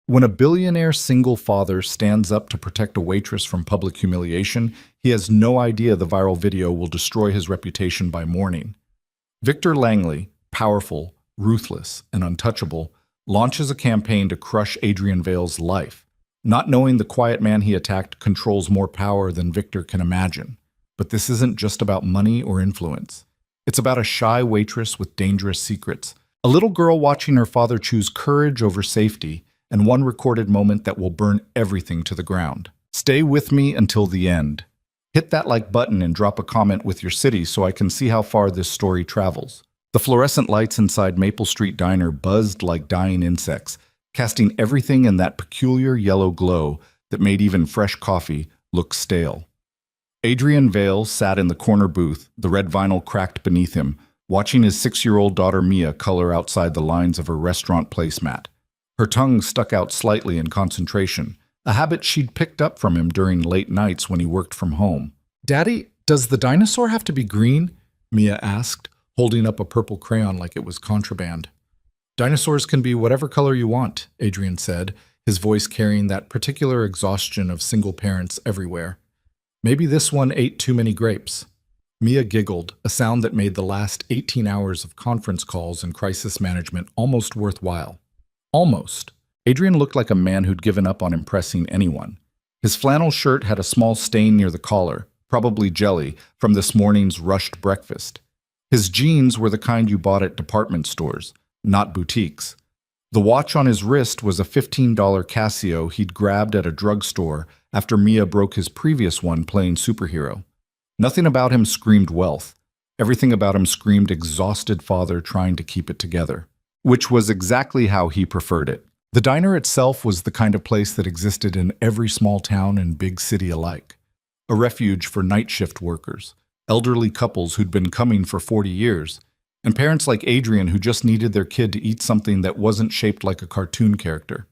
When a billionaire single father stands up to protect a waitress from public humiliation, he has no idea the viral video will destroy his reputation by morning. Victor Langley, powerful, ruthless, and untouchable, launches a campaign to crush Adrian Vale's life, not knowing the quiet man he attacked controls more power than Victor can imagine. But this isn't just about money or influence. It's about a shy waitress with dangerous secrets, a little girl watching her father choose courage over safety, and one recorded moment that will burn everything to the ground. Stay with me until the end. Hit that like button and drop a comment with your city so I can see how far this story travels. The fluorescent lights inside Maple Street Diner buzzed like dying insects, casting everything in that peculiar yellow glow that made even fresh coffee look stale. Adrian Vale sat in the corner booth, the red vinyl cracked beneath him, watching his 6-year-old daughter Mia color outside the lines of her restaurant placemat. Her tongue stuck out slightly in concentration, a habit she'd picked up from him during late nights when he worked from home. "Daddy, does the dinosaur have to be green?" Mia asked, holding up a purple crayon like it was contraband. "Dinosaurs can be whatever color you want," Adrian said, his voice carrying that particular exhaustion of single parents everywhere. "Maybe this one ate too many grapes." Mia giggled, a sound that made the last 18 hours of conference calls and crisis management almost worthwhile. Almost. Adrian looked like a man who'd given up on impressing anyone. His flannel shirt had a small stain near the collar, probably jelly, from this morning's rushed breakfast. His jeans were the kind you bought at department stores, not boutiques. The watch on his wrist was a $15 Casio he'd grabbed at a drugstore after Mia broke his previous one playing superhero. Nothing about him screamed wealth. Everything about him screamed exhausted father trying to keep it together, which was exactly how he preferred it. The diner itself was the kind of place that existed in every small town and big city alike. A refuge for night shift workers, elderly couples who'd been coming for 40 years, and parents like Adrian who just needed their kid to eat something that wasn't shaped like a cartoon character.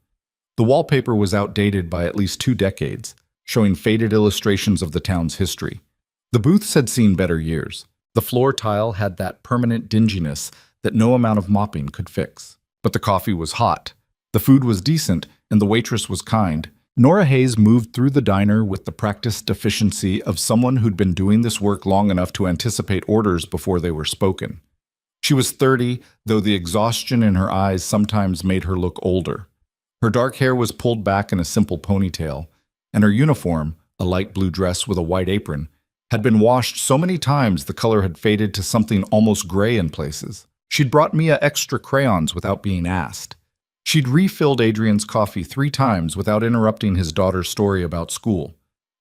The wallpaper was outdated by at least 2 decades, showing faded illustrations of the town's history. The booths had seen better years. The floor tile had that permanent dinginess that no amount of mopping could fix. But the coffee was hot. The food was decent, and the waitress was kind. Nora Hayes moved through the diner with the practiced efficiency of someone who'd been doing this work long enough to anticipate orders before they were spoken. She was 30, though the exhaustion in her eyes sometimes made her look older. Her dark hair was pulled back in a simple ponytail, and her uniform, a light blue dress with a white apron, had been washed so many times the color had faded to something almost gray in places. She'd brought Mia extra crayons without being asked. She'd refilled Adrian's coffee 3 times without interrupting his daughter's story about school.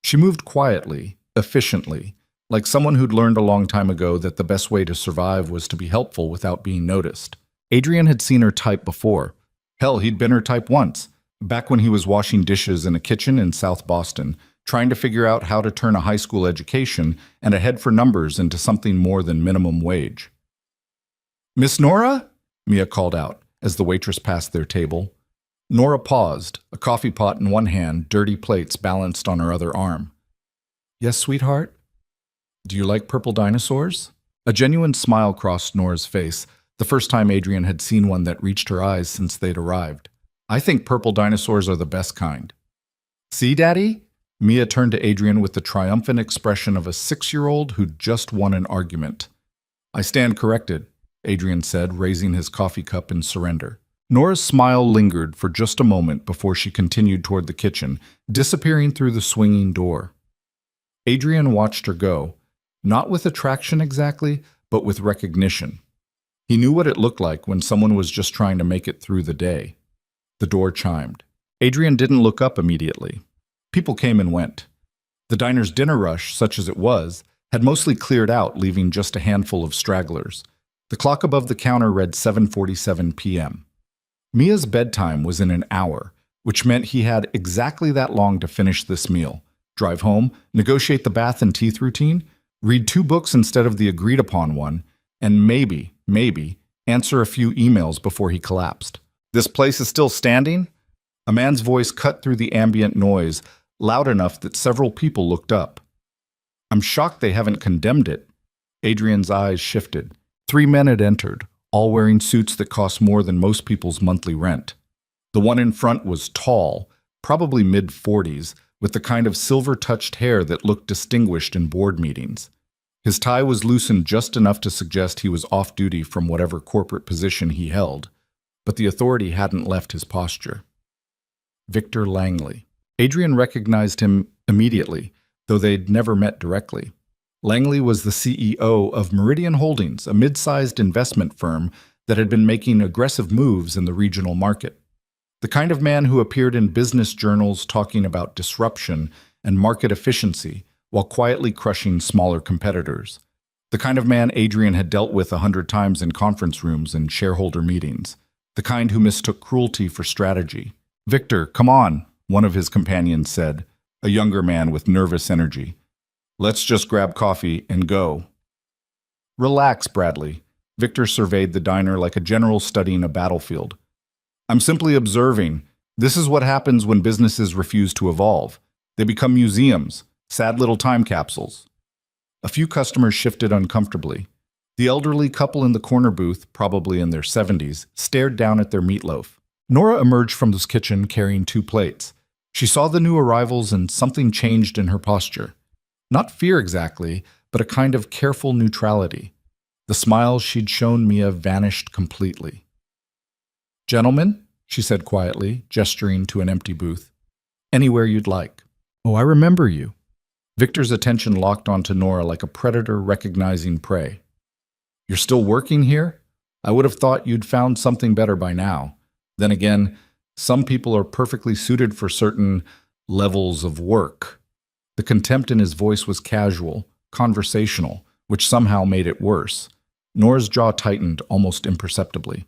She moved quietly, efficiently, like someone who'd learned a long time ago that the best way to survive was to be helpful without being noticed. Adrian had seen her type before. Hell, he'd been her type once, back when he was washing dishes in a kitchen in South Boston, trying to figure out how to turn a high school education and a head for numbers into something more than minimum wage. "Miss Nora?" Mia called out as the waitress passed their table. Nora paused, a coffee pot in one hand, dirty plates balanced on her other arm. "Yes, sweetheart? Do you like purple dinosaurs?" A genuine smile crossed Nora's face, the first time Adrian had seen one that reached her eyes since they'd arrived. "I think purple dinosaurs are the best kind." "See, Daddy?" Mia turned to Adrian with the triumphant expression of a 6-year-old who'd just won an argument. "I stand corrected," Adrian said, raising his coffee cup in surrender. Nora's smile lingered for just a moment before she continued toward the kitchen, disappearing through the swinging door. Adrian watched her go, not with attraction exactly, but with recognition. He knew what it looked like when someone was just trying to make it through the day. The door chimed. Adrian didn't look up immediately. People came and went. The diner's dinner rush, such as it was, had mostly cleared out, leaving just a handful of stragglers. The clock above the counter read 7:47 p.m. Mia's bedtime was in an hour, which meant he had exactly that long to finish this meal, drive home, negotiate the bath and teeth routine, read 2 books instead of the agreed-upon one, and maybe, answer a few emails before he collapsed. "This place is still standing?" A man's voice cut through the ambient noise, loud enough that several people looked up. "I'm shocked they haven't condemned it." Adrian's eyes shifted. 3 men had entered, all wearing suits that cost more than most people's monthly rent. The one in front was tall, probably mid-40s, with the kind of silver-touched hair that looked distinguished in board meetings. His tie was loosened just enough to suggest he was off-duty from whatever corporate position he held, but the authority hadn't left his posture. Victor Langley. Adrian recognized him immediately, though they'd never met directly. Langley was the CEO of Meridian Holdings, a mid-sized investment firm that had been making aggressive moves in the regional market. The kind of man who appeared in business journals talking about disruption and market efficiency while quietly crushing smaller competitors. The kind of man Adrian had dealt with 100 times in conference rooms and shareholder meetings. The kind who mistook cruelty for strategy. "Victor, come on," one of his companions said, a younger man with nervous energy. "Let's just grab coffee and go." "Relax, Bradley." Victor surveyed the diner like a general studying a battlefield. "I'm simply observing. This is what happens when businesses refuse to evolve. They become museums, sad little time capsules." A few customers shifted uncomfortably. The elderly couple in the corner booth, probably in their 70s, stared down at their meatloaf. Nora emerged from the kitchen carrying 2 plates. She saw the new arrivals and something changed in her posture. Not fear exactly, but a kind of careful neutrality. The smile she'd shown Mia vanished completely. "Gentlemen," she said quietly, gesturing to an empty booth. "Anywhere you'd like." "Oh, I remember you." Victor's attention locked onto Nora like a predator recognizing prey. "You're still working here? I would have thought you'd found something better by now. Then again, some people are perfectly suited for certain levels of work." The contempt in his voice was casual, conversational, which somehow made it worse. Nora's jaw tightened almost imperceptibly.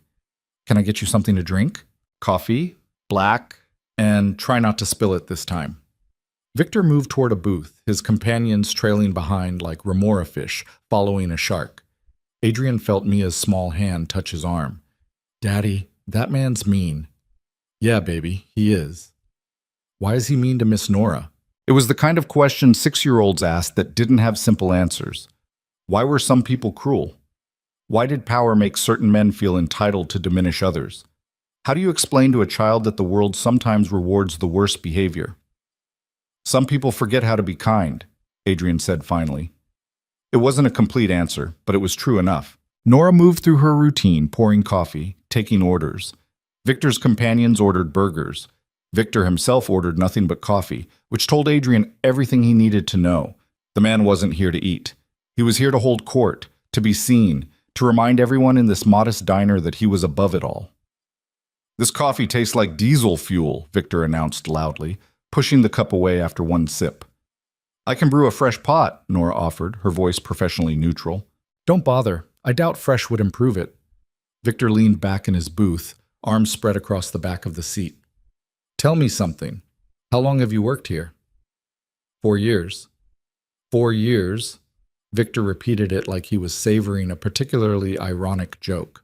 "Can I get you something to drink? Coffee? Black? And try not to spill it this time." Victor moved toward a booth, his companions trailing behind like remora fish following a shark. Adrian felt Mia's small hand touch his arm. "Daddy, that man's mean." "Yeah, baby, he is." "Why is he mean to Miss Nora?" It was the kind of question 6-year-olds asked that didn't have simple answers. Why were some people cruel? Why did power make certain men feel entitled to diminish others? How do you explain to a child that the world sometimes rewards the worst behavior? "Some people forget how to be kind," Adrian said finally. It wasn't a complete answer, but it was true enough. Nora moved through her routine, pouring coffee, taking orders. Victor's companions ordered burgers. Victor himself ordered nothing but coffee, which told Adrian everything he needed to know. The man wasn't here to eat. He was here to hold court, to be seen, to remind everyone in this modest diner that he was above it all. "This coffee tastes like diesel fuel," Victor announced loudly, pushing the cup away after one sip. "I can brew a fresh pot," Nora offered, her voice professionally neutral. "Don't bother. I doubt fresh would improve it." Victor leaned back in his booth, arms spread across the back of the seat. "Tell me something. How long have you worked here?" 4 years. 4 years? Victor repeated it like he was savoring a particularly ironic joke.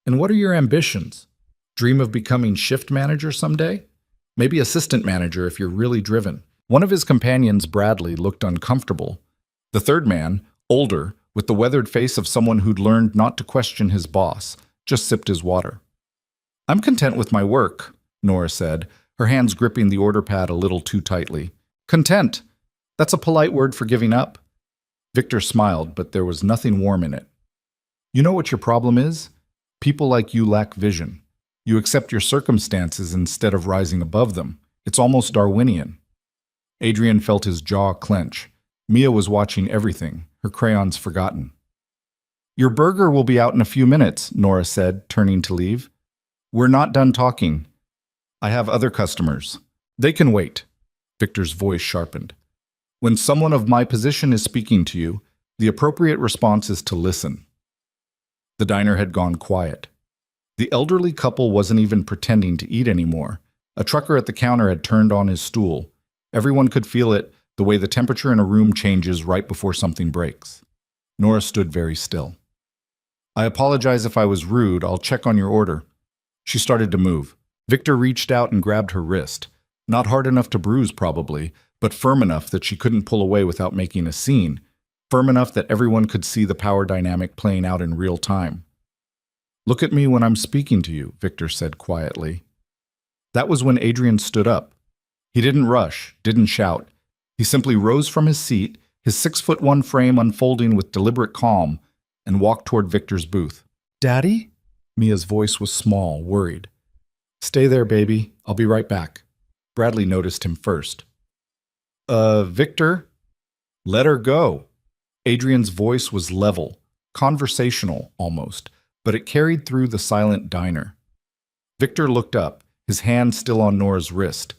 "And what are your ambitions? Dream of becoming shift manager someday? Maybe assistant manager if you're really driven." One of his companions, Bradley, looked uncomfortable. The third man, older, with the weathered face of someone who'd learned not to question his boss, just sipped his water. "I'm content with my work," Nora said, her hands gripping the order pad a little too tightly. "Content? That's a polite word for giving up." Victor smiled, but there was nothing warm in it. "You know what your problem is? People like you lack vision. You accept your circumstances instead of rising above them. It's almost Darwinian." Adrian felt his jaw clench. Mia was watching everything, her crayons forgotten. "Your burger will be out in a few minutes," Nora said, turning to leave. "We're not done talking. I have other customers. They can wait." Victor's voice sharpened. "When someone of my position is speaking to you, the appropriate response is to listen." The diner had gone quiet. The elderly couple wasn't even pretending to eat anymore. A trucker at the counter had turned on his stool. Everyone could feel it, the way the temperature in a room changes right before something breaks. Nora stood very still. "I apologize if I was rude. I'll check on your order." She started to move. Victor reached out and grabbed her wrist. Not hard enough to bruise, probably, but firm enough that she couldn't pull away without making a scene. Firm enough that everyone could see the power dynamic playing out in real time. "Look at me when I'm speaking to you," Victor said quietly. That was when Adrian stood up. He didn't rush, didn't shout. He simply rose from his seat, his 6'1" frame unfolding with deliberate calm, and walked toward Victor's booth. "Daddy?" Mia's voice was small, worried. "Stay there, baby. I'll be right back." Bradley noticed him first. Victor?" "Let her go." Adrian's voice was level, conversational almost, but it carried through the silent diner. Victor looked up, his hand still on Nora's wrist.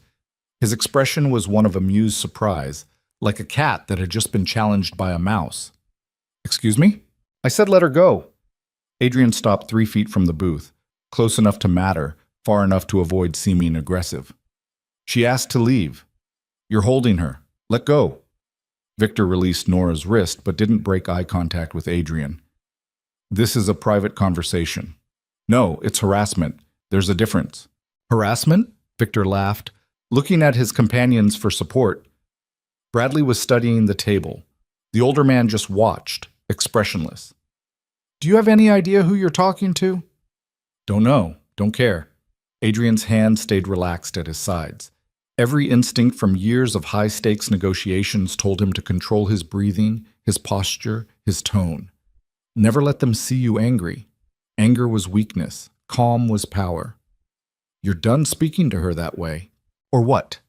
His expression was one of amused surprise, like a cat that had just been challenged by a mouse. "Excuse me? I said let her go." Adrian stopped 3 feet from the booth, close enough to matter, far enough to avoid seeming aggressive. "She asked to leave. You're holding her. Let go." Victor released Nora's wrist but didn't break eye contact with Adrian. "This is a private conversation." "No, it's harassment. There's a difference." "Harassment?" Victor laughed, looking at his companions for support. Bradley was studying the table. The older man just watched, expressionless. "Do you have any idea who you're talking to?" "Don't know. Don't care." Adrian's hand stayed relaxed at his sides. Every instinct from years of high-stakes negotiations told him to control his breathing, his posture, his tone. Never let them see you angry. Anger was weakness. Calm was power. "You're done speaking to her that way. Or what?"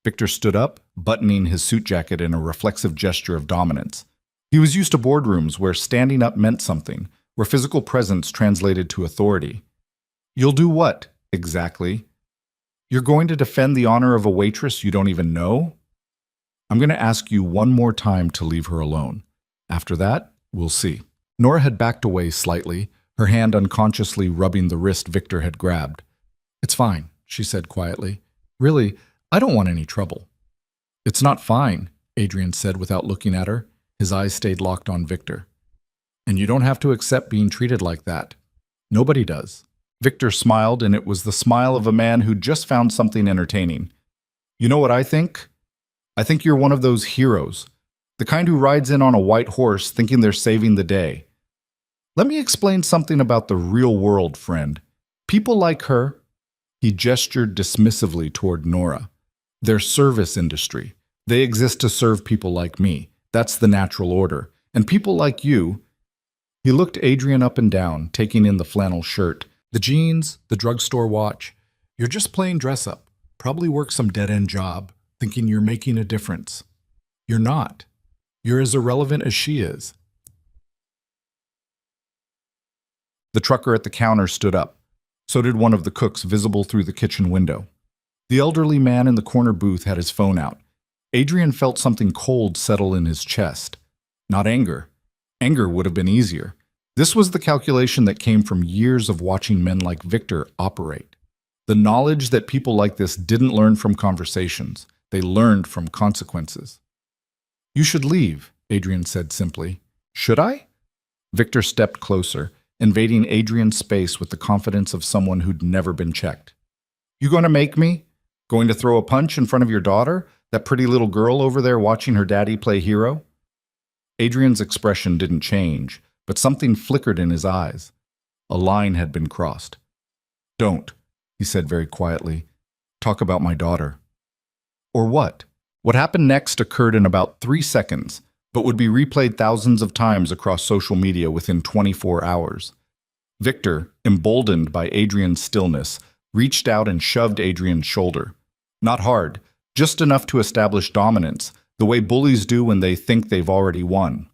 Victor stood up, buttoning his suit jacket in a reflexive gesture of dominance. He was used to boardrooms where standing up meant something, where physical presence translated to authority. "You'll do what, exactly? You're going to defend the honor of a waitress you don't even know? I'm going to ask you one more time to leave her alone. After that, we'll see." Nora had backed away slightly, her hand unconsciously rubbing the wrist Victor had grabbed. "It's fine," she said quietly. "Really, I don't want any trouble." "It's not fine," Adrian said without looking at her. His eyes stayed locked on Victor. "And you don't have to accept being treated like that. Nobody does." Victor smiled, and it was the smile of a man who'd just found something entertaining. "You know what I think? I think you're one of those heroes, the kind who rides in on a white horse thinking they're saving the day. Let me explain something about the real world, friend. People like her," he gestured dismissively toward Nora, "they're service industry. They exist to serve people like me. That's the natural order. And people like you—" He looked Adrian up and down, taking in the flannel shirt, the jeans, the drugstore watch. "You're just playing dress-up. Probably work some dead-end job, thinking you're making a difference. You're not. You're as irrelevant as she is." The trucker at the counter stood up. So did one of the cooks visible through the kitchen window. The elderly man in the corner booth had his phone out. Adrian felt something cold settle in his chest. Not anger. Anger would have been easier. This was the calculation that came from years of watching men like Victor operate. The knowledge that people like this didn't learn from conversations. They learned from consequences. "You should leave," Adrian said simply. "Should I?" Victor stepped closer, invading Adrian's space with the confidence of someone who'd never been checked. "You going to make me? Going to throw a punch in front of your daughter? That pretty little girl over there watching her daddy play hero?" Adrian's expression didn't change, but something flickered in his eyes. A line had been crossed. "Don't," he said very quietly. "Talk about my daughter." Or what? What happened next occurred in about 3 seconds, but would be replayed thousands of times across social media within 24 hours. Victor, emboldened by Adrian's stillness, reached out and shoved Adrian's shoulder. Not hard, just enough to establish dominance, the way bullies do when they think they've already won.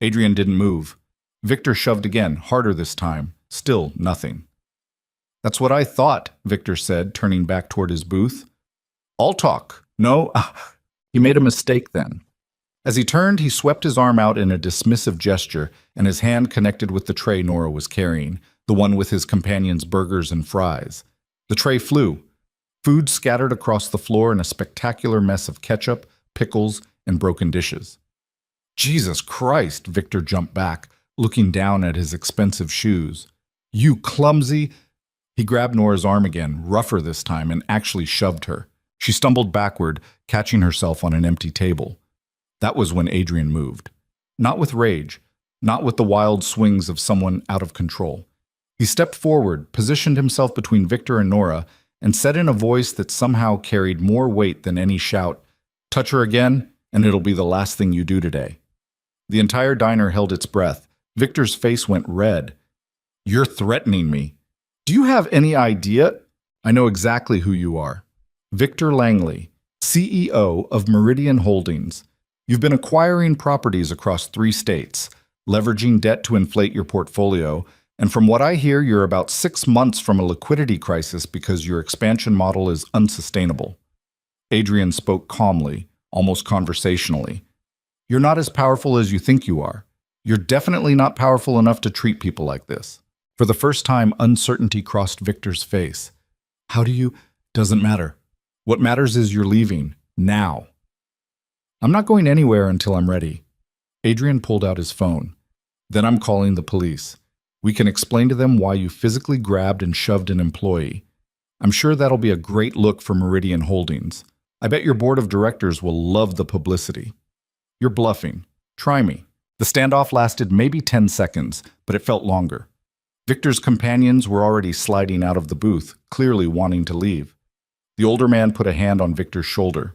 Adrian didn't move. Victor shoved again, harder this time. Still nothing. "That's what I thought," Victor said, turning back toward his booth. "I'll talk. No, he made a mistake then." As he turned, he swept his arm out in a dismissive gesture, and his hand connected with the tray Nora was carrying, the one with his companion's burgers and fries. The tray flew. Food scattered across the floor in a spectacular mess of ketchup, pickles, and broken dishes. "Jesus Christ!" Victor jumped back, looking down at his expensive shoes. "You clumsy—" He grabbed Nora's arm again, rougher this time, and actually shoved her. She stumbled backward, catching herself on an empty table. That was when Adrian moved. Not with rage, not with the wild swings of someone out of control. He stepped forward, positioned himself between Victor and Nora, and said in a voice that somehow carried more weight than any shout, "Touch her again, and it'll be the last thing you do today." The entire diner held its breath. Victor's face went red. "You're threatening me. Do you have any idea?" "I know exactly who you are. Victor Langley, CEO of Meridian Holdings. You've been acquiring properties across 3 states, leveraging debt to inflate your portfolio, and from what I hear, you're about 6 months from a liquidity crisis because your expansion model is unsustainable." Adrian spoke calmly, almost conversationally. "You're not as powerful as you think you are. You're definitely not powerful enough to treat people like this." For the first time, uncertainty crossed Victor's face. "How do you—" "Doesn't matter. What matters is you're leaving. Now." "I'm not going anywhere until I'm ready." Adrian pulled out his phone. "Then I'm calling the police. We can explain to them why you physically grabbed and shoved an employee. I'm sure that'll be a great look for Meridian Holdings. I bet your board of directors will love the publicity." "You're bluffing. Try me." The standoff lasted maybe 10 seconds, but it felt longer. Victor's companions were already sliding out of the booth, clearly wanting to leave. The older man put a hand on Victor's shoulder.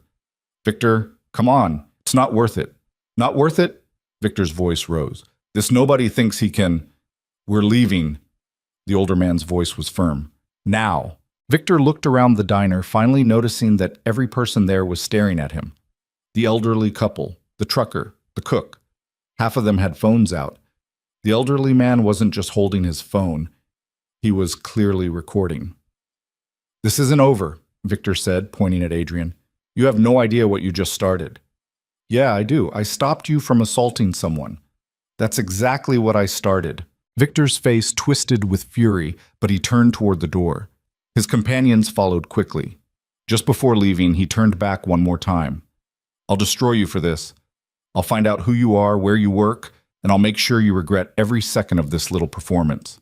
"Victor, come on. It's not worth it." "Not worth it?" Victor's voice rose. "This nobody thinks he can—" "We're leaving." The older man's voice was firm. "Now." Victor looked around the diner, finally noticing that every person there was staring at him. The elderly couple, the trucker, the cook. Half of them had phones out. The elderly man wasn't just holding his phone. He was clearly recording. "This isn't over," Victor said, pointing at Adrian. "You have no idea what you just started." "Yeah, I do. I stopped you from assaulting someone." "That's exactly what I started." Victor's face twisted with fury, but he turned toward the door. His companions followed quickly. Just before leaving, he turned back one more time. "I'll destroy you for this. I'll find out who you are, where you work, and I'll make sure you regret every second of this little performance."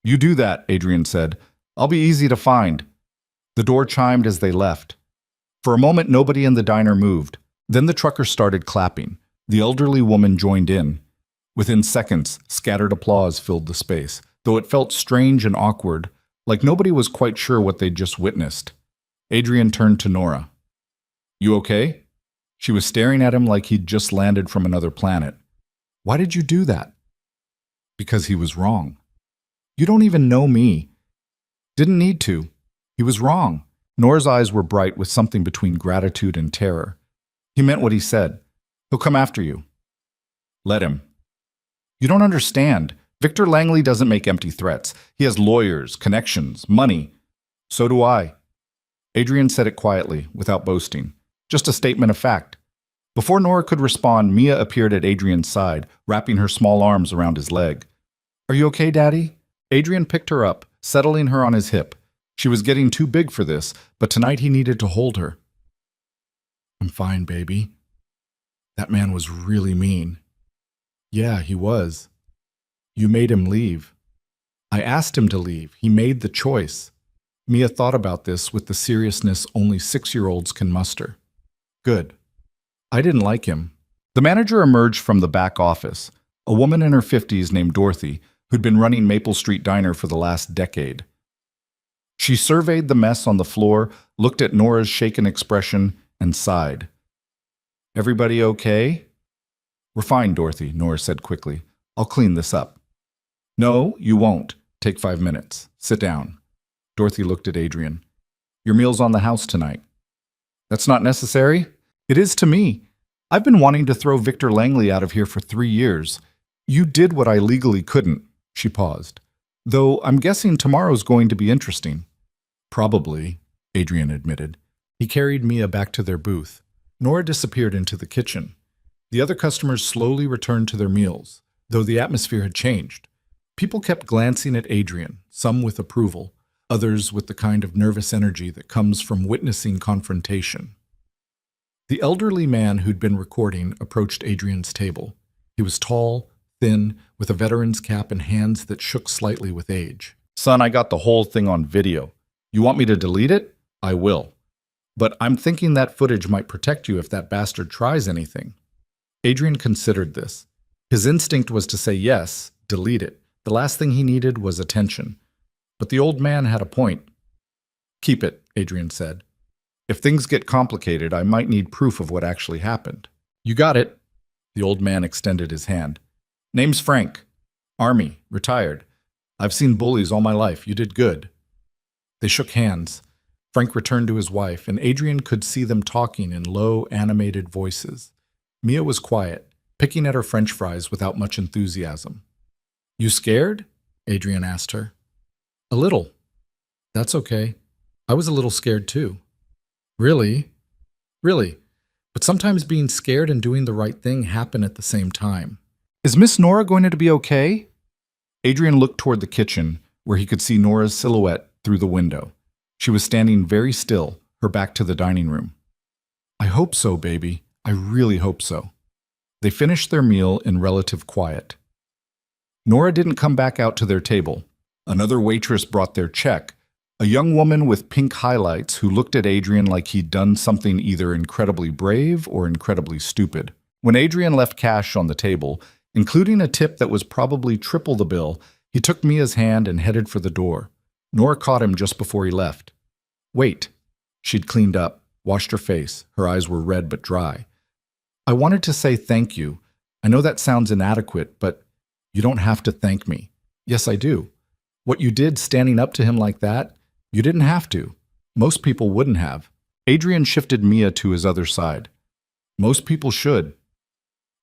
"You do that," Adrian said. "I'll be easy to find." The door chimed as they left. For a moment, nobody in the diner moved. Then the trucker started clapping. The elderly woman joined in. Within seconds, scattered applause filled the space, though it felt strange and awkward, like nobody was quite sure what they'd just witnessed. Adrian turned to Nora. "You okay?" She was staring at him like he'd just landed from another planet. "Why did you do that?" "Because he was wrong." "You don't even know me." "Didn't need to. He was wrong." Nora's eyes were bright with something between gratitude and terror. "He meant what he said. He'll come after you." "Let him." "You don't understand. Victor Langley doesn't make empty threats. He has lawyers, connections, money. So do I." Adrian said it quietly, without boasting. Just a statement of fact. Before Nora could respond, Mia appeared at Adrian's side, wrapping her small arms around his leg. "Are you okay, Daddy?" Adrian picked her up, settling her on his hip. She was getting too big for this, but tonight he needed to hold her. "I'm fine, baby. That man was really mean." "Yeah, he was. You made him leave." "I asked him to leave. He made the choice." Mia thought about this with the seriousness only 6-year-olds can muster. "Good. I didn't like him." The manager emerged from the back office, a woman in her 50s named Dorothy, who'd been running Maple Street Diner for the last decade. She surveyed the mess on the floor, looked at Nora's shaken expression, and sighed. "Everybody okay?" "We're fine, Dorothy," Nora said quickly. "I'll clean this up." "No, you won't. Take 5 minutes. Sit down." Dorothy looked at Adrian. "Your meal's on the house tonight." "That's not necessary." "It is to me. I've been wanting to throw Victor Langley out of here for 3 years. You did what I legally couldn't." She paused. "Though I'm guessing tomorrow's going to be interesting." "Probably," Adrian admitted. He carried Mia back to their booth. Nora disappeared into the kitchen. The other customers slowly returned to their meals, though the atmosphere had changed. People kept glancing at Adrian, some with approval, others with the kind of nervous energy that comes from witnessing confrontation. The elderly man who'd been recording approached Adrian's table. He was tall, thin, with a veteran's cap and hands that shook slightly with age. "Son, I got the whole thing on video. You want me to delete it? I will. But I'm thinking that footage might protect you if that bastard tries anything." Adrian considered this. His instinct was to say yes, delete it. The last thing he needed was attention. But the old man had a point. Keep it, Adrian said. If things get complicated, I might need proof of what actually happened. You got it. The old man extended his hand. Name's Frank. Army, retired. I've seen bullies all my life. You did good. They shook hands. Frank returned to his wife, and Adrian could see them talking in low, animated voices. Mia was quiet, picking at her French fries without much enthusiasm. You scared? Adrian asked her. A little. That's okay. I was a little scared too. Really? Really. But sometimes being scared and doing the right thing happen at the same time. Is Miss Nora going to be okay? Adrian looked toward the kitchen, where he could see Nora's silhouette through the window. She was standing very still, her back to the dining room. I hope so, baby. I really hope so. They finished their meal in relative quiet. Nora didn't come back out to their table. Another waitress brought their check, a young woman with pink highlights who looked at Adrian like he'd done something either incredibly brave or incredibly stupid. When Adrian left cash on the table, including a tip that was probably triple the bill, he took Mia's hand and headed for the door. Nora caught him just before he left. Wait. She'd cleaned up, washed her face. Her eyes were red but dry. I wanted to say thank you. I know that sounds inadequate, but you don't have to thank me. Yes, I do. What you did standing up to him like that, you didn't have to. Most people wouldn't have. Adrian shifted Mia to his other side. Most people should.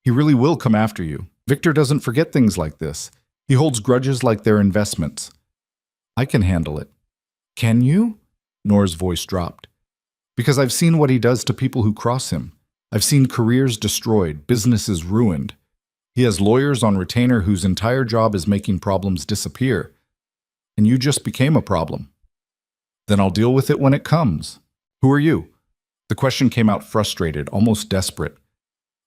He really will come after you. Victor doesn't forget things like this. He holds grudges like they're investments. I can handle it. Can you? Nora's voice dropped. Because I've seen what he does to people who cross him. I've seen careers destroyed, businesses ruined. He has lawyers on retainer whose entire job is making problems disappear. And you just became a problem. Then I'll deal with it when it comes. Who are you? The question came out frustrated, almost desperate.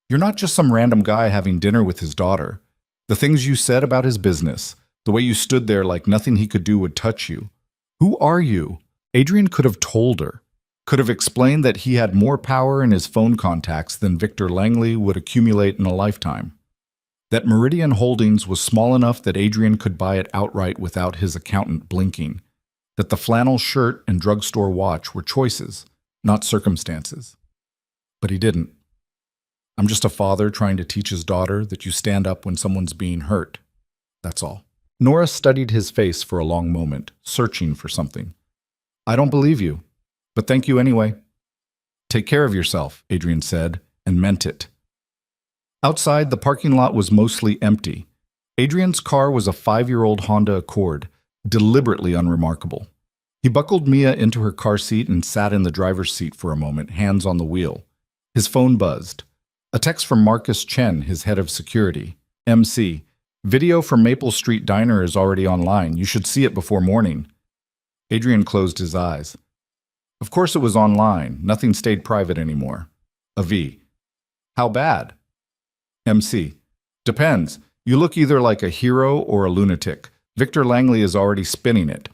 You're not just some random guy having dinner with his daughter. The things you said about his business, the way you stood there like nothing he could do would touch you. Who are you? Adrian could have told her, could have explained that he had more power in his phone contacts than Victor Langley would accumulate in a lifetime. That Meridian Holdings was small enough that Adrian could buy it outright without his accountant blinking. That the flannel shirt and drugstore watch were choices, not circumstances. But he didn't. I'm just a father trying to teach his daughter that you stand up when someone's being hurt. That's all. Nora studied his face for a long moment, searching for something. I don't believe you, but thank you anyway. Take care of yourself, Adrian said, and meant it. Outside, the parking lot was mostly empty. Adrian's car was a 5-year-old Honda Accord, deliberately unremarkable. He buckled Mia into her car seat and sat in the driver's seat for a moment, hands on the wheel. His phone buzzed. A text from Marcus Chen, his head of security. MC, video from Maple Street Diner is already online. You should see it before morning. Adrian closed his eyes. Of course it was online. Nothing stayed private anymore. A V. How bad? MC. Depends. You look either like a hero or a lunatic. Victor Langley is already spinning it.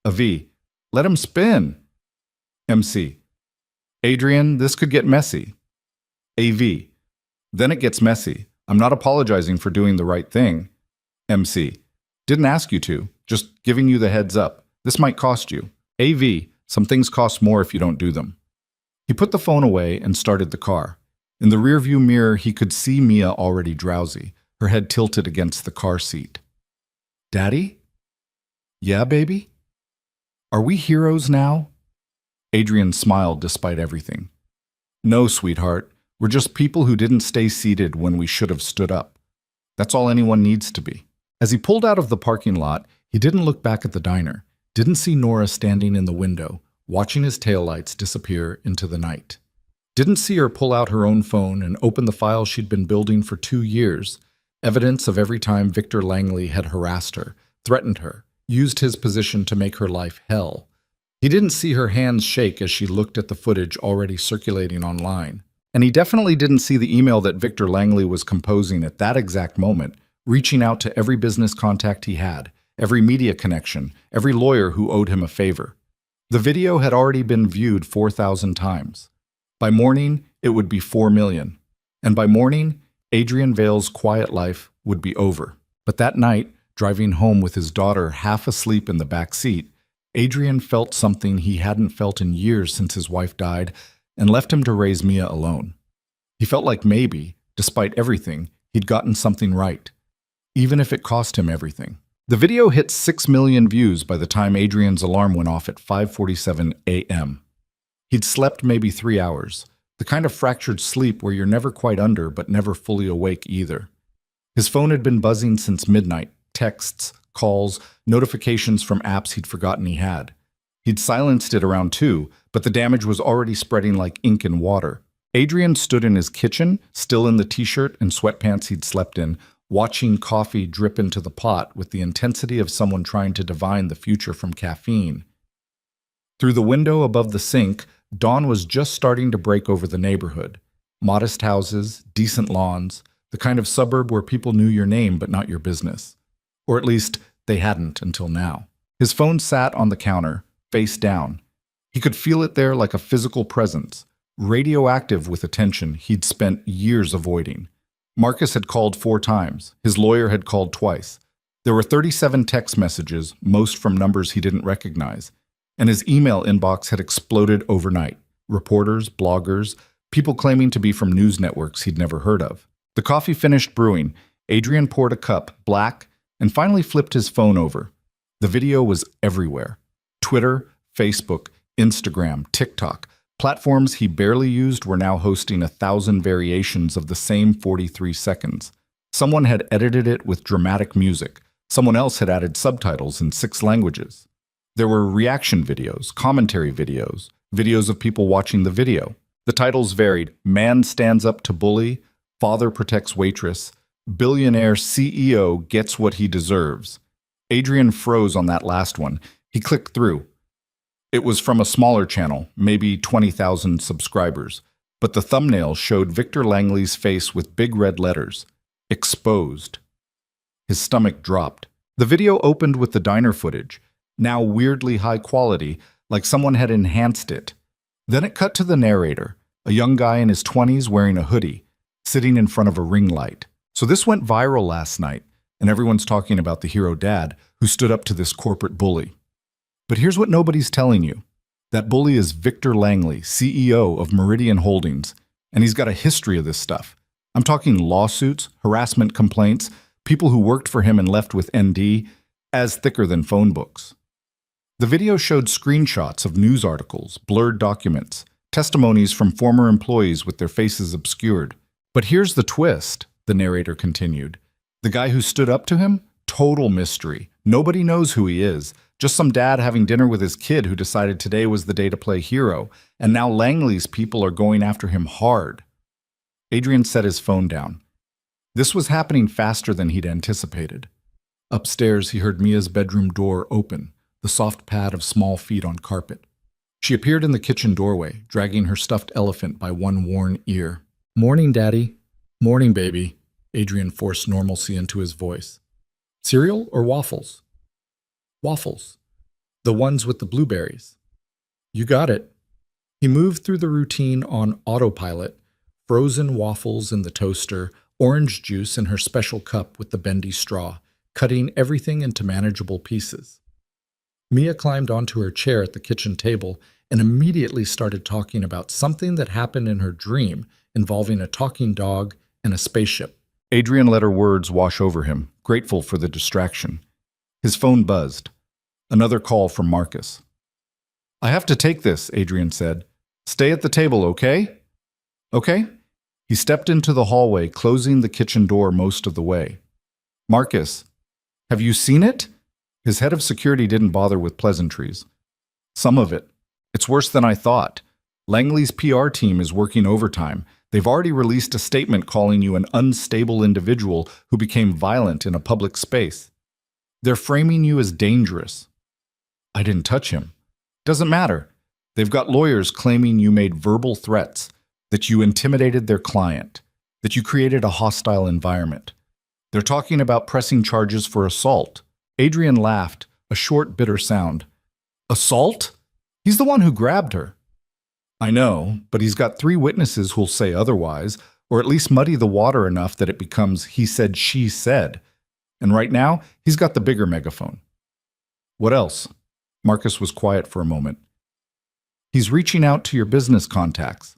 A V. Let him spin. MC. Adrian, this could get messy. AV. Then it gets messy. I'm not apologizing for doing the right thing. MC. Didn't ask you to. Just giving you the heads up. This might cost you. AV. Some things cost more if you don't do them. He put the phone away and started the car. In the rearview mirror, he could see Mia already drowsy, her head tilted against the car seat. Daddy? Yeah, baby? Are we heroes now? Adrian smiled despite everything. No, sweetheart. We're just people who didn't stay seated when we should have stood up. That's all anyone needs to be. As he pulled out of the parking lot, he didn't look back at the diner, didn't see Nora standing in the window, watching his taillights disappear into the night. Didn't see her pull out her own phone and open the file she'd been building for 2 years, evidence of every time Victor Langley had harassed her, threatened her, used his position to make her life hell. He didn't see her hands shake as she looked at the footage already circulating online. And he definitely didn't see the email that Victor Langley was composing at that exact moment, reaching out to every business contact he had, every media connection, every lawyer who owed him a favor. The video had already been viewed 4,000 times. By morning, it would be 4 million. And by morning, Adrian Vale's quiet life would be over. But that night, driving home with his daughter half asleep in the back seat, Adrian felt something he hadn't felt in years since his wife died and left him to raise Mia alone. He felt like maybe, despite everything, he'd gotten something right, even if it cost him everything. The video hit 6 million views by the time Adrian's alarm went off at 5:47 a.m. He'd slept maybe 3 hours, the kind of fractured sleep where you're never quite under but never fully awake either. His phone had been buzzing since midnight, texts, calls, notifications from apps he'd forgotten he had. He'd silenced it around 2, but the damage was already spreading like ink in water. Adrian stood in his kitchen, still in the t-shirt and sweatpants he'd slept in, watching coffee drip into the pot with the intensity of someone trying to divine the future from caffeine. Through the window above the sink, dawn was just starting to break over the neighborhood. Modest houses, decent lawns, the kind of suburb where people knew your name but not your business. Or at least, they hadn't until now. His phone sat on the counter, face down. He could feel it there like a physical presence, radioactive with attention he'd spent years avoiding. Marcus had called 4 times. His lawyer had called twice. There were 37 text messages, most from numbers he didn't recognize. And his email inbox had exploded overnight. Reporters, bloggers, people claiming to be from news networks he'd never heard of. The coffee finished brewing. Adrian poured a cup, black, and finally flipped his phone over. The video was everywhere. Twitter, Facebook, Instagram, TikTok. Platforms he barely used were now hosting 1,000 variations of the same 43 seconds. Someone had edited it with dramatic music. Someone else had added subtitles in 6 languages. There were reaction videos, commentary videos, videos of people watching the video. The titles varied: Man Stands Up to Bully, Father Protects Waitress, Billionaire CEO Gets What He Deserves. Adrian froze on that last one. He clicked through. It was from a smaller channel, maybe 20,000 subscribers, but the thumbnail showed Victor Langley's face with big red letters. Exposed. His stomach dropped. The video opened with the diner footage, now weirdly high quality, like someone had enhanced it. Then it cut to the narrator, a young guy in his 20s wearing a hoodie, sitting in front of a ring light. So this went viral last night, and everyone's talking about the hero dad who stood up to this corporate bully. But here's what nobody's telling you. That bully is Victor Langley, CEO of Meridian Holdings, and he's got a history of this stuff. I'm talking lawsuits, harassment complaints, people who worked for him and left with ND, as thicker than phone books. The video showed screenshots of news articles, blurred documents, testimonies from former employees with their faces obscured. But here's the twist, the narrator continued. The guy who stood up to him? Total mystery. Nobody knows who he is. Just some dad having dinner with his kid who decided today was the day to play hero, and now Langley's people are going after him hard. Adrian set his phone down. This was happening faster than he'd anticipated. Upstairs, he heard Mia's bedroom door open, the soft pad of small feet on carpet. She appeared in the kitchen doorway, dragging her stuffed elephant by one worn ear. "Morning, Daddy." "Morning, baby." Adrian forced normalcy into his voice. "Cereal or waffles?" "Waffles. The ones with the blueberries." "You got it." He moved through the routine on autopilot, frozen waffles in the toaster, orange juice in her special cup with the bendy straw, cutting everything into manageable pieces. Mia climbed onto her chair at the kitchen table and immediately started talking about something that happened in her dream involving a talking dog and a spaceship. Adrian let her words wash over him, grateful for the distraction. His phone buzzed. Another call from Marcus. "I have to take this," Adrian said. "Stay at the table, okay?" "Okay." He stepped into the hallway, closing the kitchen door most of the way. "Marcus, have you seen it?" His head of security didn't bother with pleasantries. "Some of it. It's worse than I thought. Langley's PR team is working overtime. They've already released a statement calling you an unstable individual who became violent in a public space. They're framing you as dangerous." "I didn't touch him." "Doesn't matter. They've got lawyers claiming you made verbal threats, that you intimidated their client, that you created a hostile environment. They're talking about pressing charges for assault." Adrian laughed, a short, bitter sound. "Assault? He's the one who grabbed her." "I know, but he's got 3 witnesses who'll say otherwise, or at least muddy the water enough that it becomes he said, she said. And right now, he's got the bigger megaphone." "What else?" Marcus was quiet for a moment. He's reaching out to your business contacts.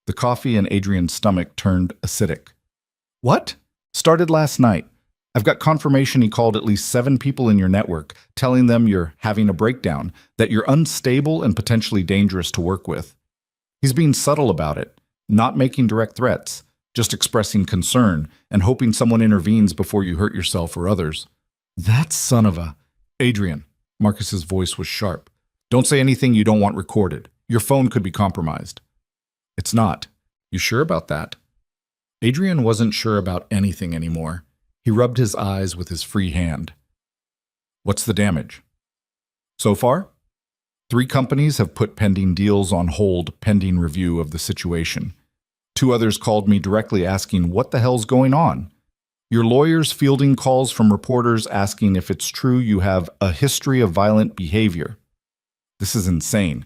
The coffee in Adrian's stomach turned acidic. What? Started last night. I've got confirmation he called at least 7 people in your network, telling them you're having a breakdown, that you're unstable and potentially dangerous to work with. He's being subtle about it, not making direct threats, just expressing concern and hoping someone intervenes before you hurt yourself or others. That son of a... Adrian, Marcus's voice was sharp. Don't say anything you don't want recorded. Your phone could be compromised. It's not. You sure about that? Adrian wasn't sure about anything anymore. He rubbed his eyes with his free hand. What's the damage? So far, 3 companies have put pending deals on hold pending review of the situation. 2 others called me directly asking what the hell's going on. Your lawyer's fielding calls from reporters asking if it's true you have a history of violent behavior. This is insane.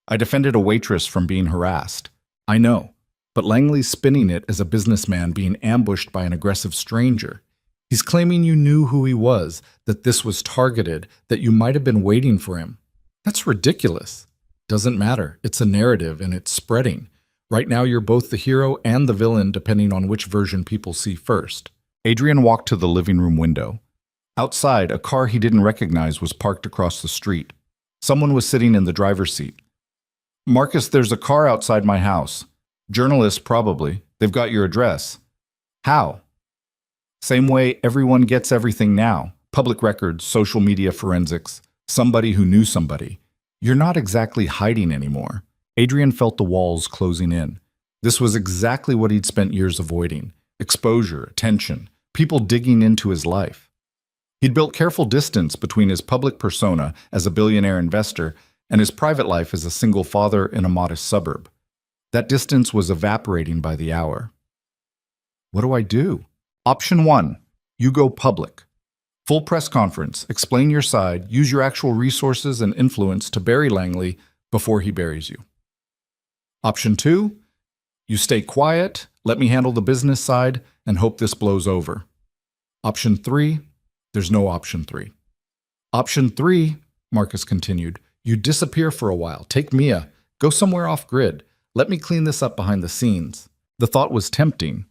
I defended a waitress from being harassed. I know, but Langley's spinning it as a businessman being ambushed by an aggressive stranger. He's claiming you knew who he was, that this was targeted, that you might have been waiting for him. That's ridiculous. Doesn't matter. It's a narrative and it's spreading. Right now you're both the hero and the villain depending on which version people see first. Adrian walked to the living room window. Outside, a car he didn't recognize was parked across the street. Someone was sitting in the driver's seat. Marcus, there's a car outside my house. Journalists, probably. They've got your address. How? Same way everyone gets everything now. Public records, social media forensics, somebody who knew somebody. You're not exactly hiding anymore. Adrian felt the walls closing in. This was exactly what he'd spent years avoiding. Exposure, attention, people digging into his life. He'd built careful distance between his public persona as a billionaire investor and his private life as a single father in a modest suburb. That distance was evaporating by the hour. What do I do? Option 1, you go public. Full press conference, explain your side, use your actual resources and influence to bury Langley before he buries you. Option 2, you stay quiet, let me handle the business side, and hope this blows over. Option 3, there's no option 3. Option 3, Marcus continued, you disappear for a while, take Mia, go somewhere off-grid, let me clean this up behind the scenes. The thought was tempting.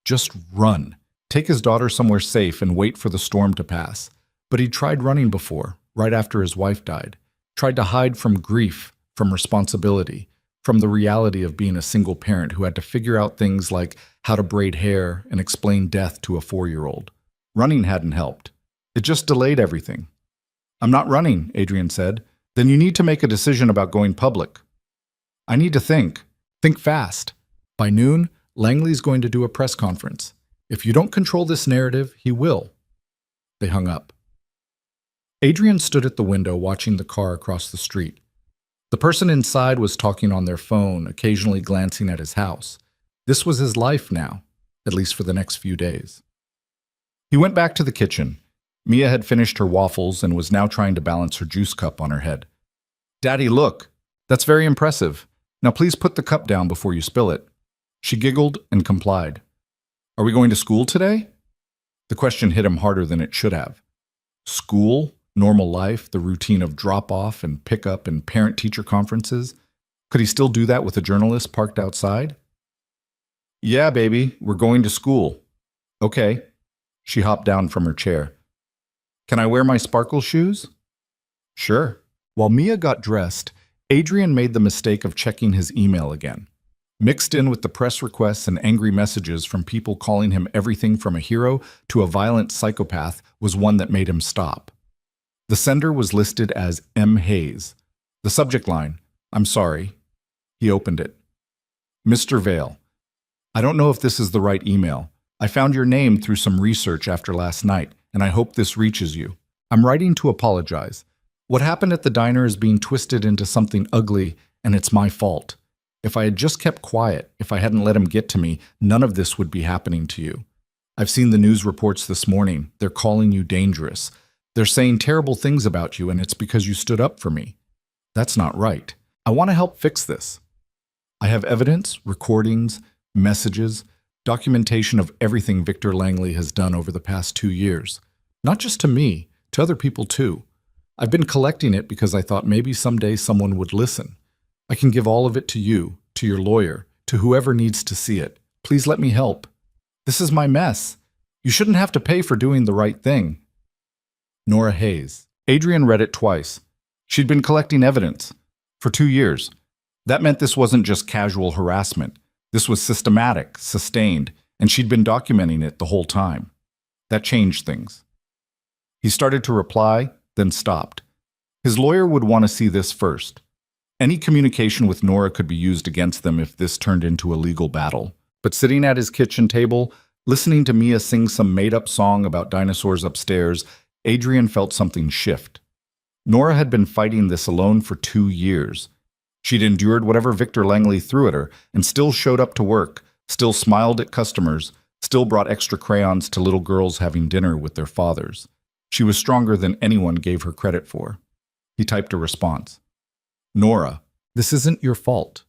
Just run. Take his daughter somewhere safe and wait for the storm to pass. But he'd tried running before, right after his wife died. Tried to hide from grief, from responsibility, from the reality of being a single parent who had to figure out things like how to braid hair and explain death to a 4-year-old. Running hadn't helped. It just delayed everything. I'm not running, Adrian said. Then you need to make a decision about going public. I need to think. Think fast. By noon, Langley's going to do a press conference. If you don't control this narrative, he will. They hung up. Adrian stood at the window watching the car across the street. The person inside was talking on their phone, occasionally glancing at his house. This was his life now, at least for the next few days. He went back to the kitchen. Mia had finished her waffles and was now trying to balance her juice cup on her head. Daddy, look. That's very impressive. Now please put the cup down before you spill it. She giggled and complied. Are we going to school today? The question hit him harder than it should have. School, normal life, the routine of drop-off and pick-up and parent-teacher conferences. Could he still do that with a journalist parked outside? Yeah, baby, we're going to school. Okay. She hopped down from her chair. Can I wear my sparkle shoes? Sure. While Mia got dressed, Adrian made the mistake of checking his email again. Mixed in with the press requests and angry messages from people calling him everything from a hero to a violent psychopath was one that made him stop. The sender was listed as M. Hayes. The subject line, I'm sorry. He opened it. Mr. Vale, I don't know if this is the right email. I found your name through some research after last night, and I hope this reaches you. I'm writing to apologize. What happened at the diner is being twisted into something ugly, and it's my fault. If I had just kept quiet, if I hadn't let him get to me, none of this would be happening to you. I've seen the news reports this morning. They're calling you dangerous. They're saying terrible things about you, and it's because you stood up for me. That's not right. I want to help fix this. I have evidence, recordings, messages, documentation of everything Victor Langley has done over the past 2 years. Not just to me, to other people too. I've been collecting it because I thought maybe someday someone would listen. I can give all of it to you, to your lawyer, to whoever needs to see it. Please let me help. This is my mess. You shouldn't have to pay for doing the right thing. Nora Hayes. Adrian read it twice. She'd been collecting evidence for 2 years. That meant this wasn't just casual harassment. This was systematic, sustained, and she'd been documenting it the whole time. That changed things. He started to reply, then stopped. His lawyer would want to see this first. Any communication with Nora could be used against them if this turned into a legal battle. But sitting at his kitchen table, listening to Mia sing some made-up song about dinosaurs upstairs, Adrian felt something shift. Nora had been fighting this alone for 2 years. She'd endured whatever Victor Langley threw at her and still showed up to work, still smiled at customers, still brought extra crayons to little girls having dinner with their fathers. She was stronger than anyone gave her credit for. He typed a response. Nora, this isn't your fault.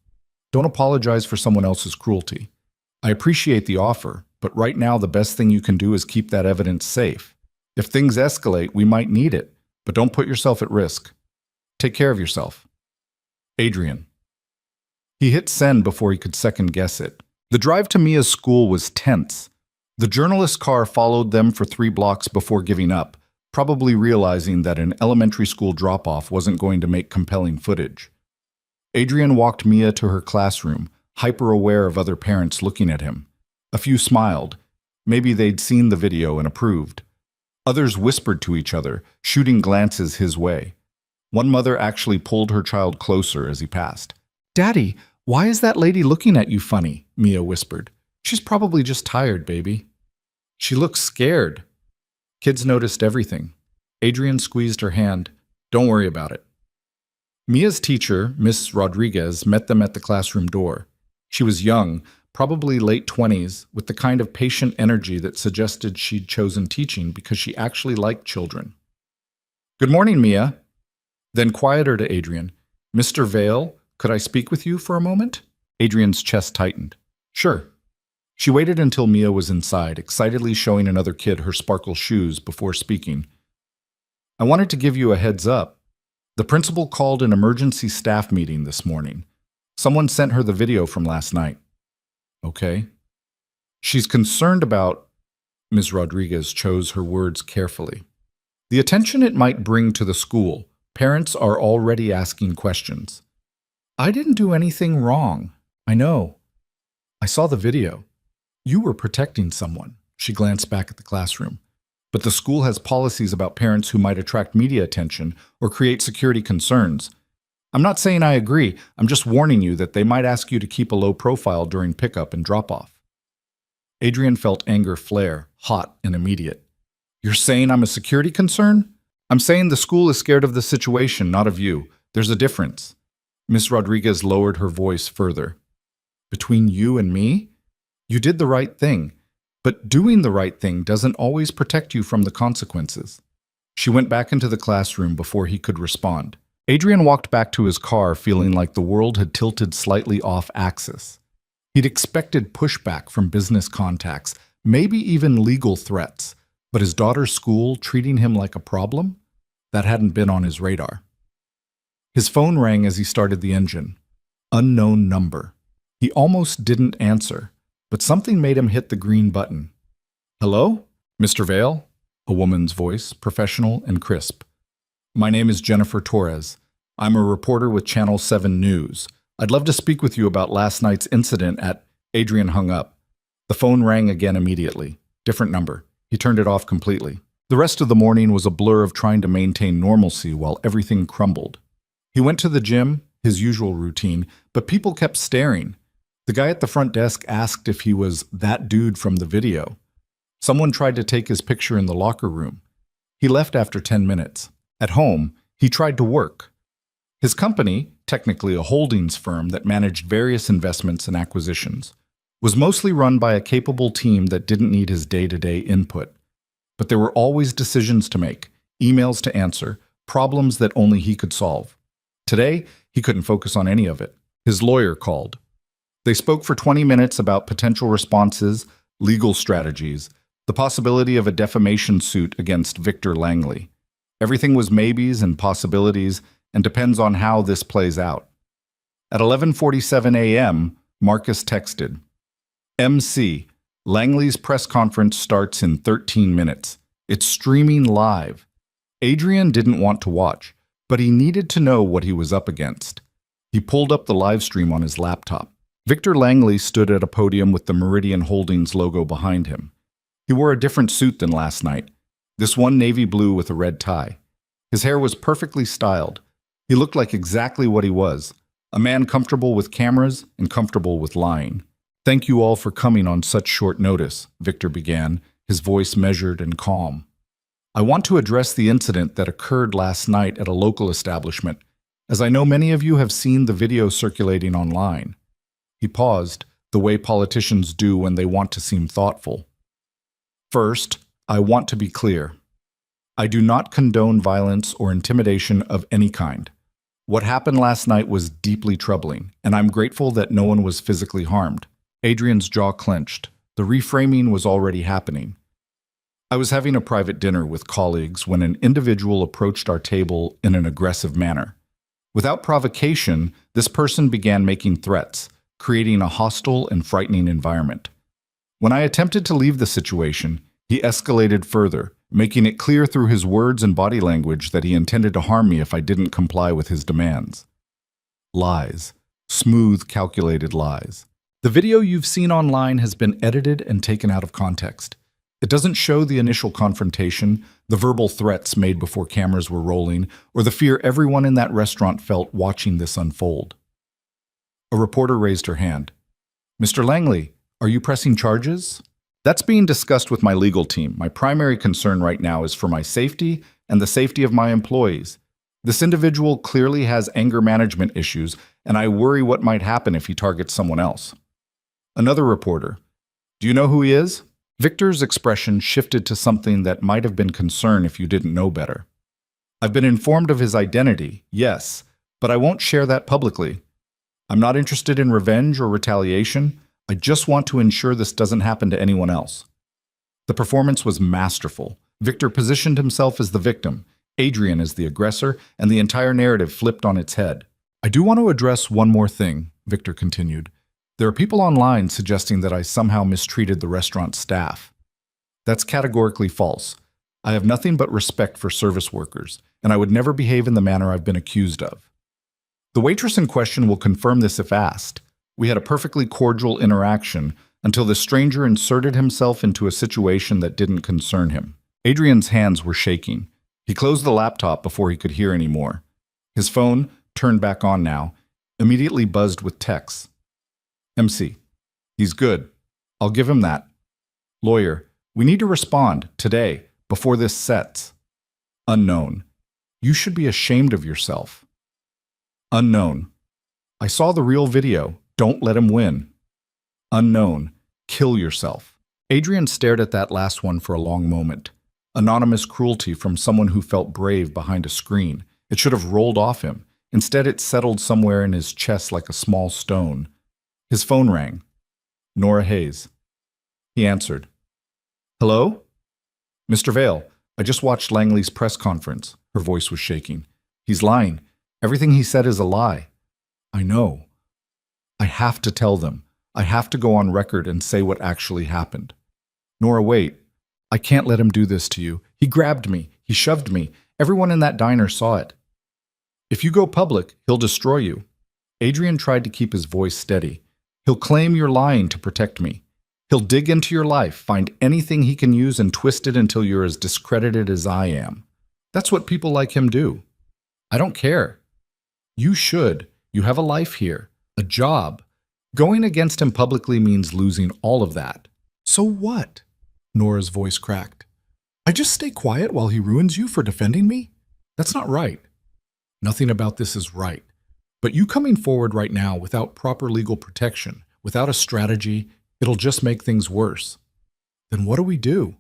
Don't apologize for someone else's cruelty. I appreciate the offer, but right now the best thing you can do is keep that evidence safe. If things escalate, we might need it, but don't put yourself at risk. Take care of yourself. Adrian. He hit send before he could second-guess it. The drive to Mia's school was tense. The journalist's car followed them for 3 blocks before giving up, probably realizing that an elementary school drop-off wasn't going to make compelling footage. Adrian walked Mia to her classroom, hyper-aware of other parents looking at him. A few smiled. Maybe they'd seen the video and approved. Others whispered to each other, shooting glances his way. One mother actually pulled her child closer as he passed. "Daddy, why is that lady looking at you funny?" Mia whispered. "She's probably just tired, baby." "She looks scared." Kids noticed everything. Adrian squeezed her hand. "Don't worry about it." Mia's teacher, Miss Rodriguez, met them at the classroom door. She was young, probably late 20s, with the kind of patient energy that suggested she'd chosen teaching because she actually liked children. "Good morning, Mia." Then quieter to Adrian. "Mr. Vale, could I speak with you for a moment?" Adrian's chest tightened. "Sure." She waited until Mia was inside, excitedly showing another kid her sparkle shoes before speaking. "I wanted to give you a heads up. The principal called an emergency staff meeting this morning. Someone sent her the video from last night." "Okay." "She's concerned about—" Ms. Rodriguez chose her words carefully. "The attention it might bring to the school. Parents are already asking questions." "I didn't do anything wrong. I know. I saw the video. You were protecting someone." She glanced back at the classroom. "But the school has policies about parents who might attract media attention or create security concerns. I'm not saying I agree. I'm just warning you that they might ask you to keep a low profile during pickup and drop-off." Adrian felt anger flare, hot and immediate. "You're saying I'm a security concern?" "I'm saying the school is scared of the situation, not of you. There's a difference." Miss Rodriguez lowered her voice further. "Between you and me? You did the right thing. But doing the right thing doesn't always protect you from the consequences." She went back into the classroom before he could respond. Adrian walked back to his car feeling like the world had tilted slightly off axis. He'd expected pushback from business contacts, maybe even legal threats, but his daughter's school treating him like a problem? That hadn't been on his radar. His phone rang as he started the engine. Unknown number. He almost didn't answer, but something made him hit the green button. "Hello? Mr. Vale?" A woman's voice, professional and crisp. "My name is Jennifer Torres. I'm a reporter with Channel 7 News. I'd love to speak with you about last night's incident at—" Adrian hung up. The phone rang again immediately. Different number. He turned it off completely. The rest of the morning was a blur of trying to maintain normalcy while everything crumbled. He went to the gym, his usual routine, but people kept staring. The guy at the front desk asked if he was that dude from the video. Someone tried to take his picture in the locker room. He left after 10 minutes. At home, he tried to work. His company, technically a holdings firm that managed various investments and acquisitions, was mostly run by a capable team that didn't need his day-to-day input. But there were always decisions to make, emails to answer, problems that only he could solve. Today, he couldn't focus on any of it. His lawyer called. They spoke for 20 minutes about potential responses, legal strategies, the possibility of a defamation suit against Victor Langley. Everything was maybes and possibilities and depends on how this plays out. At 11:47 a.m., Marcus texted, MC, Langley's press conference starts in 13 minutes. It's streaming live. Adrian didn't want to watch, but he needed to know what he was up against. He pulled up the live stream on his laptop. Victor Langley stood at a podium with the Meridian Holdings logo behind him. He wore a different suit than last night, this one navy blue with a red tie. His hair was perfectly styled. He looked like exactly what he was, a man comfortable with cameras and comfortable with lying. Thank you all for coming on such short notice, Victor began, his voice measured and calm. I want to address the incident that occurred last night at a local establishment, as I know many of you have seen the video circulating online. He paused, the way politicians do when they want to seem thoughtful. First, I want to be clear. I do not condone violence or intimidation of any kind. What happened last night was deeply troubling, and I'm grateful that no one was physically harmed. Adrian's jaw clenched. The reframing was already happening. I was having a private dinner with colleagues when an individual approached our table in an aggressive manner. Without provocation, this person began making threats, creating a hostile and frightening environment. When I attempted to leave the situation, he escalated further, making it clear through his words and body language that he intended to harm me if I didn't comply with his demands. Lies. Smooth, calculated lies. The video you've seen online has been edited and taken out of context. It doesn't show the initial confrontation, the verbal threats made before cameras were rolling, or the fear everyone in that restaurant felt watching this unfold. A reporter raised her hand. Mr. Langley, are you pressing charges? That's being discussed with my legal team. My primary concern right now is for my safety and the safety of my employees. This individual clearly has anger management issues, and I worry what might happen if he targets someone else. Another reporter. Do you know who he is? Victor's expression shifted to something that might have been concern if you didn't know better. I've been informed of his identity, yes, but I won't share that publicly. I'm not interested in revenge or retaliation. I just want to ensure this doesn't happen to anyone else. The performance was masterful. Victor positioned himself as the victim, Adrian as the aggressor, and the entire narrative flipped on its head. I do want to address one more thing, Victor continued. There are people online suggesting that I somehow mistreated the restaurant staff. That's categorically false. I have nothing but respect for service workers, and I would never behave in the manner I've been accused of. The waitress in question will confirm this if asked. We had a perfectly cordial interaction until the stranger inserted himself into a situation that didn't concern him. Adrian's hands were shaking. He closed the laptop before he could hear any more. His phone, turned back on now, immediately buzzed with texts. MC. He's good. I'll give him that. Lawyer. We need to respond, today, before this sets. Unknown. You should be ashamed of yourself. Unknown. I saw the real video. Don't let him win. Unknown. Kill yourself. Adrian stared at that last one for a long moment. Anonymous cruelty from someone who felt brave behind a screen. It should have rolled off him. Instead, it settled somewhere in his chest like a small stone. His phone rang. Nora Hayes. He answered. Hello? Mr. Vale, I just watched Langley's press conference. Her voice was shaking. He's lying. Everything he said is a lie. I know. I have to tell them. I have to go on record and say what actually happened. Nora, wait. I can't let him do this to you. He grabbed me. He shoved me. Everyone in that diner saw it. If you go public, he'll destroy you. Adrian tried to keep his voice steady. He'll claim you're lying to protect me. He'll dig into your life, find anything he can use and twist it until you're as discredited as I am. That's what people like him do. I don't care. You should. You have a life here, a job. Going against him publicly means losing all of that. So what? Nora's voice cracked. I just stay quiet while he ruins you for defending me? That's not right. Nothing about this is right. But you coming forward right now without proper legal protection, without a strategy, it'll just make things worse. Then what do we do?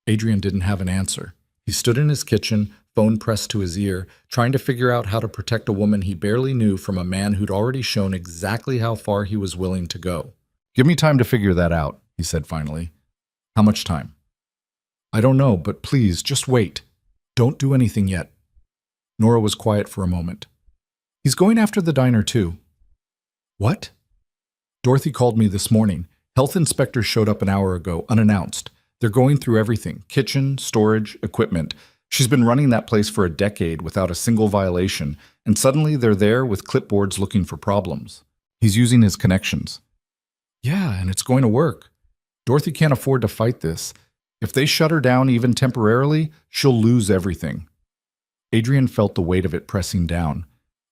Adrian didn't have an answer. He stood in his kitchen, phone pressed to his ear, trying to figure out how to protect a woman he barely knew from a man who'd already shown exactly how far he was willing to go. Give me time to figure that out, he said finally. How much time? I don't know, but please, just wait. Don't do anything yet. Nora was quiet for a moment. He's going after the diner too. What? Dorothy called me this morning. Health inspectors showed up an hour ago, unannounced. They're going through everything: kitchen, storage, equipment. She's been running that place for a decade without a single violation, and suddenly they're there with clipboards looking for problems. He's using his connections. Yeah, and it's going to work. Dorothy can't afford to fight this. If they shut her down even temporarily, she'll lose everything. Adrian felt the weight of it pressing down.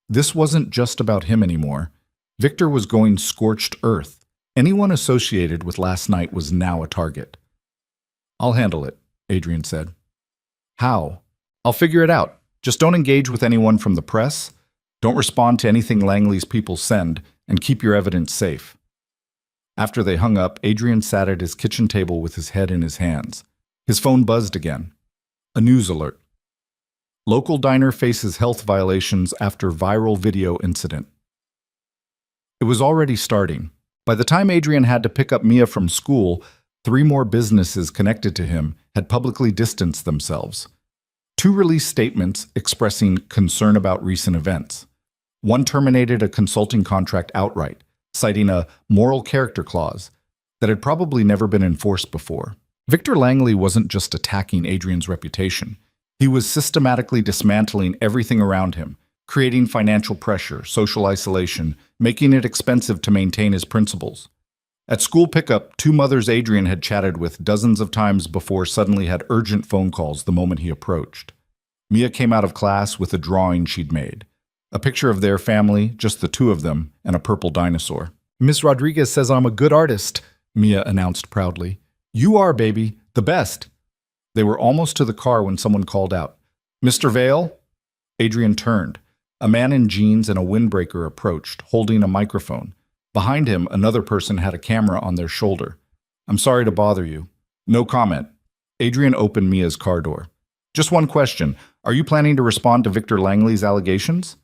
This wasn't just about him anymore. Victor was going scorched earth. Anyone associated with last night was now a target. I'll handle it, Adrian said. How? I'll figure it out. Just don't engage with anyone from the press. Don't respond to anything Langley's people send, and keep your evidence safe. After they hung up, Adrian sat at his kitchen table with his head in his hands. His phone buzzed again. A news alert. Local diner faces health violations after viral video incident. It was already starting. By the time Adrian had to pick up Mia from school, 3 more businesses connected to him had publicly distanced themselves. 2 released statements expressing concern about recent events. 1 terminated a consulting contract outright, citing a moral character clause that had probably never been enforced before. Victor Langley wasn't just attacking Adrian's reputation. He was systematically dismantling everything around him, creating financial pressure, social isolation, making it expensive to maintain his principles. At school pickup, 2 mothers Adrian had chatted with dozens of times before suddenly had urgent phone calls the moment he approached. Mia came out of class with a drawing she'd made. A picture of their family, just the 2 of them, and a purple dinosaur. Miss Rodriguez says I'm a good artist, Mia announced proudly. You are, baby. The best. They were almost to the car when someone called out. Mr. Vale? Adrian turned. A man in jeans and a windbreaker approached, holding a microphone. Behind him, another person had a camera on their shoulder. I'm sorry to bother you. No comment. Adrian opened Mia's car door. Just one question. Are you planning to respond to Victor Langley's allegations?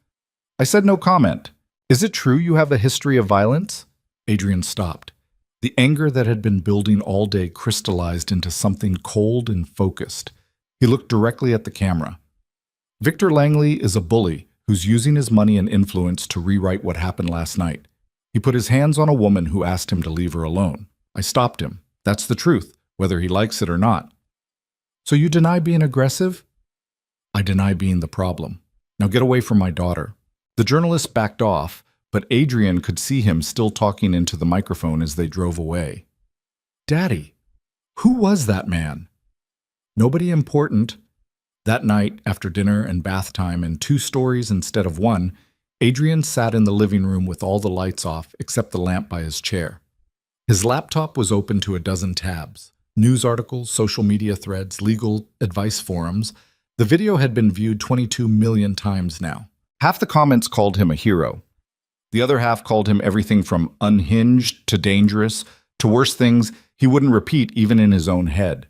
I said no comment. Is it true you have a history of violence? Adrian stopped. The anger that had been building all day crystallized into something cold and focused. He looked directly at the camera. Victor Langley is a bully who's using his money and influence to rewrite what happened last night. He put his hands on a woman who asked him to leave her alone. I stopped him. That's the truth, whether he likes it or not. So you deny being aggressive? I deny being the problem. Now get away from my daughter. The journalist backed off, but Adrian could see him still talking into the microphone as they drove away. Daddy, who was that man? Nobody important. That night, after dinner and bath time and 2 stories instead of 1, Adrian sat in the living room with all the lights off except the lamp by his chair. His laptop was open to a dozen tabs. News articles, social media threads, legal advice forums. The video had been viewed 22 million times now. Half the comments called him a hero. The other half called him everything from unhinged to dangerous to worse things he wouldn't repeat even in his own head.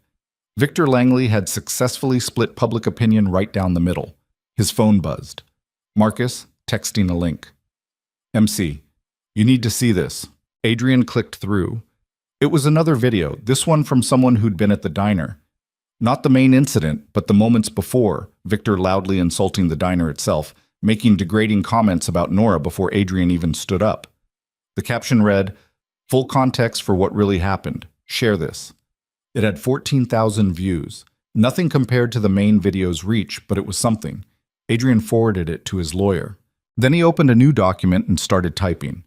Victor Langley had successfully split public opinion right down the middle. His phone buzzed. Marcus, texting a link. MC, you need to see this. Adrian clicked through. It was another video, this one from someone who'd been at the diner. Not the main incident, but the moments before, Victor loudly insulting the diner itself, making degrading comments about Nora before Adrian even stood up. The caption read, "Full context for what really happened. Share this." It had 14,000 views. Nothing compared to the main video's reach, but it was something. Adrian forwarded it to his lawyer. Then he opened a new document and started typing.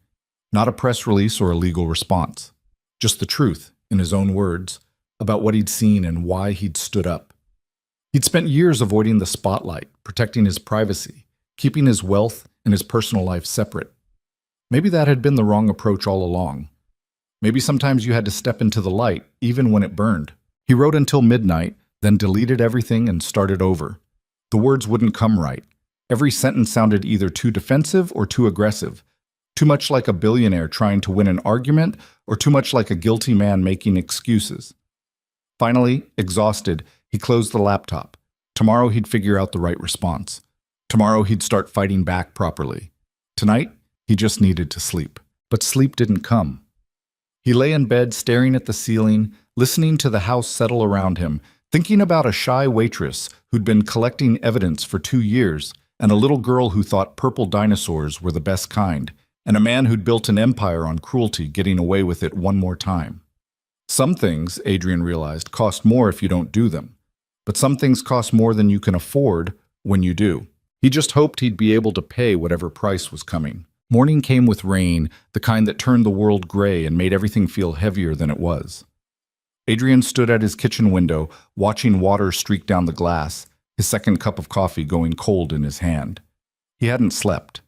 Not a press release or a legal response. Just the truth, in his own words, about what he'd seen and why he'd stood up. He'd spent years avoiding the spotlight, protecting his privacy, keeping his wealth and his personal life separate. Maybe that had been the wrong approach all along. Maybe sometimes you had to step into the light, even when it burned. He wrote until midnight, then deleted everything and started over. The words wouldn't come right. Every sentence sounded either too defensive or too aggressive. Too much like a billionaire trying to win an argument, or too much like a guilty man making excuses. Finally, exhausted, he closed the laptop. Tomorrow he'd figure out the right response. Tomorrow he'd start fighting back properly. Tonight, he just needed to sleep. But sleep didn't come. He lay in bed staring at the ceiling, listening to the house settle around him, Thinking about a shy waitress who'd been collecting evidence for 2 years, and a little girl who thought purple dinosaurs were the best kind, and a man who'd built an empire on cruelty getting away with it one more time. Some things, Adrian realized, cost more if you don't do them. But some things cost more than you can afford when you do. He just hoped he'd be able to pay whatever price was coming. Morning came with rain, the kind that turned the world gray and made everything feel heavier than it was. Adrian stood at his kitchen window, watching water streak down the glass, his second cup of coffee going cold in his hand. He hadn't slept.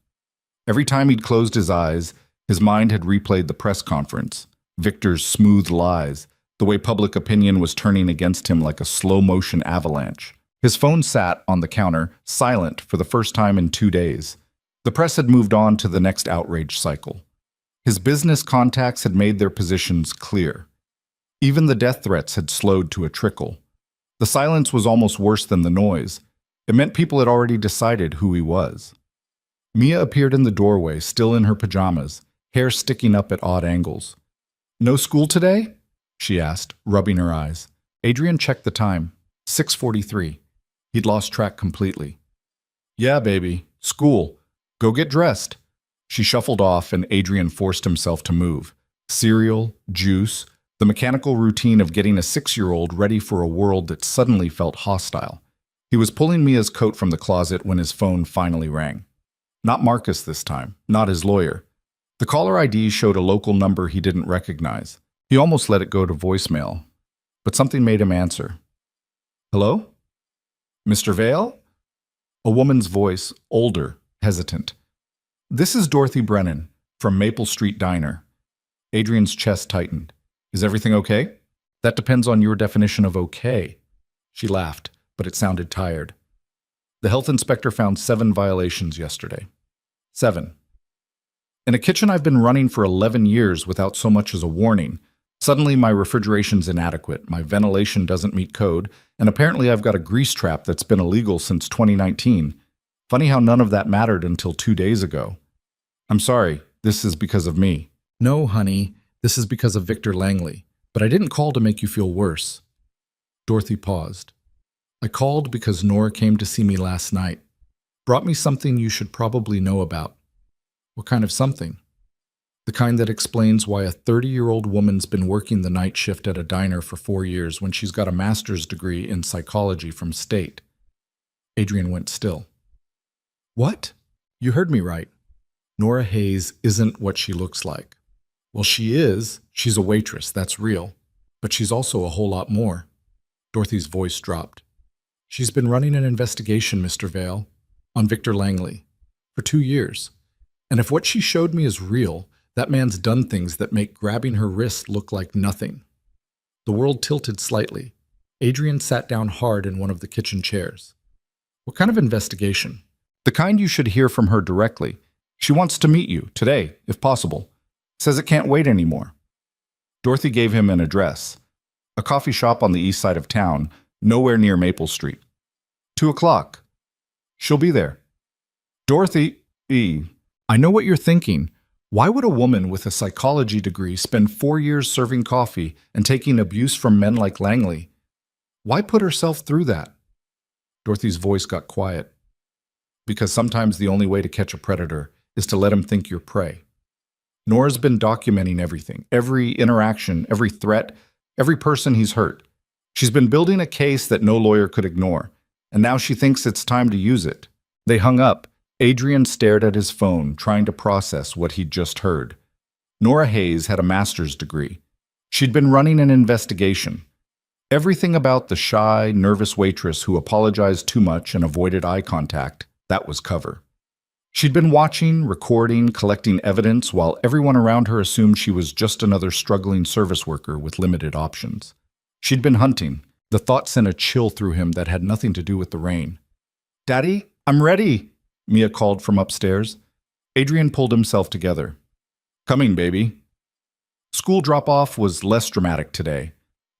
Every time he'd closed his eyes, his mind had replayed the press conference, Victor's smooth lies, the way public opinion was turning against him like a slow-motion avalanche. His phone sat on the counter, silent for the first time in 2 days. The press had moved on to the next outrage cycle. His business contacts had made their positions clear. Even the death threats had slowed to a trickle. The silence was almost worse than the noise. It meant people had already decided who he was. Mia appeared in the doorway, still in her pajamas, hair sticking up at odd angles. "No school today?" she asked, rubbing her eyes. Adrian checked the time. 6:43. He'd lost track completely. "Yeah, baby. School. Go get dressed." She shuffled off, and Adrian forced himself to move. Cereal, juice, the mechanical routine of getting a 6-year-old ready for a world that suddenly felt hostile. He was pulling Mia's coat from the closet when his phone finally rang. Not Marcus this time, not his lawyer. The caller ID showed a local number he didn't recognize. He almost let it go to voicemail, but something made him answer. "Hello? Mr. Vale?" A woman's voice, older, hesitant. "This is Dorothy Brennan, from Maple Street Diner." Adrian's chest tightened. "Is everything okay?" "That depends on your definition of okay." She laughed, but it sounded tired. "The health inspector found 7 violations yesterday." 7. "In a kitchen I've been running for 11 years without so much as a warning. Suddenly my refrigeration's inadequate, my ventilation doesn't meet code, and apparently I've got a grease trap that's been illegal since 2019. Funny how none of that mattered until 2 days ago. I'm sorry, this is because of me." "No, honey, this is because of Victor Langley, but I didn't call to make you feel worse." Dorothy paused. "I called because Nora came to see me last night. Brought me something you should probably know about." "What kind of something?" "The kind that explains why a 30-year-old woman's been working the night shift at a diner for 4 years when she's got a master's degree in psychology from State." Adrian went still. "What? You heard me right. Nora Hayes isn't what she looks like." "Well, she is. She's a waitress, that's real. But she's also a whole lot more." Dorothy's voice dropped. "She's been running an investigation, Mr. Vale, on Victor Langley, for 2 years. And if what she showed me is real, that man's done things that make grabbing her wrist look like nothing." The world tilted slightly. Adrian sat down hard in one of the kitchen chairs. "What kind of investigation?" "The kind you should hear from her directly. She wants to meet you, today, if possible. Says it can't wait anymore." Dorothy gave him an address. A coffee shop on the east side of town, nowhere near Maple Street. 2 o'clock. She'll be there. "Dorothy, I know what you're thinking. Why would a woman with a psychology degree spend 4 years serving coffee and taking abuse from men like Langley? Why put herself through that?" Dorothy's voice got quiet. "Because sometimes the only way to catch a predator is to let him think you're prey. Nora's been documenting everything, every interaction, every threat, every person he's hurt. She's been building a case that no lawyer could ignore, and now she thinks it's time to use it." They hung up. Adrian stared at his phone, trying to process what he'd just heard. Nora Hayes had a master's degree. She'd been running an investigation. Everything about the shy, nervous waitress who apologized too much and avoided eye contact, that was cover. She'd been watching, recording, collecting evidence while everyone around her assumed she was just another struggling service worker with limited options. She'd been hunting. The thought sent a chill through him that had nothing to do with the rain. "Daddy, I'm ready," Mia called from upstairs. Adrian pulled himself together. "Coming, baby." School drop-off was less dramatic today.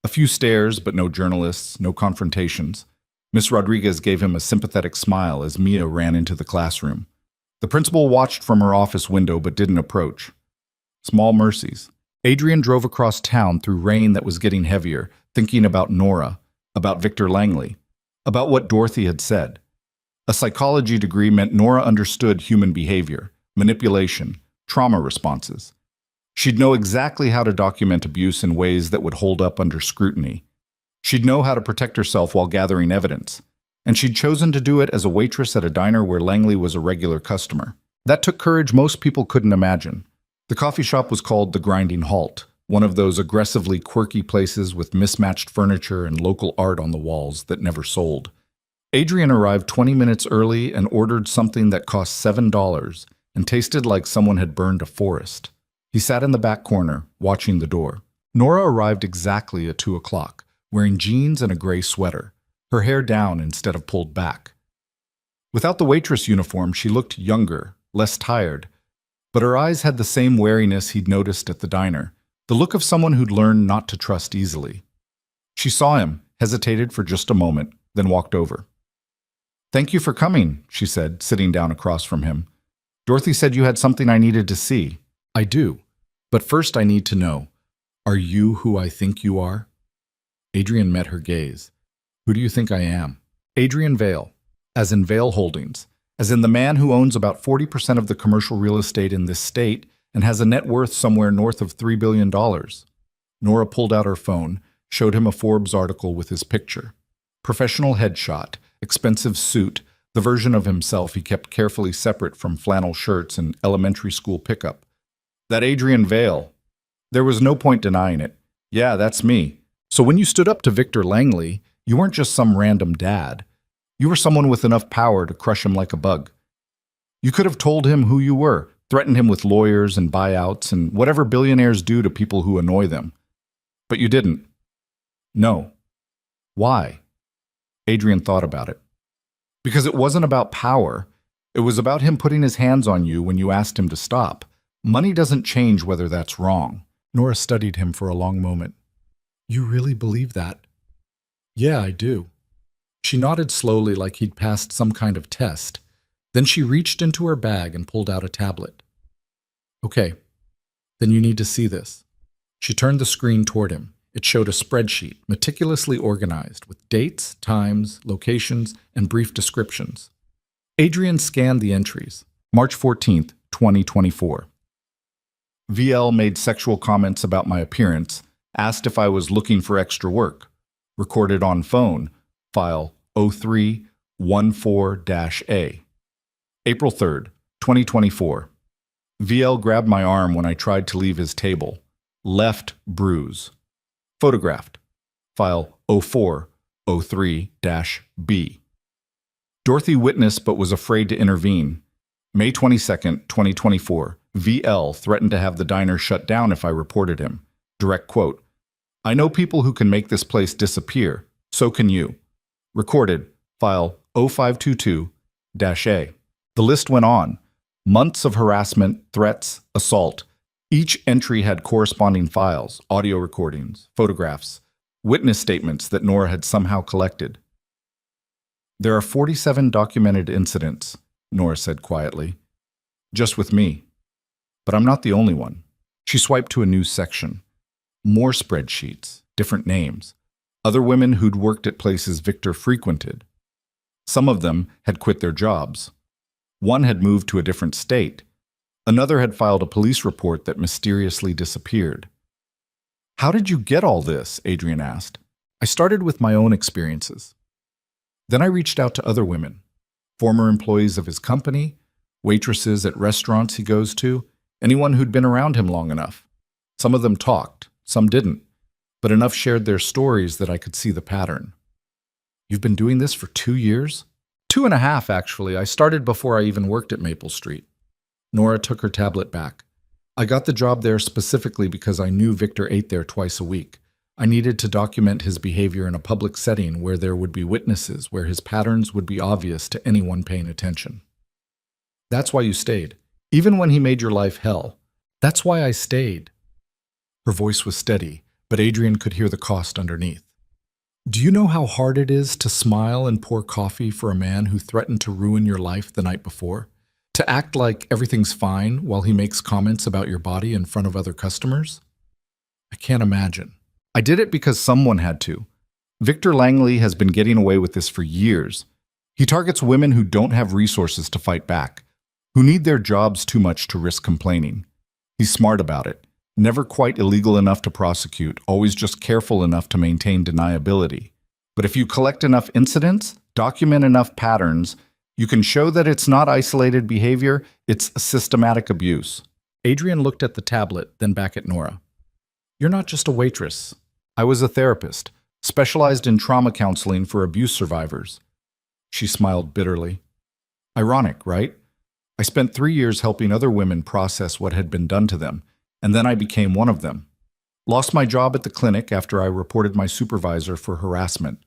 A few stares, but no journalists, no confrontations. Miss Rodriguez gave him a sympathetic smile as Mia ran into the classroom. The principal watched from her office window but didn't approach. Small mercies. Adrian drove across town through rain that was getting heavier, thinking about Nora. about Victor Langley, about what Dorothy had said. A psychology degree meant Nora understood human behavior, manipulation, trauma responses. She'd know exactly how to document abuse in ways that would hold up under scrutiny. She'd know how to protect herself while gathering evidence. And she'd chosen to do it as a waitress at a diner where Langley was a regular customer. That took courage most people couldn't imagine. The coffee shop was called the Grinding Halt, one of those aggressively quirky places with mismatched furniture and local art on the walls that never sold. Adrian arrived 20 minutes early and ordered something that cost $7 and tasted like someone had burned a forest. He sat in the back corner, watching the door. Nora arrived exactly at 2 o'clock, wearing jeans and a gray sweater, her hair down instead of pulled back. Without the waitress uniform, she looked younger, less tired, but her eyes had the same wariness he'd noticed at the diner, the look of someone who'd learned not to trust easily. She saw him, hesitated for just a moment, then walked over. "Thank you for coming," she said, sitting down across from him. "Dorothy said you had something I needed to see." "I do. But first I need to know, are you who I think you are?" Adrian met her gaze. "Who do you think I am?" "Adrian Vale, as in Vale Holdings, as in the man who owns about 40% of the commercial real estate in this state and has a net worth somewhere north of $3 billion. Nora pulled out her phone, showed him a Forbes article with his picture. Professional headshot, expensive suit, the version of himself he kept carefully separate from flannel shirts and elementary school pickup. That Adrian Vale. There was no point denying it. "Yeah, that's me." So when you stood up to Victor Langley, you weren't just some random dad. You were someone with enough power to crush him like a bug. You could have told him who you were, threatened him with lawyers and buyouts and whatever billionaires do to people who annoy them. But you didn't. No. Why? Adrian thought about it. Because it wasn't about power. It was about him putting his hands on you when you asked him to stop. Money doesn't change whether that's wrong. Nora studied him for a long moment. "You really believe that?" "Yeah, I do." She nodded slowly like he'd passed some kind of test. Then she reached into her bag and pulled out a tablet. "Okay, then you need to see this." She turned the screen toward him. It showed a spreadsheet, meticulously organized, with dates, times, locations, and brief descriptions. Adrian scanned the entries. March 14th, 2024. VL made sexual comments about my appearance, asked if I was looking for extra work. Recorded on phone, file 0314-A. April 3rd, 2024. VL grabbed my arm when I tried to leave his table. Left bruise. Photographed. File 0403-B. Dorothy witnessed but was afraid to intervene. May 22nd, 2024. VL threatened to have the diner shut down if I reported him. Direct quote. "I know people who can make this place disappear. So can you." Recorded. File 0522-A. The list went on. Months of harassment, threats, assault. Each entry had corresponding files, audio recordings, photographs, witness statements that Nora had somehow collected. "There are 47 documented incidents," Nora said quietly. "Just with me. But I'm not the only one." She swiped to a new section. More spreadsheets, different names. Other women who'd worked at places Victor frequented. Some of them had quit their jobs. One had moved to a different state. Another had filed a police report that mysteriously disappeared. "How did you get all this?" Adrian asked. "I started with my own experiences. Then I reached out to other women, former employees of his company, waitresses at restaurants he goes to, anyone who'd been around him long enough. Some of them talked, some didn't, but enough shared their stories that I could see the pattern." "You've been doing this for 2 years?" 2.5, actually. I started before I even worked at Maple Street. Nora took her tablet back. "I got the job there specifically because I knew Victor ate there twice a week. I needed to document his behavior in a public setting where there would be witnesses, where his patterns would be obvious to anyone paying attention." "That's why you stayed, even when he made your life hell." "That's why I stayed." Her voice was steady, but Adrian could hear the cost underneath. "Do you know how hard it is to smile and pour coffee for a man who threatened to ruin your life the night before? To act like everything's fine while he makes comments about your body in front of other customers? I can't imagine. I did it because someone had to. Victor Langley has been getting away with this for years. He targets women who don't have resources to fight back, who need their jobs too much to risk complaining. He's smart about it. Never quite illegal enough to prosecute, always just careful enough to maintain deniability. But if you collect enough incidents, document enough patterns, you can show that it's not isolated behavior, it's systematic abuse. Adrian looked at the tablet, then back at Nora. You're not just a waitress. I was a therapist, specialized in trauma counseling for abuse survivors. She smiled bitterly. Ironic, right? I spent 3 years helping other women process what had been done to them, and then I became one of them. Lost my job at the clinic after I reported my supervisor for harassment.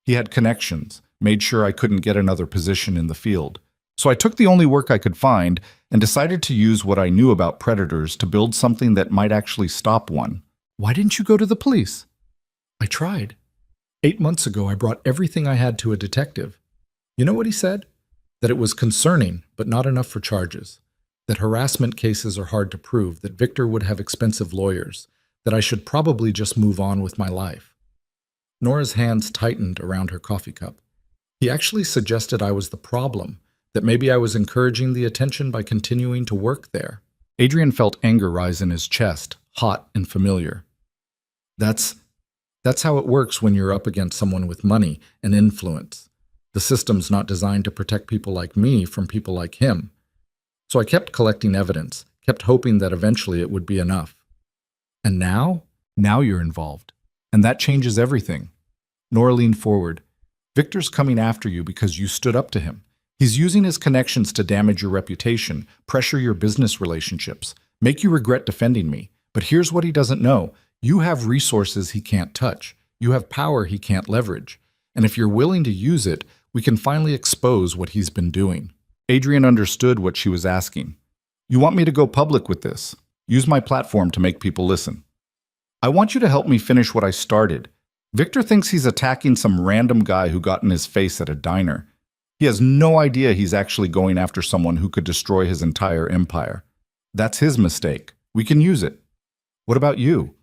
He had connections, made sure I couldn't get another position in the field. So I took the only work I could find and decided to use what I knew about predators to build something that might actually stop one. Why didn't you go to the police? I tried. 8 months ago, I brought everything I had to a detective. You know what he said? That it was concerning, but not enough for charges. That harassment cases are hard to prove, that Victor would have expensive lawyers, that I should probably just move on with my life. Nora's hands tightened around her coffee cup. He actually suggested I was the problem, that maybe I was encouraging the attention by continuing to work there. Adrian felt anger rise in his chest, hot and familiar. That's how it works when you're up against someone with money and influence. The system's not designed to protect people like me from people like him. So I kept collecting evidence, kept hoping that eventually it would be enough. And now? Now you're involved. And that changes everything. Nora leaned forward. Victor's coming after you because you stood up to him. He's using his connections to damage your reputation, pressure your business relationships, make you regret defending me. But here's what he doesn't know. You have resources he can't touch. You have power he can't leverage. And if you're willing to use it, we can finally expose what he's been doing. Adrian understood what she was asking. You want me to go public with this? Use my platform to make people listen. I want you to help me finish what I started. Victor thinks he's attacking some random guy who got in his face at a diner. He has no idea he's actually going after someone who could destroy his entire empire. That's his mistake. We can use it. What about you?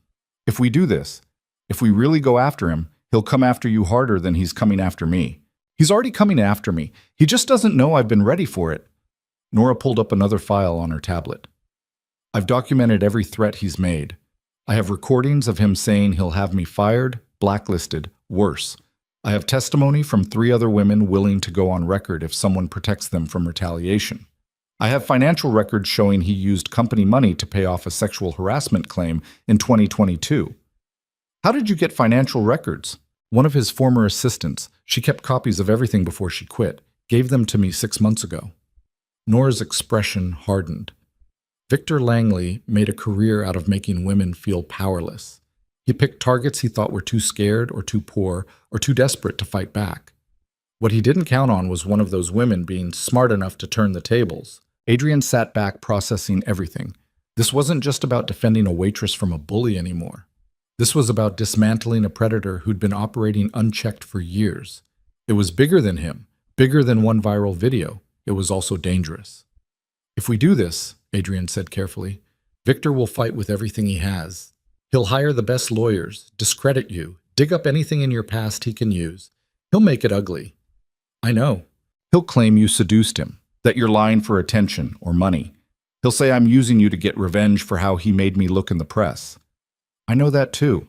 If we do this, if we really go after him, he'll come after you harder than he's coming after me. He's already coming after me. He just doesn't know I've been ready for it. Nora pulled up another file on her tablet. I've documented every threat he's made. I have recordings of him saying he'll have me fired, blacklisted, worse. I have testimony from 3 other women willing to go on record if someone protects them from retaliation. I have financial records showing he used company money to pay off a sexual harassment claim in 2022. How did you get financial records? One of his former assistants, she kept copies of everything before she quit, gave them to me 6 months ago. Nora's expression hardened. Victor Langley made a career out of making women feel powerless. He picked targets he thought were too scared or too poor or too desperate to fight back. What he didn't count on was one of those women being smart enough to turn the tables. Adrian sat back processing everything. This wasn't just about defending a waitress from a bully anymore. This was about dismantling a predator who'd been operating unchecked for years. It was bigger than him, bigger than one viral video. It was also dangerous. If we do this, Adrian said carefully, Victor will fight with everything he has. He'll hire the best lawyers, discredit you, dig up anything in your past he can use. He'll make it ugly. I know. He'll claim you seduced him, that you're lying for attention or money. He'll say I'm using you to get revenge for how he made me look in the press. I know that too.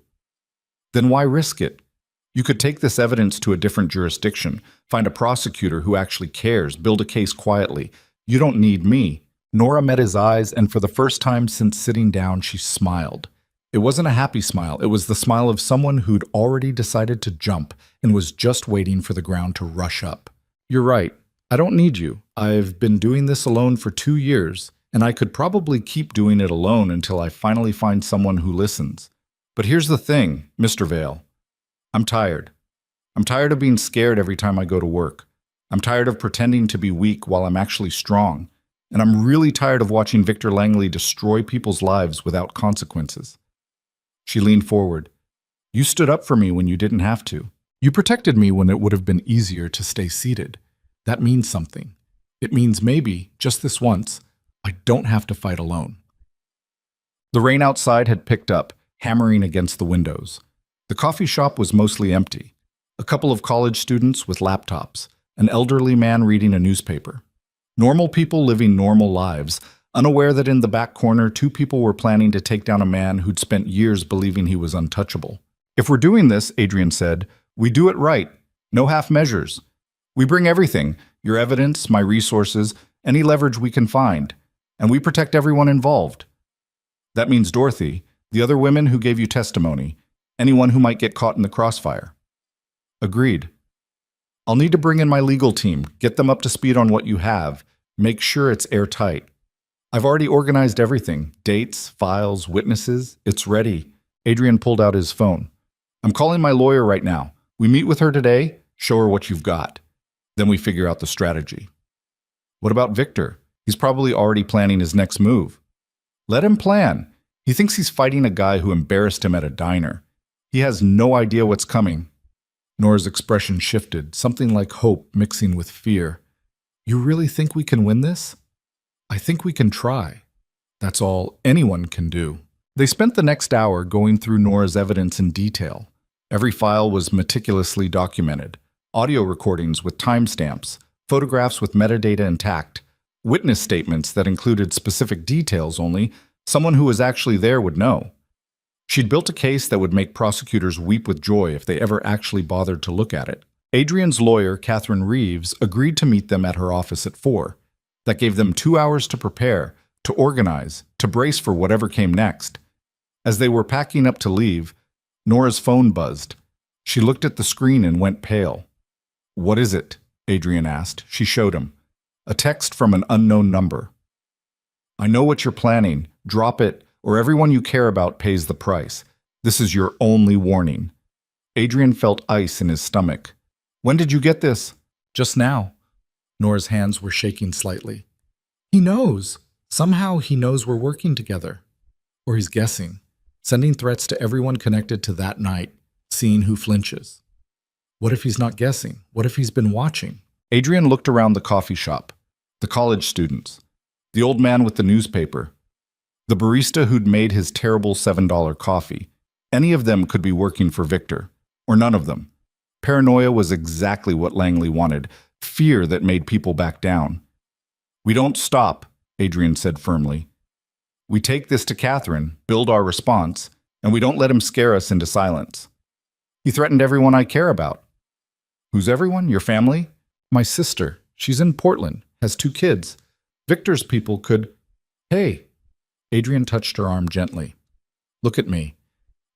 Then why risk it? You could take this evidence to a different jurisdiction, find a prosecutor who actually cares, build a case quietly. You don't need me. Nora met his eyes, and for the first time since sitting down, she smiled. It wasn't a happy smile. It was the smile of someone who'd already decided to jump and was just waiting for the ground to rush up. You're right. I don't need you. I've been doing this alone for 2 years, and I could probably keep doing it alone until I finally find someone who listens. But here's the thing, Mr. Vale. I'm tired. I'm tired of being scared every time I go to work. I'm tired of pretending to be weak while I'm actually strong. And I'm really tired of watching Victor Langley destroy people's lives without consequences. She leaned forward. You stood up for me when you didn't have to. You protected me when it would have been easier to stay seated. That means something. It means maybe, just this once, I don't have to fight alone. The rain outside had picked up, hammering against the windows. The coffee shop was mostly empty. A couple of college students with laptops, an elderly man reading a newspaper. Normal people living normal lives, unaware that in the back corner, two people were planning to take down a man who'd spent years believing he was untouchable. If we're doing this, Adrian said, we do it right. No half measures. We bring everything, your evidence, my resources, any leverage we can find, and we protect everyone involved. That means Dorothy, the other women who gave you testimony, anyone who might get caught in the crossfire. Agreed. I'll need to bring in my legal team, get them up to speed on what you have, make sure it's airtight. I've already organized everything, dates, files, witnesses, it's ready. Adrian pulled out his phone. I'm calling my lawyer right now. We meet with her today, show her what you've got. Then we figure out the strategy. What about Victor? He's probably already planning his next move. Let him plan. He thinks he's fighting a guy who embarrassed him at a diner. He has no idea what's coming. Nora's expression shifted, something like hope mixing with fear. You really think we can win this? I think we can try. That's all anyone can do. They spent the next hour going through Nora's evidence in detail. Every file was meticulously documented. Audio recordings with timestamps, photographs with metadata intact, witness statements that included specific details only someone who was actually there would know. She'd built a case that would make prosecutors weep with joy if they ever actually bothered to look at it. Adrian's lawyer, Catherine Reeves, agreed to meet them at her office at 4. That gave them 2 hours to prepare, to organize, to brace for whatever came next. As they were packing up to leave, Nora's phone buzzed. She looked at the screen and went pale. What is it? Adrian asked. She showed him. A text from an unknown number. I know what you're planning. Drop it, or everyone you care about pays the price. This is your only warning. Adrian felt ice in his stomach. When did you get this? Just now. Nora's hands were shaking slightly. He knows. Somehow he knows we're working together. Or he's guessing, sending threats to everyone connected to that night, seeing who flinches. What if he's not guessing? What if he's been watching? Adrian looked around the coffee shop, the college students, the old man with the newspaper, the barista who'd made his terrible $7 coffee. Any of them could be working for Victor, or none of them. Paranoia was exactly what Langley wanted, fear that made people back down. We don't stop, Adrian said firmly. We take this to Catherine, build our response, and we don't let him scare us into silence. He threatened everyone I care about. Who's everyone? Your family? My sister. She's in Portland, has 2 kids. Victor's people could... Hey. Adrian touched her arm gently. Look at me.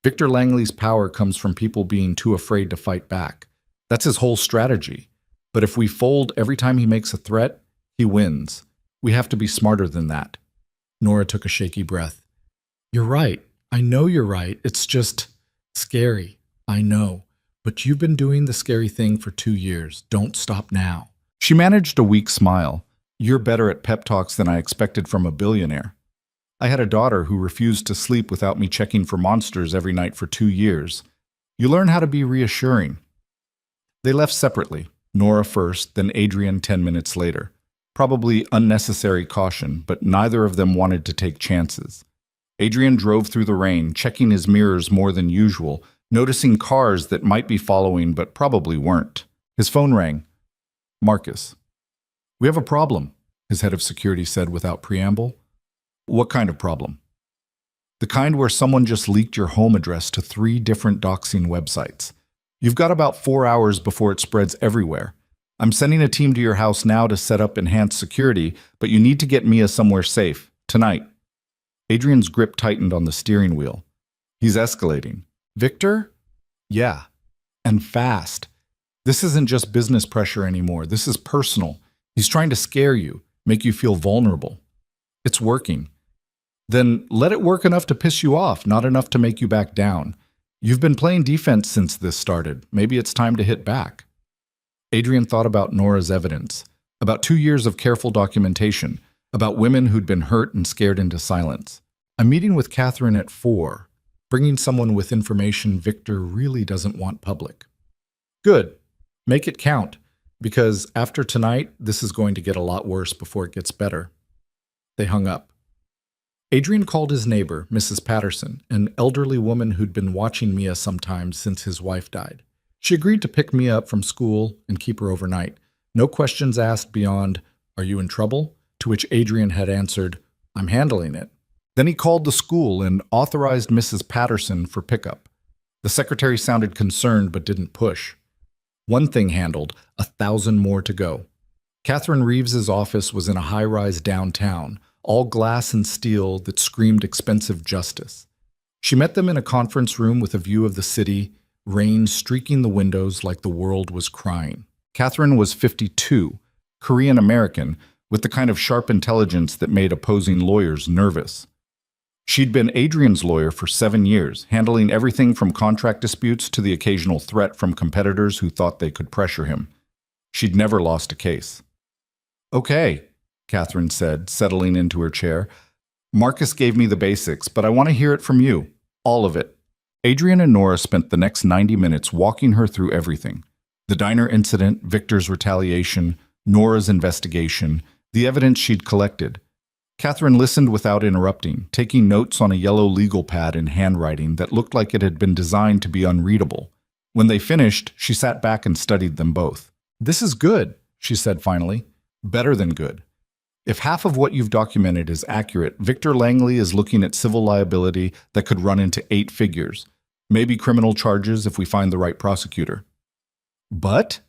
Victor Langley's power comes from people being too afraid to fight back. That's his whole strategy. But if we fold every time he makes a threat, he wins. We have to be smarter than that. Nora took a shaky breath. You're right. I know you're right. It's just scary. I know. But you've been doing the scary thing for 2 years. Don't stop now. She managed a weak smile. You're better at pep talks than I expected from a billionaire. I had a daughter who refused to sleep without me checking for monsters every night for 2 years. You learn how to be reassuring. They left separately, Nora first, then Adrian 10 minutes later. Probably unnecessary caution, but neither of them wanted to take chances. Adrian drove through the rain, checking his mirrors more than usual, noticing cars that might be following but probably weren't. His phone rang. Marcus. We have a problem, his head of security said without preamble. What kind of problem? The kind where someone just leaked your home address to 3 different doxing websites. You've got about 4 hours before it spreads everywhere. I'm sending a team to your house now to set up enhanced security, but you need to get Mia somewhere safe, tonight. Adrian's grip tightened on the steering wheel. He's escalating. Victor? Yeah. And fast. This isn't just business pressure anymore. This is personal. He's trying to scare you, make you feel vulnerable. It's working. Then let it work enough to piss you off, not enough to make you back down. You've been playing defense since this started. Maybe it's time to hit back. Adrian thought about Nora's evidence, about 2 years of careful documentation, about women who'd been hurt and scared into silence. I'm meeting with Catherine at 4, bringing someone with information Victor really doesn't want public. Good. Make it count, because after tonight, this is going to get a lot worse before it gets better. They hung up. Adrian called his neighbor, Mrs. Patterson, an elderly woman who'd been watching Mia sometimes since his wife died. She agreed to pick me up from school and keep her overnight. No questions asked beyond, "Are you in trouble?" To which Adrian had answered, "I'm handling it." Then he called the school and authorized Mrs. Patterson for pickup. The secretary sounded concerned but didn't push. One thing handled, 1,000 more to go. Catherine Reeves's office was in a high-rise downtown, all glass and steel that screamed expensive justice. She met them in a conference room with a view of the city, rain streaking the windows like the world was crying. Catherine was 52, Korean-American, with the kind of sharp intelligence that made opposing lawyers nervous. She'd been Adrian's lawyer for 7 years, handling everything from contract disputes to the occasional threat from competitors who thought they could pressure him. She'd never lost a case. "Okay," Catherine said, settling into her chair. "Marcus gave me the basics, but I want to hear it from you. All of it." Adrian and Nora spent the next 90 minutes walking her through everything. The diner incident, Victor's retaliation, Nora's investigation, the evidence she'd collected. Catherine listened without interrupting, taking notes on a yellow legal pad in handwriting that looked like it had been designed to be unreadable. When they finished, she sat back and studied them both. "This is good," she said finally. "Better than good. If half of what you've documented is accurate, Victor Langley is looking at civil liability that could run into 8 figures. Maybe criminal charges if we find the right prosecutor." "But?"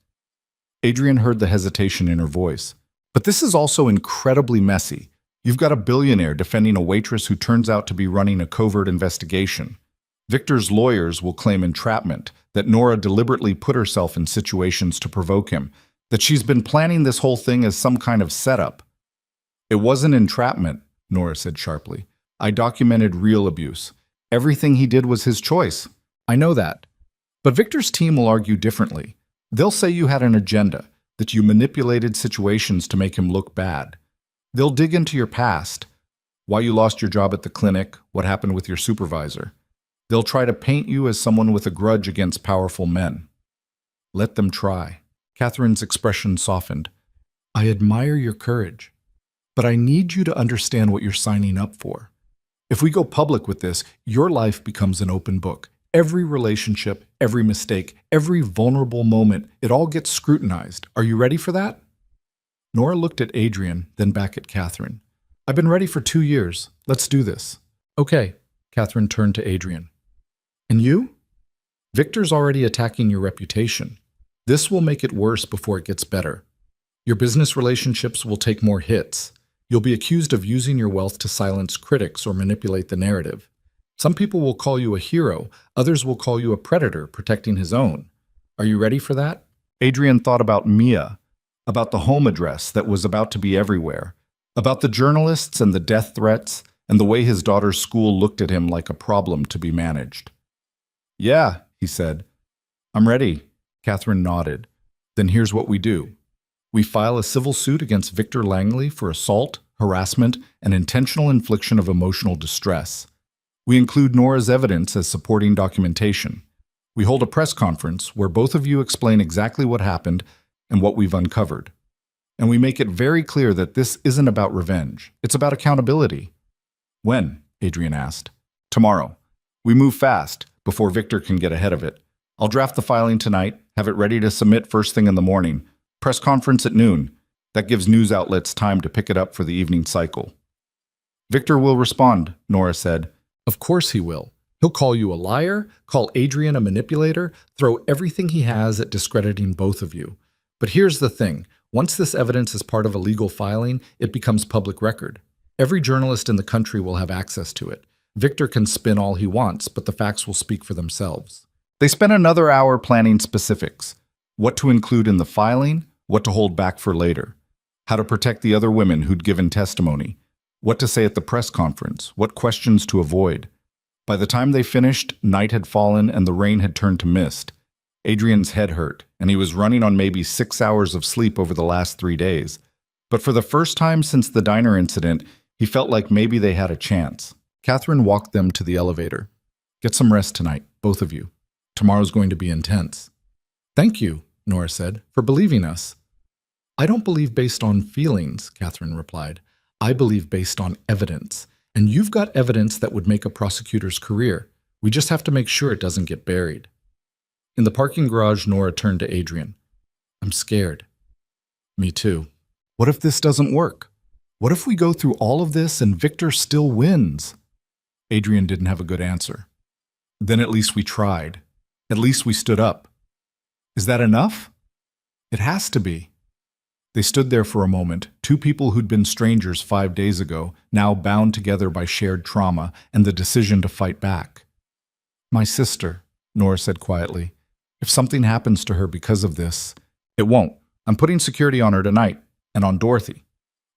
Adrian heard the hesitation in her voice. "But this is also incredibly messy. You've got a billionaire defending a waitress who turns out to be running a covert investigation. Victor's lawyers will claim entrapment, that Nora deliberately put herself in situations to provoke him, that she's been planning this whole thing as some kind of setup." "It wasn't entrapment," Nora said sharply. "I documented real abuse. Everything he did was his choice. I know that. But Victor's team will argue differently. They'll say you had an agenda, that you manipulated situations to make him look bad. They'll dig into your past, why you lost your job at the clinic, what happened with your supervisor. They'll try to paint you as someone with a grudge against powerful men. Let them try." Catherine's expression softened. "I admire your courage, but I need you to understand what you're signing up for. If we go public with this, your life becomes an open book. Every relationship, every mistake, every vulnerable moment, it all gets scrutinized. Are you ready for that?" Nora looked at Adrian, then back at Catherine. "I've been ready for 2 years. Let's do this." "Okay," Catherine turned to Adrian. "And you? Victor's already attacking your reputation. This will make it worse before it gets better. Your business relationships will take more hits. You'll be accused of using your wealth to silence critics or manipulate the narrative. Some people will call you a hero, others will call you a predator protecting his own. Are you ready for that?" Adrian thought about Mia, about the home address that was about to be everywhere, about the journalists and the death threats, and the way his daughter's school looked at him like a problem to be managed. "Yeah," he said. "I'm ready." Catherine nodded. "Then here's what we do. We file a civil suit against Victor Langley for assault, harassment, and intentional infliction of emotional distress. We include Nora's evidence as supporting documentation. We hold a press conference where both of you explain exactly what happened and what we've uncovered. And we make it very clear that this isn't about revenge. It's about accountability." "When?" Adrian asked. "Tomorrow. We move fast, before Victor can get ahead of it. I'll draft the filing tonight, have it ready to submit first thing in the morning. Press conference at noon. That gives news outlets time to pick it up for the evening cycle." "Victor will respond," Nora said. "Of course he will. He'll call you a liar, call Adrian a manipulator, throw everything he has at discrediting both of you. But here's the thing. Once this evidence is part of a legal filing, it becomes public record. Every journalist in the country will have access to it. Victor can spin all he wants, but the facts will speak for themselves." They spent another hour planning specifics. What to include in the filing, what to hold back for later. How to protect the other women who'd given testimony. What to say at the press conference, what questions to avoid. By the time they finished, night had fallen and the rain had turned to mist. Adrian's head hurt, and he was running on maybe 6 hours of sleep over the last 3 days. But for the first time since the diner incident, he felt like maybe they had a chance. Catherine walked them to the elevator. "Get some rest tonight, both of you. Tomorrow's going to be intense." "Thank you," Nora said, "for believing us." "I don't believe based on feelings," Catherine replied. "I believe based on evidence. And you've got evidence that would make a prosecutor's career. We just have to make sure it doesn't get buried." In the parking garage, Nora turned to Adrian. I'm scared. Me too. What if this doesn't work? What if we go through all of this and Victor still wins? Adrian didn't have a good answer. Then at least we tried. At least we stood up. Is that enough? It has to be. They stood there for a moment, two people who'd been strangers 5 days ago, now bound together by shared trauma and the decision to fight back. My sister, Nora said quietly. If something happens to her because of this, it won't. I'm putting security on her tonight, and on Dorothy,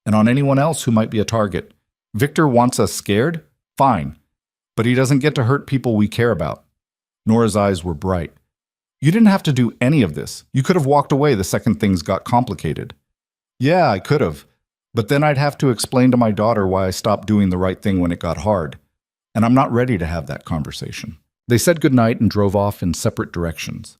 and on anyone else who might be a target. Victor wants us scared? Fine. But he doesn't get to hurt people we care about. Nora's eyes were bright. You didn't have to do any of this. You could have walked away the second things got complicated. Yeah, I could have. But then I'd have to explain to my daughter why I stopped doing the right thing when it got hard. And I'm not ready to have that conversation. They said goodnight and drove off in separate directions.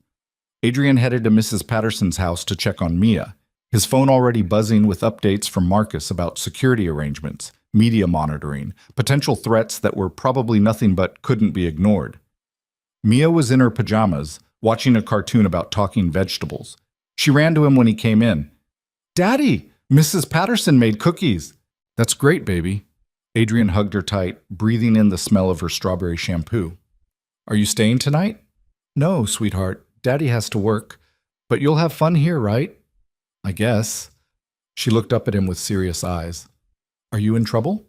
Adrian headed to Mrs. Patterson's house to check on Mia, his phone already buzzing with updates from Marcus about security arrangements, media monitoring, potential threats that were probably nothing but couldn't be ignored. Mia was in her pajamas, watching a cartoon about talking vegetables. She ran to him when he came in. Daddy, Mrs. Patterson made cookies. That's great, baby. Adrian hugged her tight, breathing in the smell of her strawberry shampoo. Are you staying tonight? No, sweetheart. Daddy has to work. But you'll have fun here, right? I guess. She looked up at him with serious eyes. Are you in trouble?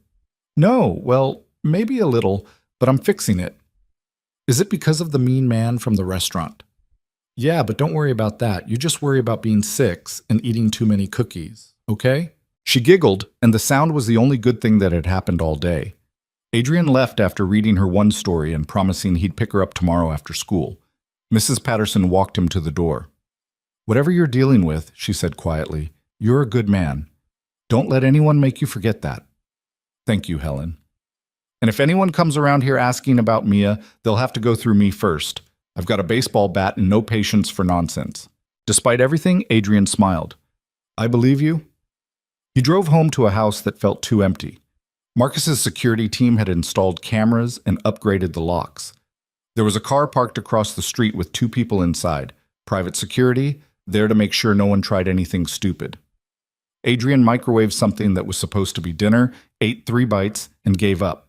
No, well, maybe a little, but I'm fixing it. Is it because of the mean man from the restaurant? Yeah, but don't worry about that. You just worry about being 6 and eating too many cookies, okay? She giggled, and the sound was the only good thing that had happened all day. Adrian left after reading her one story and promising he'd pick her up tomorrow after school. Mrs. Patterson walked him to the door. Whatever you're dealing with, she said quietly, you're a good man. Don't let anyone make you forget that. Thank you, Helen. And if anyone comes around here asking about Mia, they'll have to go through me first. I've got a baseball bat and no patience for nonsense. Despite everything, Adrian smiled. I believe you. He drove home to a house that felt too empty. Marcus's security team had installed cameras and upgraded the locks. There was a car parked across the street with 2 people inside, private security, there to make sure no one tried anything stupid. Adrian microwaved something that was supposed to be dinner, ate 3 bites, and gave up.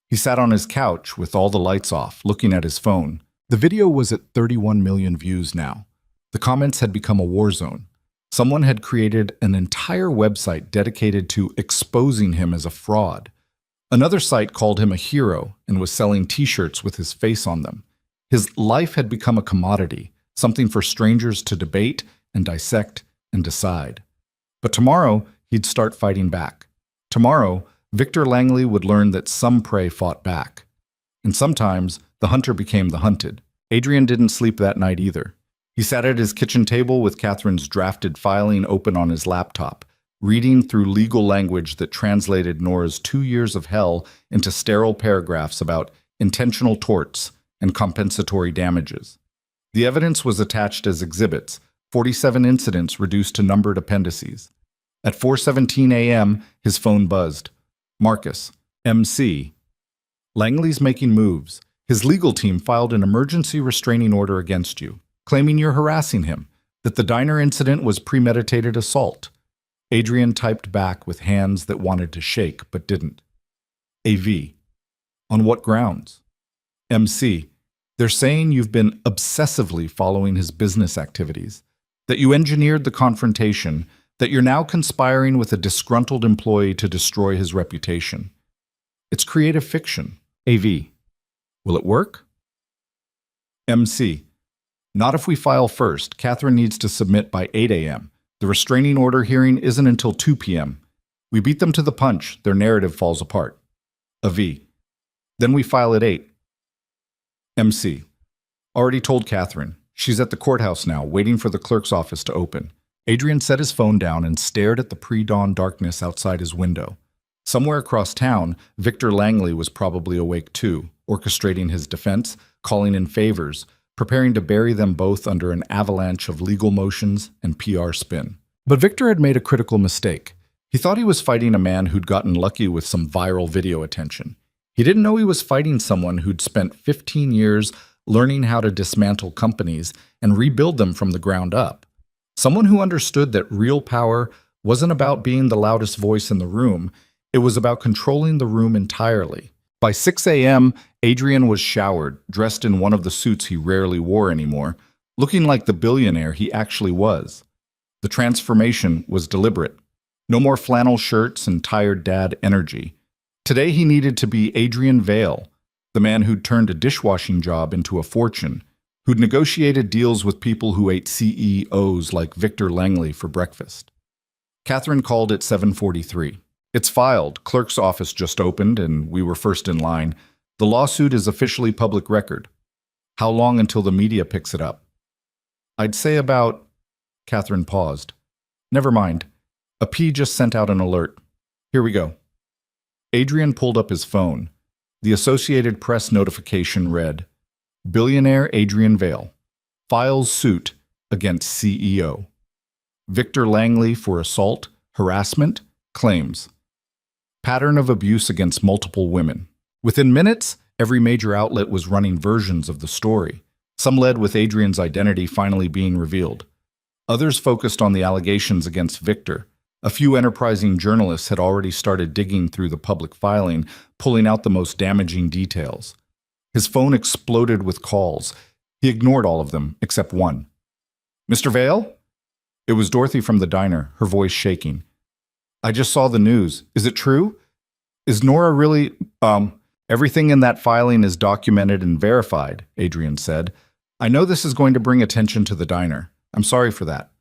He sat on his couch with all the lights off, looking at his phone. The video was at 31 million views now. The comments had become a war zone. Someone had created an entire website dedicated to exposing him as a fraud. Another site called him a hero and was selling t-shirts with his face on them. His life had become a commodity, something for strangers to debate and dissect and decide. But tomorrow, he'd start fighting back. Tomorrow, Victor Langley would learn that some prey fought back. And sometimes, the hunter became the hunted. Adrian didn't sleep that night either. He sat at his kitchen table with Catherine's drafted filing open on his laptop, reading through legal language that translated Nora's 2 years of hell into sterile paragraphs about intentional torts and compensatory damages. The evidence was attached as exhibits, 47 incidents reduced to numbered appendices. At 4:17 a.m., his phone buzzed. Marcus, MC. Langley's making moves. His legal team filed an emergency restraining order against you, claiming you're harassing him, that the diner incident was premeditated assault. Adrian typed back with hands that wanted to shake but didn't. AV. On what grounds? MC. They're saying you've been obsessively following his business activities, that you engineered the confrontation, that you're now conspiring with a disgruntled employee to destroy his reputation. It's creative fiction. AV. Will it work? MC. Not if we file first. Catherine needs to submit by 8 a.m. The restraining order hearing isn't until 2 p.m. We beat them to the punch. Their narrative falls apart. AV. Then we file at 8. MC. Already told Catherine. She's at the courthouse now, waiting for the clerk's office to open. Adrian set his phone down and stared at the pre-dawn darkness outside his window. Somewhere across town, Victor Langley was probably awake too, orchestrating his defense, calling in favors, preparing to bury them both under an avalanche of legal motions and PR spin. But Victor had made a critical mistake. He thought he was fighting a man who'd gotten lucky with some viral video attention. He didn't know he was fighting someone who'd spent 15 years learning how to dismantle companies and rebuild them from the ground up. Someone who understood that real power wasn't about being the loudest voice in the room, it was about controlling the room entirely. By 6 a.m., Adrian was showered, dressed in one of the suits he rarely wore anymore, looking like the billionaire he actually was. The transformation was deliberate. No more flannel shirts and tired dad energy. Today he needed to be Adrian Vale, the man who'd turned a dishwashing job into a fortune, who'd negotiated deals with people who ate CEOs like Victor Langley for breakfast. Catherine called at 7:43. It's filed. Clerk's office just opened, and we were first in line. The lawsuit is officially public record. How long until the media picks it up? I'd say about... Catherine paused. Never mind. A P just sent out an alert. Here we go. Adrian pulled up his phone. The Associated Press notification read, Billionaire Adrian Vale files suit against CEO. Victor Langley for assault, harassment, claims. Pattern of abuse against multiple women. Within minutes, every major outlet was running versions of the story. Some led with Adrian's identity finally being revealed. Others focused on the allegations against Victor. A few enterprising journalists had already started digging through the public filing, pulling out the most damaging details. His phone exploded with calls. He ignored all of them, except one. Mr. Vale? It was Dorothy from the diner, her voice shaking. I just saw the news. Is it true? Is Nora really... Everything in that filing is documented and verified, Adrian said. I know this is going to bring attention to the diner. I'm sorry for that.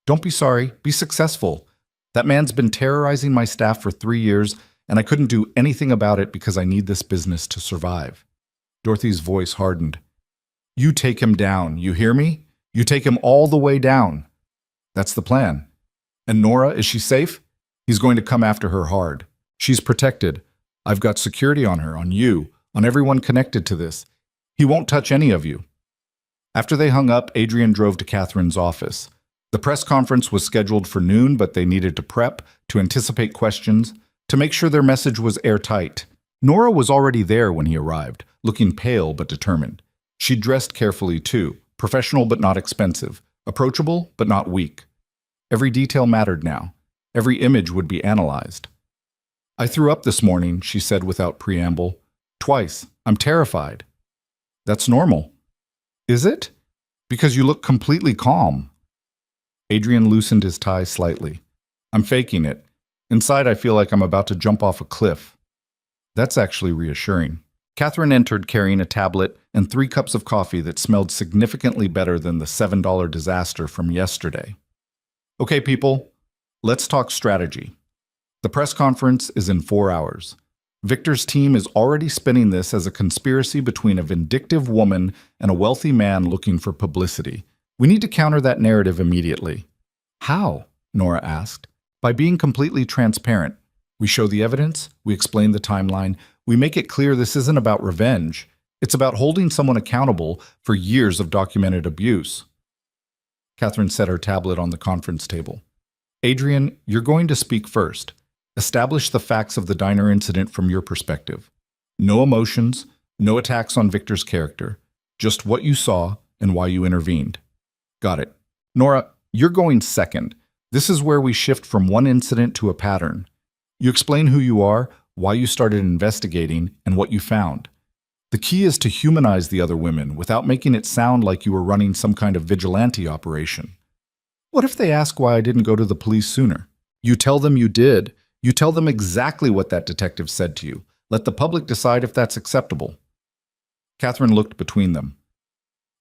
Don't be sorry. Be successful. That man's been terrorizing my staff for 3 years, and I couldn't do anything about it because I need this business to survive. Dorothy's voice hardened. You take him down, you hear me? You take him all the way down. That's the plan. And Nora, is she safe? He's going to come after her hard. She's protected. I've got security on her, on you, on everyone connected to this. He won't touch any of you. After they hung up, Adrian drove to Catherine's office. The press conference was scheduled for noon, but they needed to prep, to anticipate questions, to make sure their message was airtight. Nora was already there when he arrived, looking pale but determined. She dressed carefully too, professional but not expensive, approachable but not weak. Every detail mattered now. Every image would be analyzed. I threw up this morning, she said without preamble. Twice. I'm terrified. That's normal. Is it? Because you look completely calm. Adrian loosened his tie slightly. I'm faking it. Inside, I feel like I'm about to jump off a cliff. That's actually reassuring. Catherine entered carrying a tablet and 3 cups of coffee that smelled significantly better than the $7 disaster from yesterday. Okay, people, let's talk strategy. The press conference is in 4 hours. Victor's team is already spinning this as a conspiracy between a vindictive woman and a wealthy man looking for publicity. We need to counter that narrative immediately. How? Nora asked. By being completely transparent. We show the evidence, we explain the timeline, we make it clear this isn't about revenge. It's about holding someone accountable for years of documented abuse. Catherine set her tablet on the conference table. Adrian, you're going to speak first. Establish the facts of the diner incident from your perspective. No emotions, no attacks on Victor's character. Just what you saw and why you intervened. Got it. Nora, you're going second. This is where we shift from one incident to a pattern. You explain who you are, why you started investigating, and what you found. The key is to humanize the other women without making it sound like you were running some kind of vigilante operation. What if they ask why I didn't go to the police sooner? You tell them you did. You tell them exactly what that detective said to you. Let the public decide if that's acceptable. Catherine looked between them.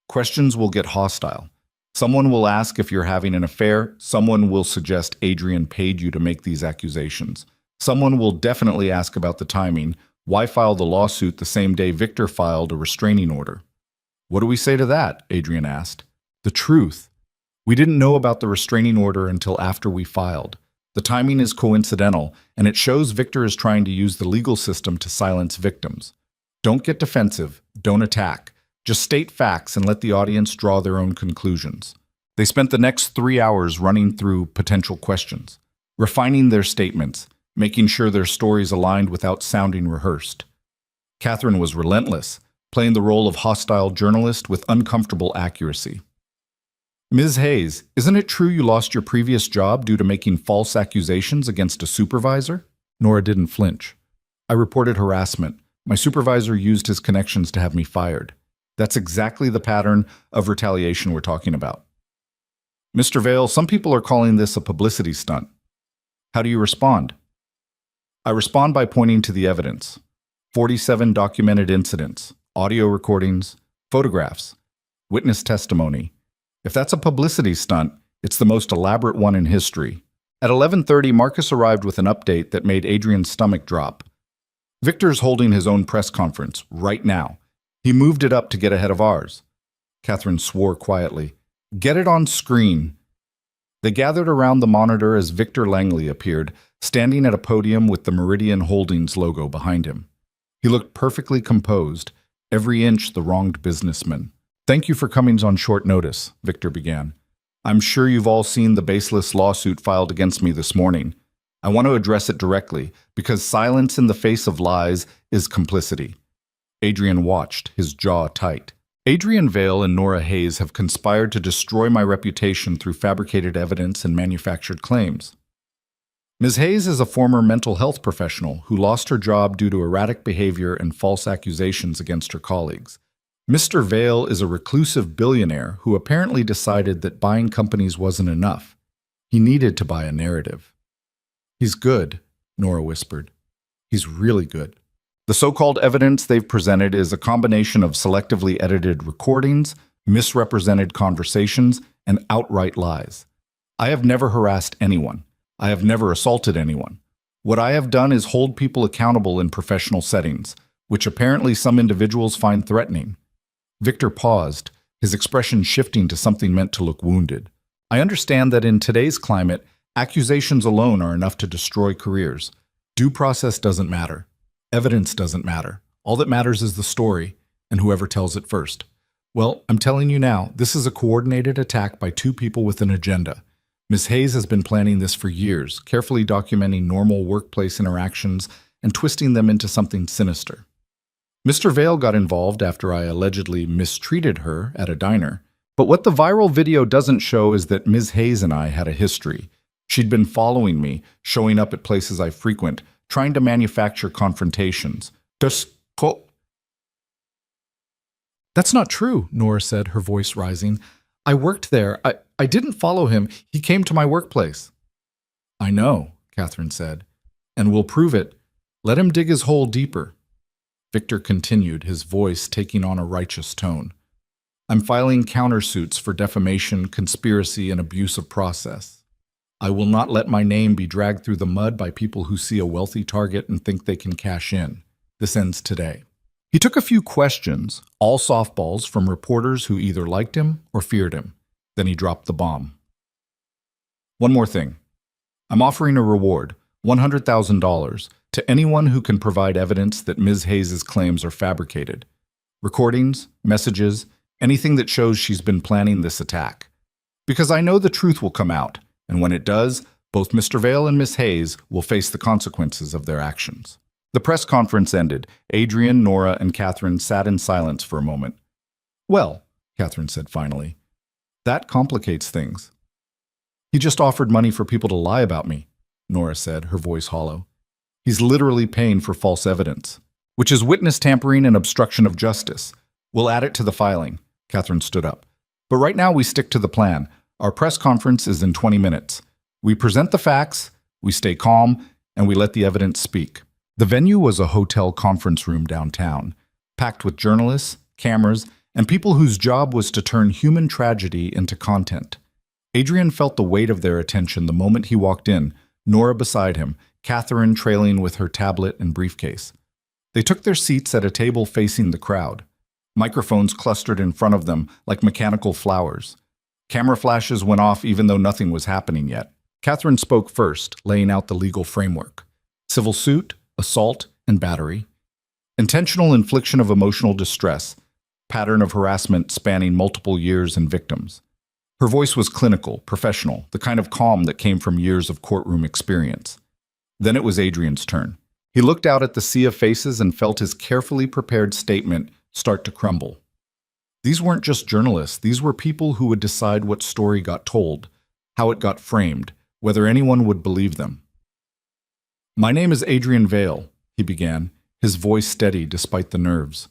Questions will get hostile. Someone will ask if you're having an affair. Someone will suggest Adrian paid you to make these accusations. Someone will definitely ask about the timing. Why file the lawsuit the same day Victor filed a restraining order? What do we say to that? Adrian asked. The truth. We didn't know about the restraining order until after we filed. The timing is coincidental, and it shows Victor is trying to use the legal system to silence victims. Don't get defensive. Don't attack. Just state facts and let the audience draw their own conclusions. They spent the next 3 hours running through potential questions, refining their statements, making sure their stories aligned without sounding rehearsed. Catherine was relentless, playing the role of hostile journalist with uncomfortable accuracy. Ms. Hayes, isn't it true you lost your previous job due to making false accusations against a supervisor? Nora didn't flinch. I reported harassment. My supervisor used his connections to have me fired. That's exactly the pattern of retaliation we're talking about. Mr. Vale, some people are calling this a publicity stunt. How do you respond? I respond by pointing to the evidence. 47 documented incidents, audio recordings, photographs, witness testimony. If that's a publicity stunt, it's the most elaborate one in history. At 11:30, Marcus arrived with an update that made Adrian's stomach drop. Victor's holding his own press conference right now. He moved it up to get ahead of ours. Catherine swore quietly. Get it on screen. They gathered around the monitor as Victor Langley appeared, standing at a podium with the Meridian Holdings logo behind him. He looked perfectly composed, every inch the wronged businessman. Thank you for coming on short notice, Victor began. I'm sure you've all seen the baseless lawsuit filed against me this morning. I want to address it directly, because silence in the face of lies is complicity. Adrian watched, his jaw tight. Adrian Vale and Nora Hayes have conspired to destroy my reputation through fabricated evidence and manufactured claims. Ms. Hayes is a former mental health professional who lost her job due to erratic behavior and false accusations against her colleagues. Mr. Vale is a reclusive billionaire who apparently decided that buying companies wasn't enough. He needed to buy a narrative. He's good, Nora whispered. He's really good. The so-called evidence they've presented is a combination of selectively edited recordings, misrepresented conversations, and outright lies. I have never harassed anyone. I have never assaulted anyone. What I have done is hold people accountable in professional settings, which apparently some individuals find threatening. Victor paused, his expression shifting to something meant to look wounded. I understand that in today's climate, accusations alone are enough to destroy careers. Due process doesn't matter. Evidence doesn't matter. All that matters is the story, and whoever tells it first. Well, I'm telling you now, this is a coordinated attack by two people with an agenda. Ms. Hayes has been planning this for years, carefully documenting normal workplace interactions and twisting them into something sinister. Mr. Vale got involved after I allegedly mistreated her at a diner. But what the viral video doesn't show is that Ms. Hayes and I had a history. She'd been following me, showing up at places I frequent, trying to manufacture confrontations. That's not true, Nora said, her voice rising. I worked there. I didn't follow him. He came to my workplace. I know, Catherine said, and we'll prove it. Let him dig his hole deeper. Victor continued, his voice taking on a righteous tone. I'm filing countersuits for defamation, conspiracy, and abuse of process. I will not let my name be dragged through the mud by people who see a wealthy target and think they can cash in. This ends today. He took a few questions, all softballs from reporters who either liked him or feared him. Then he dropped the bomb. One more thing. I'm offering a reward, $100,000, to anyone who can provide evidence that Ms. Hayes' claims are fabricated. Recordings, messages, anything that shows she's been planning this attack. Because I know the truth will come out, and when it does, both Mr. Vale and Ms. Hayes will face the consequences of their actions. The press conference ended. Adrian, Nora, and Catherine sat in silence for a moment. Well, Catherine said finally, that complicates things. He just offered money for people to lie about me, Nora said, her voice hollow. He's literally paying for false evidence, which is witness tampering and obstruction of justice. We'll add it to the filing. Catherine stood up. But right now we stick to the plan. Our press conference is in 20 minutes. We present the facts, we stay calm, and we let the evidence speak. The venue was a hotel conference room downtown, packed with journalists, cameras, and people whose job was to turn human tragedy into content. Adrian felt the weight of their attention the moment he walked in, Nora beside him, Catherine trailing with her tablet and briefcase. They took their seats at a table facing the crowd. Microphones clustered in front of them like mechanical flowers. Camera flashes went off even though nothing was happening yet. Catherine spoke first, laying out the legal framework. Civil suit, assault, and battery. Intentional infliction of emotional distress. Pattern of harassment spanning multiple years and victims. Her voice was clinical, professional, the kind of calm that came from years of courtroom experience. Then it was Adrian's turn. He looked out at the sea of faces and felt his carefully prepared statement start to crumble. These weren't just journalists, these were people who would decide what story got told, how it got framed, whether anyone would believe them. "My name is Adrian Vale," he began, his voice steady despite the nerves.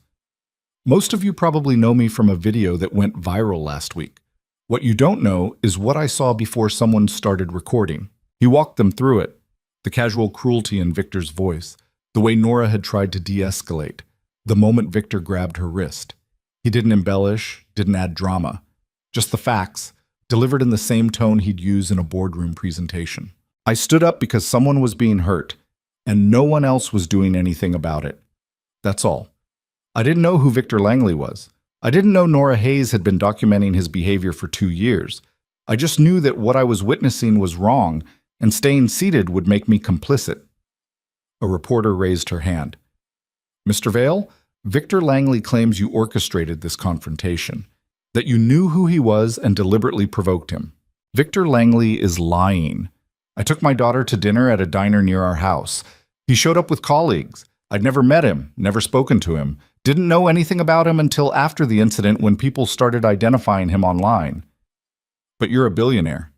"Most of you probably know me from a video that went viral last week. What you don't know is what I saw before someone started recording." He walked them through it, the casual cruelty in Victor's voice, the way Nora had tried to de-escalate, the moment Victor grabbed her wrist. He didn't embellish, didn't add drama, just the facts, delivered in the same tone he'd use in a boardroom presentation. "I stood up because someone was being hurt, and no one else was doing anything about it. That's all. I didn't know who Victor Langley was. I didn't know Nora Hayes had been documenting his behavior for 2 years. I just knew that what I was witnessing was wrong, and staying seated would make me complicit." A reporter raised her hand. "Mr. Vale, Victor Langley claims you orchestrated this confrontation, that you knew who he was and deliberately provoked him. Victor Langley is lying. I took my daughter to dinner at a diner near our house. He showed up with colleagues. I'd never met him, never spoken to him, didn't know anything about him until after the incident when people started identifying him online. But you're a billionaire.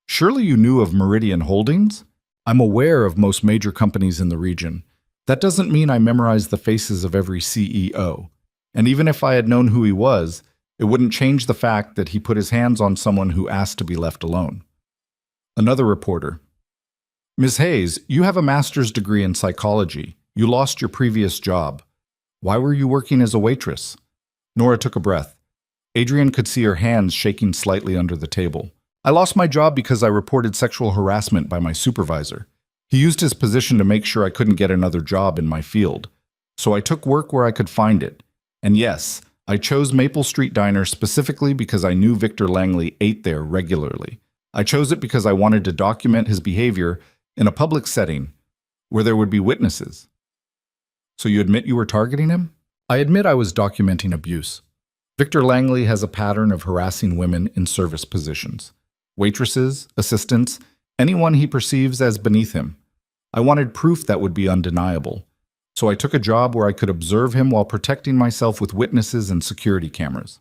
Surely you knew of Meridian Holdings? I'm aware of most major companies in the region. That doesn't mean I memorized the faces of every CEO. And even if I had known who he was, it wouldn't change the fact that he put his hands on someone who asked to be left alone." Another reporter. "Ms. Hayes, you have a master's degree in psychology. You lost your previous job. Why were you working as a waitress?" Nora took a breath. Adrian could see her hands shaking slightly under the table. "I lost my job because I reported sexual harassment by my supervisor. He used his position to make sure I couldn't get another job in my field. So I took work where I could find it. And yes, I chose Maple Street Diner specifically because I knew Victor Langley ate there regularly. I chose it because I wanted to document his behavior in a public setting where there would be witnesses." "So you admit you were targeting him?" "I admit I was documenting abuse. Victor Langley has a pattern of harassing women in service positions. Waitresses, assistants, anyone he perceives as beneath him. I wanted proof that would be undeniable. So I took a job where I could observe him while protecting myself with witnesses and security cameras."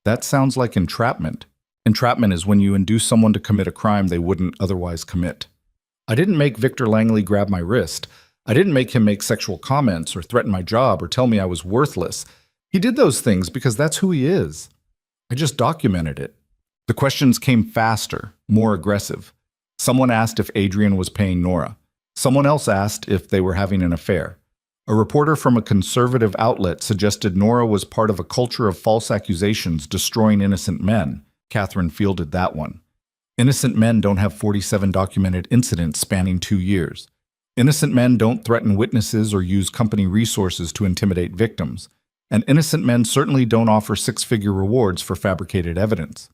"That sounds like entrapment." "Entrapment is when you induce someone to commit a crime they wouldn't otherwise commit. I didn't make Victor Langley grab my wrist. I didn't make him make sexual comments or threaten my job or tell me I was worthless. He did those things because that's who he is. I just documented it." The questions came faster, more aggressive. Someone asked if Adrian was paying Nora. Someone else asked if they were having an affair. A reporter from a conservative outlet suggested Nora was part of a culture of false accusations destroying innocent men. Catherine fielded that one. Innocent men don't have 47 documented incidents spanning 2 years. Innocent men don't threaten witnesses or use company resources to intimidate victims. And innocent men certainly don't offer 6-figure rewards for fabricated evidence.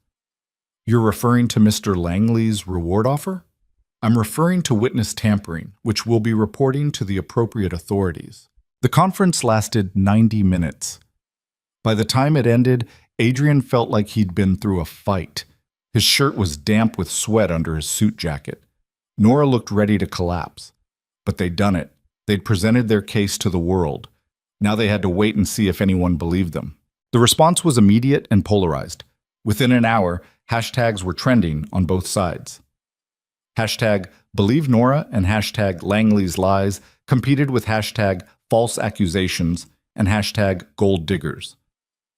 "You're referring to Mr. Langley's reward offer?" "I'm referring to witness tampering, which we'll be reporting to the appropriate authorities." The conference lasted 90 minutes. By the time it ended, Adrian felt like he'd been through a fight. His shirt was damp with sweat under his suit jacket. Nora looked ready to collapse. But they'd done it. They'd presented their case to the world. Now they had to wait and see if anyone believed them. The response was immediate and polarized. Within an hour, hashtags were trending on both sides. Hashtag Believe Nora and hashtag Langley's Lies competed with hashtag False Accusations and hashtag Gold Diggers.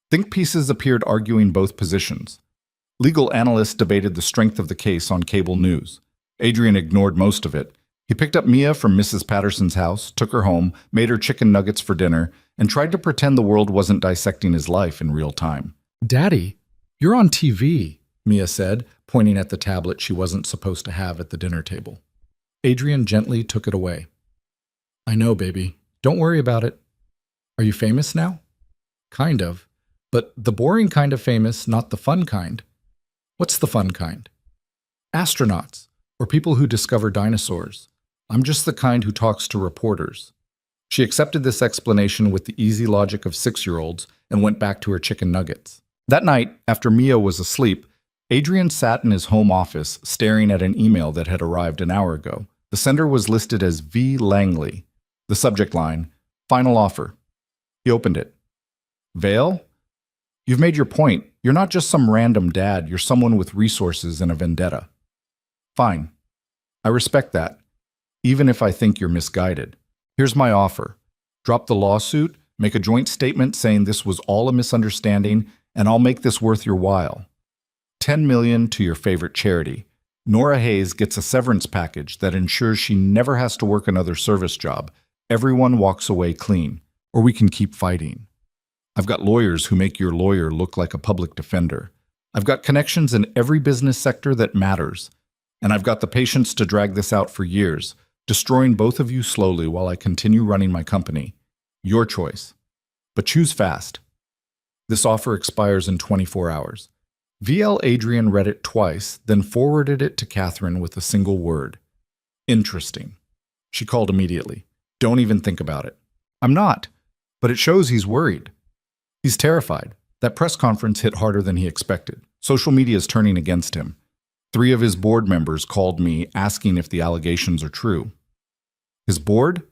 Think pieces appeared arguing both positions. Legal analysts debated the strength of the case on cable news. Adrian ignored most of it. He picked up Mia from Mrs. Patterson's house, took her home, made her chicken nuggets for dinner, and tried to pretend the world wasn't dissecting his life in real time. "Daddy, you're on TV," Mia said, pointing at the tablet she wasn't supposed to have at the dinner table. Adrian gently took it away. "I know, baby. Don't worry about it. Are you famous now?" "Kind of. But the boring kind of famous, not the fun kind." "What's the fun kind?" "Astronauts, or people who discover dinosaurs. I'm just the kind who talks to reporters." She accepted this explanation with the easy logic of 6-year-olds and went back to her chicken nuggets. That night, after Mia was asleep, Adrian sat in his home office staring at an email that had arrived an hour ago. The sender was listed as V. Langley. The subject line, "Final offer." He opened it. Vale? You've made your point. You're not just some random dad, you're someone with resources and a vendetta. Fine. I respect that, even if I think you're misguided. Here's my offer. Drop the lawsuit, make a joint statement saying this was all a misunderstanding, and I'll make this worth your while. 10 million to your favorite charity. Nora Hayes gets a severance package that ensures she never has to work another service job. Everyone walks away clean, or we can keep fighting. I've got lawyers who make your lawyer look like a public defender. I've got connections in every business sector that matters. And I've got the patience to drag this out for years, destroying both of you slowly while I continue running my company. Your choice. But choose fast. This offer expires in 24 hours. VL Adrian read it twice, then forwarded it to Catherine with a single word. Interesting. She called immediately. Don't even think about it. I'm not, but it shows he's worried. He's terrified. That press conference hit harder than he expected. Social media is turning against him. 3 of his board members called me asking if the allegations are true. His board?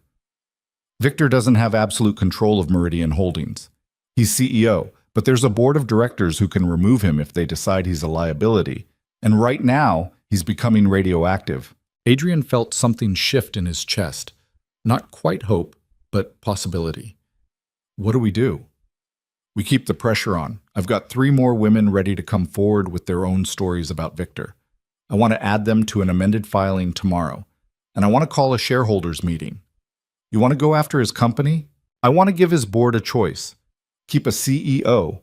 Victor doesn't have absolute control of Meridian Holdings. He's CEO, but there's a board of directors who can remove him if they decide he's a liability. And right now, he's becoming radioactive. Adrian felt something shift in his chest. Not quite hope, but possibility. What do we do? We keep the pressure on. I've got 3 more women ready to come forward with their own stories about Victor. I want to add them to an amended filing tomorrow. And I want to call a shareholders meeting. You want to go after his company? I want to give his board a choice. Keep a CEO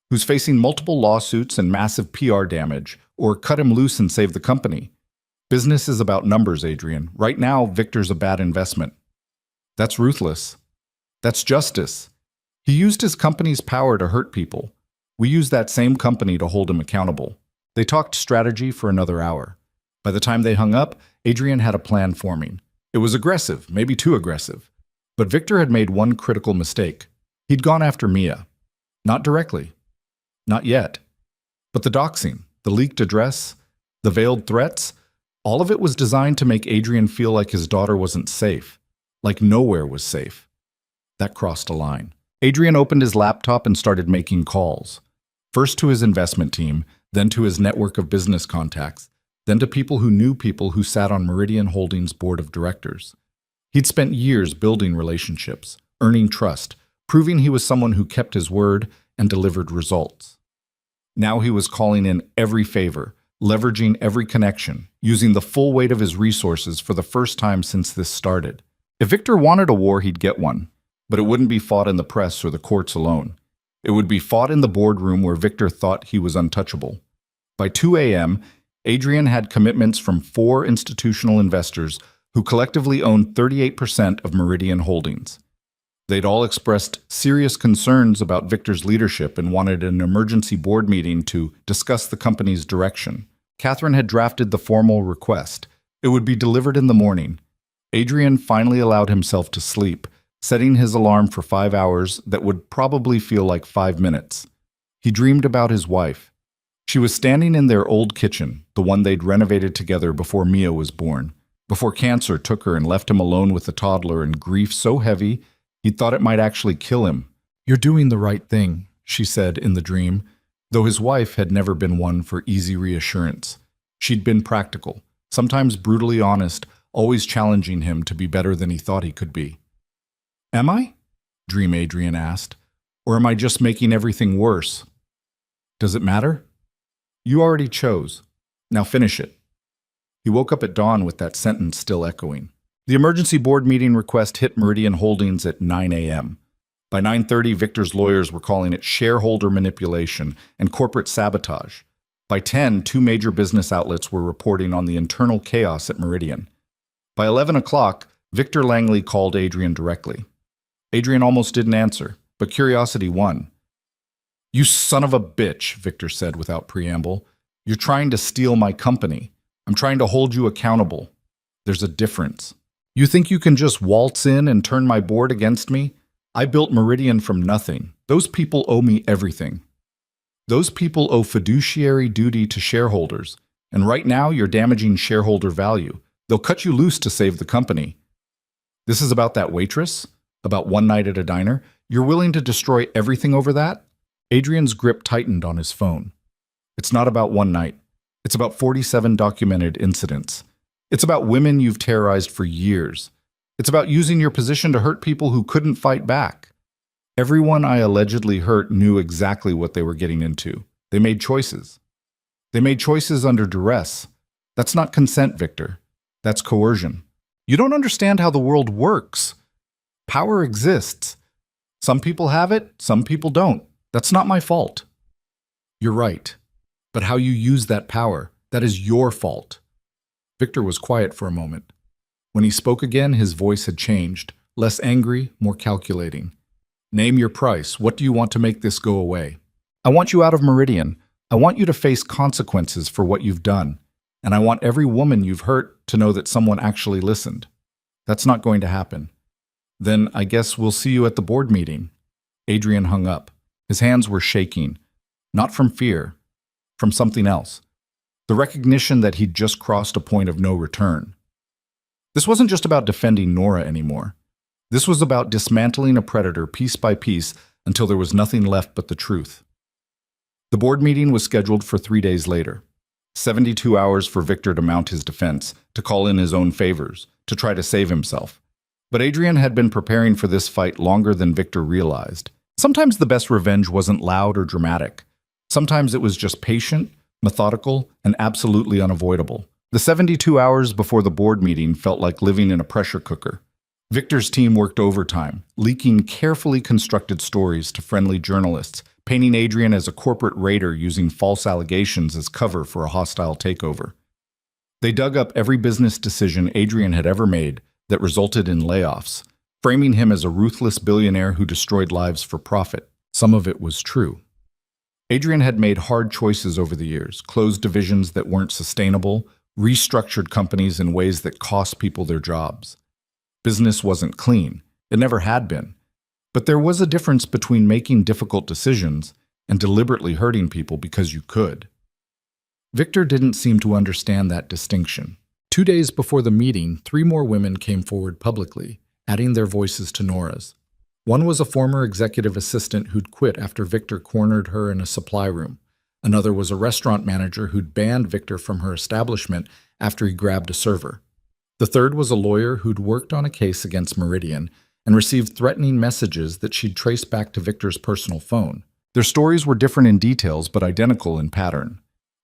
who's facing multiple lawsuits and massive PR damage, or cut him loose and save the company. Business is about numbers, Adrian. Right now, Victor's a bad investment. That's ruthless. That's justice. He used his company's power to hurt people. We use that same company to hold him accountable. They talked strategy for another hour. By the time they hung up, Adrian had a plan forming. It was aggressive, maybe too aggressive. But Victor had made one critical mistake. He'd gone after Mia. Not directly. Not yet. But the doxing, the leaked address, the veiled threats, all of it was designed to make Adrian feel like his daughter wasn't safe. Like nowhere was safe. That crossed a line. Adrian opened his laptop and started making calls. First to his investment team, then to his network of business contacts, then to people who knew people who sat on Meridian Holdings' board of directors. He'd spent years building relationships, earning trust, proving he was someone who kept his word and delivered results. Now he was calling in every favor, leveraging every connection, using the full weight of his resources for the first time since this started. If Victor wanted a war, he'd get one, but it wouldn't be fought in the press or the courts alone. It would be fought in the boardroom where Victor thought he was untouchable. By 2 a.m., Adrian had commitments from 4 institutional investors who collectively owned 38% of Meridian Holdings. They'd all expressed serious concerns about Victor's leadership and wanted an emergency board meeting to discuss the company's direction. Catherine had drafted the formal request. It would be delivered in the morning. Adrian finally allowed himself to sleep, setting his alarm for 5 hours that would probably feel like 5 minutes. He dreamed about his wife. She was standing in their old kitchen, the one they'd renovated together before Mia was born, before cancer took her and left him alone with the toddler and grief so heavy he thought it might actually kill him. "You're doing the right thing," she said in the dream, though his wife had never been one for easy reassurance. She'd been practical, sometimes brutally honest, always challenging him to be better than he thought he could be. "Am I?" Dream Adrian asked. "Or am I just making everything worse? Does it matter? You already chose. Now finish it." He woke up at dawn with that sentence still echoing. The emergency board meeting request hit Meridian Holdings at 9 a.m. By 9:30, Victor's lawyers were calling it shareholder manipulation and corporate sabotage. By 10, 2 major business outlets were reporting on the internal chaos at Meridian. By 11 o'clock, Victor Langley called Adrian directly. Adrian almost didn't answer, but curiosity won. "You son of a bitch," Victor said without preamble. "You're trying to steal my company. I'm trying to hold you accountable. There's a difference. You think you can just waltz in and turn my board against me? I built Meridian from nothing. Those people owe me everything. Those people owe fiduciary duty to shareholders, and right now you're damaging shareholder value. They'll cut you loose to save the company. This is about that waitress? About one night at a diner? You're willing to destroy everything over that? Adrian's grip tightened on his phone. It's not about one night. It's about 47 documented incidents. It's about women you've terrorized for years. It's about using your position to hurt people who couldn't fight back. Everyone I allegedly hurt knew exactly what they were getting into. They made choices. They made choices under duress. That's not consent, Victor. That's coercion. You don't understand how the world works. Power exists. Some people have it, some people don't. That's not my fault. You're right. But how you use that power, that is your fault. Victor was quiet for a moment. When he spoke again, his voice had changed, less angry, more calculating. Name your price. What do you want to make this go away? I want you out of Meridian. I want you to face consequences for what you've done. And I want every woman you've hurt to know that someone actually listened. That's not going to happen. Then I guess we'll see you at the board meeting. Adrian hung up. His hands were shaking. Not from fear, from something else. The recognition that he'd just crossed a point of no return. This wasn't just about defending Nora anymore. This was about dismantling a predator piece by piece until there was nothing left but the truth. The board meeting was scheduled for 3 days later. 72 hours for Victor to mount his defense, to call in his own favors, to try to save himself. But Adrian had been preparing for this fight longer than Victor realized. Sometimes the best revenge wasn't loud or dramatic. Sometimes it was just patient, methodical, and absolutely unavoidable. The 72 hours before the board meeting felt like living in a pressure cooker. Victor's team worked overtime, leaking carefully constructed stories to friendly journalists, painting Adrian as a corporate raider using false allegations as cover for a hostile takeover. They dug up every business decision Adrian had ever made that resulted in layoffs, framing him as a ruthless billionaire who destroyed lives for profit. Some of it was true. Adrian had made hard choices over the years, closed divisions that weren't sustainable, restructured companies in ways that cost people their jobs. Business wasn't clean. It never had been. But there was a difference between making difficult decisions and deliberately hurting people because you could. Victor didn't seem to understand that distinction. 2 days before the meeting, 3 more women came forward publicly, adding their voices to Nora's. One was a former executive assistant who'd quit after Victor cornered her in a supply room. Another was a restaurant manager who'd banned Victor from her establishment after he grabbed a server. The third was a lawyer who'd worked on a case against Meridian and received threatening messages that she'd traced back to Victor's personal phone. Their stories were different in details but identical in pattern.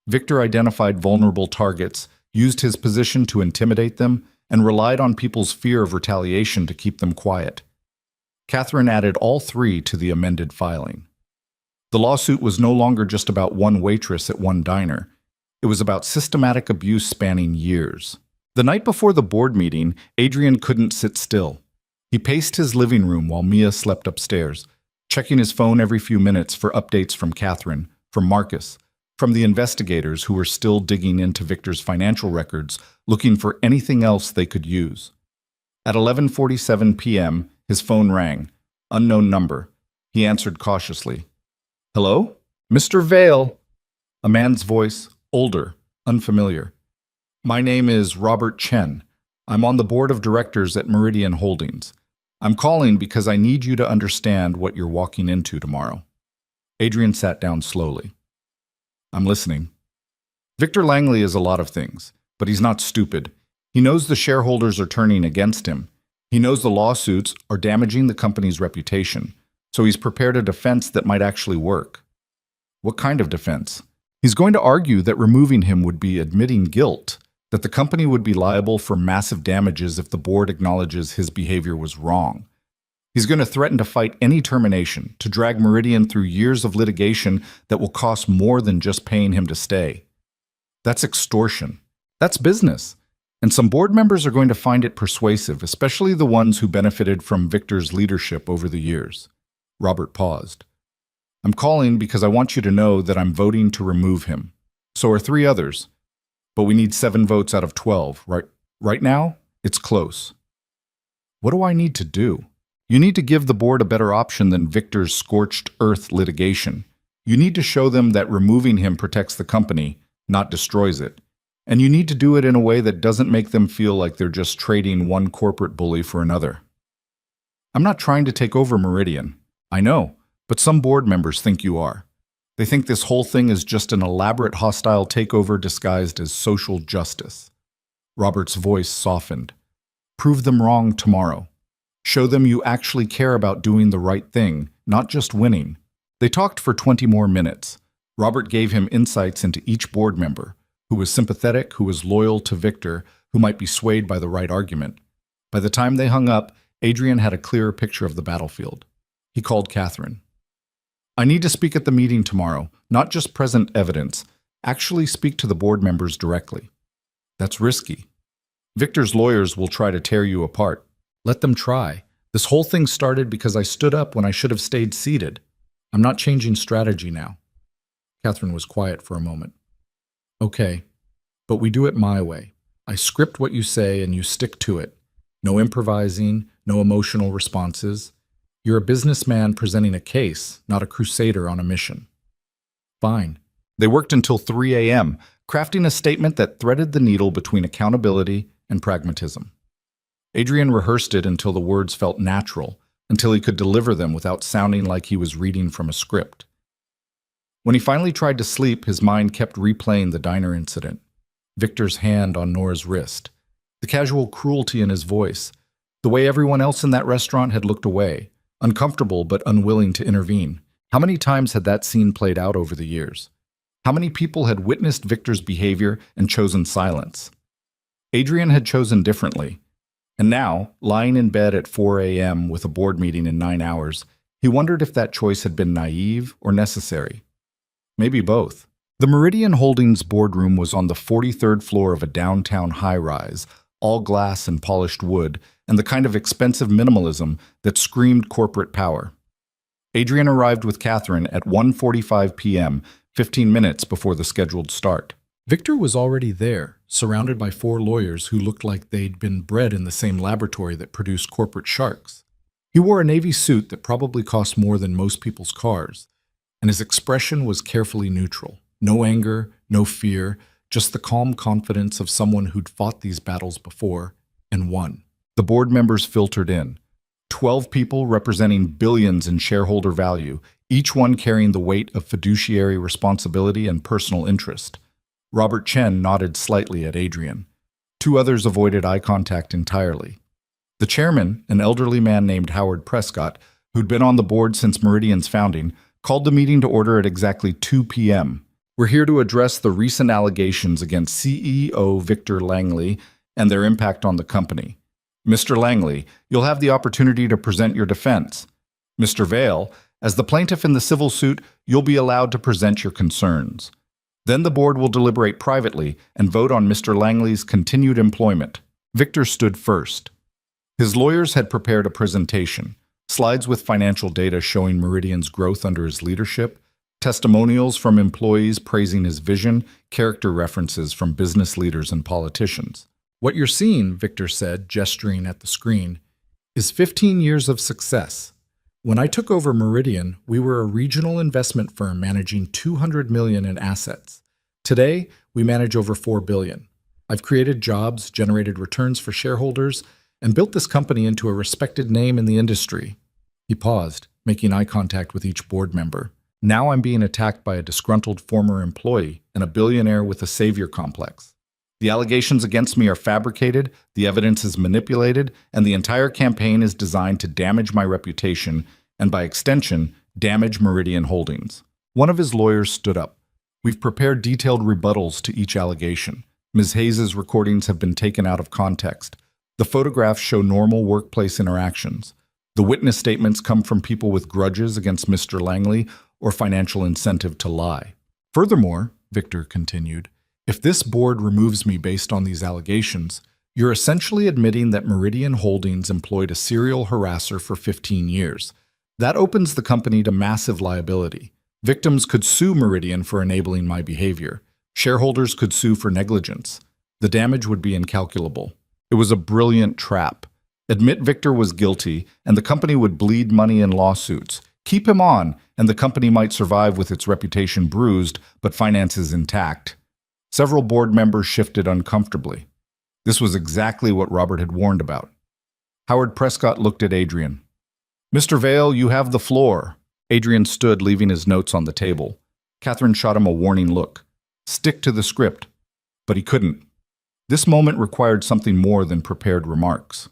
Victor identified vulnerable targets, used his position to intimidate them, and relied on people's fear of retaliation to keep them quiet. Catherine added all 3 to the amended filing. The lawsuit was no longer just about one waitress at one diner. It was about systematic abuse spanning years. The night before the board meeting, Adrian couldn't sit still. He paced his living room while Mia slept upstairs, checking his phone every few minutes for updates from Catherine, from Marcus, from the investigators who were still digging into Victor's financial records, looking for anything else they could use. At 11:47 p.m., his phone rang. Unknown number. He answered cautiously. "Hello? Mr. Vale." A man's voice, older, unfamiliar. "My name is Robert Chen. I'm on the board of directors at Meridian Holdings. I'm calling because I need you to understand what you're walking into tomorrow." Adrian sat down slowly. "I'm listening." Victor Langley is a lot of things, but he's not stupid. He knows the shareholders are turning against him. He knows the lawsuits are damaging the company's reputation, so he's prepared a defense that might actually work. What kind of defense? He's going to argue that removing him would be admitting guilt, that the company would be liable for massive damages if the board acknowledges his behavior was wrong. He's going to threaten to fight any termination, to drag Meridian through years of litigation that will cost more than just paying him to stay. That's extortion. That's business. And some board members are going to find it persuasive, especially the ones who benefited from Victor's leadership over the years. Robert paused. "I'm calling because I want you to know that I'm voting to remove him. So are 3 others. But we need 7 votes out of 12. Right now, it's close." "What do I need to do?" "You need to give the board a better option than Victor's scorched earth litigation. You need to show them that removing him protects the company, not destroys it. And you need to do it in a way that doesn't make them feel like they're just trading one corporate bully for another." I'm not trying to take over Meridian. I know, but some board members think you are. They think this whole thing is just an elaborate hostile takeover disguised as social justice. Robert's voice softened. Prove them wrong tomorrow. Show them you actually care about doing the right thing, not just winning. They talked for 20 more minutes. Robert gave him insights into each board member, who was sympathetic, who was loyal to Victor, who might be swayed by the right argument. By the time they hung up, Adrian had a clearer picture of the battlefield. He called Catherine. I need to speak at the meeting tomorrow, not just present evidence. Actually speak to the board members directly. That's risky. Victor's lawyers will try to tear you apart. Let them try. This whole thing started because I stood up when I should have stayed seated. I'm not changing strategy now. Catherine was quiet for a moment. Okay, but we do it my way. I script what you say and you stick to it. No improvising, no emotional responses. You're a businessman presenting a case, not a crusader on a mission. Fine. They worked until 3 a.m., crafting a statement that threaded the needle between accountability and pragmatism. Adrian rehearsed it until the words felt natural, until he could deliver them without sounding like he was reading from a script. When he finally tried to sleep, his mind kept replaying the diner incident. Victor's hand on Nora's wrist, the casual cruelty in his voice, the way everyone else in that restaurant had looked away, uncomfortable but unwilling to intervene. How many times had that scene played out over the years? How many people had witnessed Victor's behavior and chosen silence? Adrian had chosen differently. And now, lying in bed at 4 a.m. with a board meeting in 9 hours, he wondered if that choice had been naive or necessary. Maybe both. The Meridian Holdings boardroom was on the 43rd floor of a downtown high-rise, all glass and polished wood, and the kind of expensive minimalism that screamed corporate power. Adrian arrived with Catherine at 1:45 p.m., 15 minutes before the scheduled start. Victor was already there, surrounded by 4 lawyers who looked like they'd been bred in the same laboratory that produced corporate sharks. He wore a navy suit that probably cost more than most people's cars, and his expression was carefully neutral. No anger, no fear, just the calm confidence of someone who'd fought these battles before and won. The board members filtered in. 12 people representing billions in shareholder value, each one carrying the weight of fiduciary responsibility and personal interest. Robert Chen nodded slightly at Adrian. 2 others avoided eye contact entirely. The chairman, an elderly man named Howard Prescott, who'd been on the board since Meridian's founding, called the meeting to order at exactly 2 p.m. We're here to address the recent allegations against CEO Victor Langley and their impact on the company. Mr. Langley, you'll have the opportunity to present your defense. Mr. Vale, as the plaintiff in the civil suit, you'll be allowed to present your concerns. Then the board will deliberate privately and vote on Mr. Langley's continued employment. Victor stood first. His lawyers had prepared a presentation, slides with financial data showing Meridian's growth under his leadership, testimonials from employees praising his vision, character references from business leaders and politicians. What you're seeing, Victor said, gesturing at the screen, is 15 years of success. When I took over Meridian, we were a regional investment firm managing $200 million in assets. Today, we manage over $4 billion. I've created jobs, generated returns for shareholders, and built this company into a respected name in the industry. He paused, making eye contact with each board member. Now I'm being attacked by a disgruntled former employee and a billionaire with a savior complex. The allegations against me are fabricated, the evidence is manipulated, and the entire campaign is designed to damage my reputation and, by extension, damage Meridian Holdings. One of his lawyers stood up. We've prepared detailed rebuttals to each allegation. Ms. Hayes' recordings have been taken out of context. The photographs show normal workplace interactions. The witness statements come from people with grudges against Mr. Langley or financial incentive to lie. Furthermore, Victor continued, if this board removes me based on these allegations, you're essentially admitting that Meridian Holdings employed a serial harasser for 15 years. That opens the company to massive liability. Victims could sue Meridian for enabling my behavior. Shareholders could sue for negligence. The damage would be incalculable. It was a brilliant trap. Admit Victor was guilty, and the company would bleed money in lawsuits. Keep him on, and the company might survive with its reputation bruised, but finances intact. Several board members shifted uncomfortably. This was exactly what Robert had warned about. Howard Prescott looked at Adrian. Mr. Vale, you have the floor. Adrian stood, leaving his notes on the table. Catherine shot him a warning look. Stick to the script. But he couldn't. This moment required something more than prepared remarks.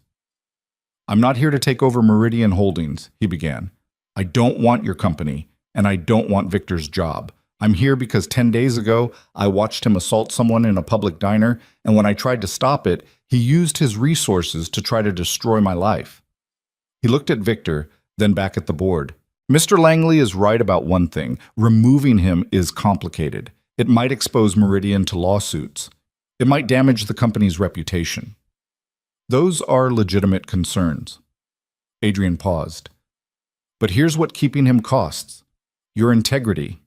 I'm not here to take over Meridian Holdings, he began. I don't want your company, and I don't want Victor's job. I'm here because 10 days ago, I watched him assault someone in a public diner, and when I tried to stop it, he used his resources to try to destroy my life. He looked at Victor, then back at the board. Mr. Langley is right about one thing. Removing him is complicated. It might expose Meridian to lawsuits. It might damage the company's reputation. Those are legitimate concerns. Adrian paused. But here's what keeping him costs. Your integrity.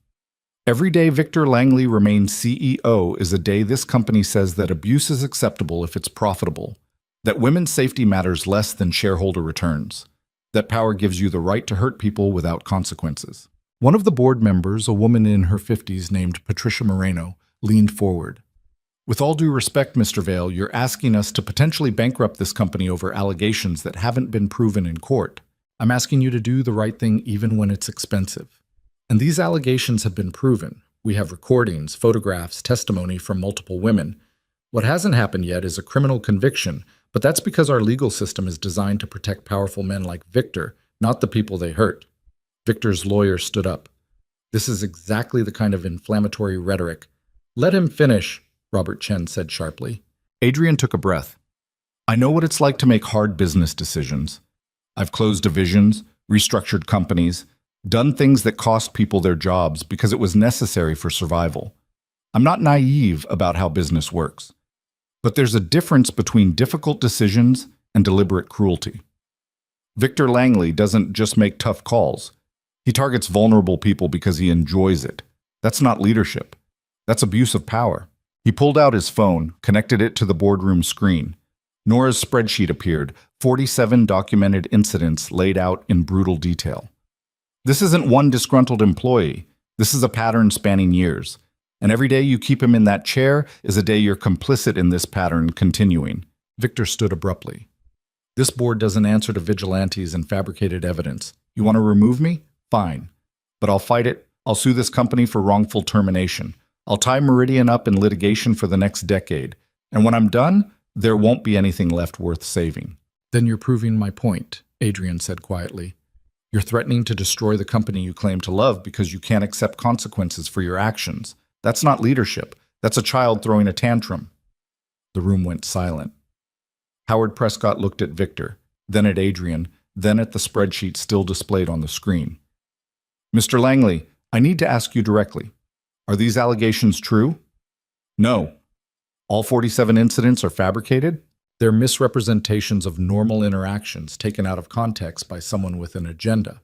Every day Victor Langley remains CEO is a day this company says that abuse is acceptable if it's profitable, that women's safety matters less than shareholder returns, that power gives you the right to hurt people without consequences. One of the board members, a woman in her 50s named Patricia Moreno, leaned forward. With all due respect, Mr. Vale, you're asking us to potentially bankrupt this company over allegations that haven't been proven in court. I'm asking you to do the right thing even when it's expensive. And these allegations have been proven. We have recordings, photographs, testimony from multiple women. What hasn't happened yet is a criminal conviction, but that's because our legal system is designed to protect powerful men like Victor, not the people they hurt. Victor's lawyer stood up. This is exactly the kind of inflammatory rhetoric. Let him finish, Robert Chen said sharply. Adrian took a breath. I know what it's like to make hard business decisions. I've closed divisions, restructured companies, done things that cost people their jobs because it was necessary for survival. I'm not naive about how business works. But there's a difference between difficult decisions and deliberate cruelty. Victor Langley doesn't just make tough calls. He targets vulnerable people because he enjoys it. That's not leadership. That's abuse of power. He pulled out his phone, connected it to the boardroom screen. Nora's spreadsheet appeared, 47 documented incidents laid out in brutal detail. This isn't one disgruntled employee. This is a pattern spanning years. And every day you keep him in that chair is a day you're complicit in this pattern continuing. Victor stood abruptly. This board doesn't answer to vigilantes and fabricated evidence. You want to remove me? Fine. But I'll fight it. I'll sue this company for wrongful termination. I'll tie Meridian up in litigation for the next decade. And when I'm done, there won't be anything left worth saving. Then you're proving my point, Adrian said quietly. You're threatening to destroy the company you claim to love because you can't accept consequences for your actions. That's not leadership. That's a child throwing a tantrum. The room went silent. Howard Prescott looked at Victor, then at Adrian, then at the spreadsheet still displayed on the screen. Mr. Langley, I need to ask you directly. Are these allegations true? No. All 47 incidents are fabricated? They're misrepresentations of normal interactions taken out of context by someone with an agenda.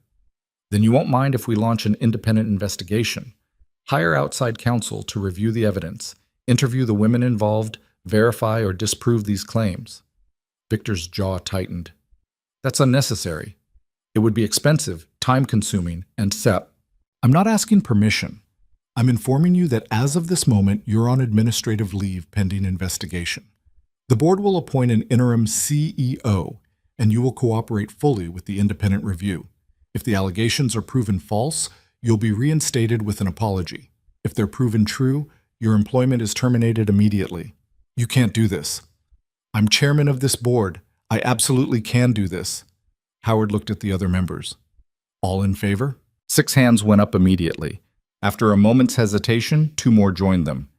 Then you won't mind if we launch an independent investigation. Hire outside counsel to review the evidence, interview the women involved, verify or disprove these claims. Victor's jaw tightened. That's unnecessary. It would be expensive, time-consuming, and I'm not asking permission. I'm informing you that as of this moment, you're on administrative leave pending investigation. The board will appoint an interim CEO, and you will cooperate fully with the independent review. If the allegations are proven false, you'll be reinstated with an apology. If they're proven true, your employment is terminated immediately. You can't do this. I'm chairman of this board. I absolutely can do this. Howard looked at the other members. All in favor? 6 hands went up immediately. After a moment's hesitation, 2 more joined them.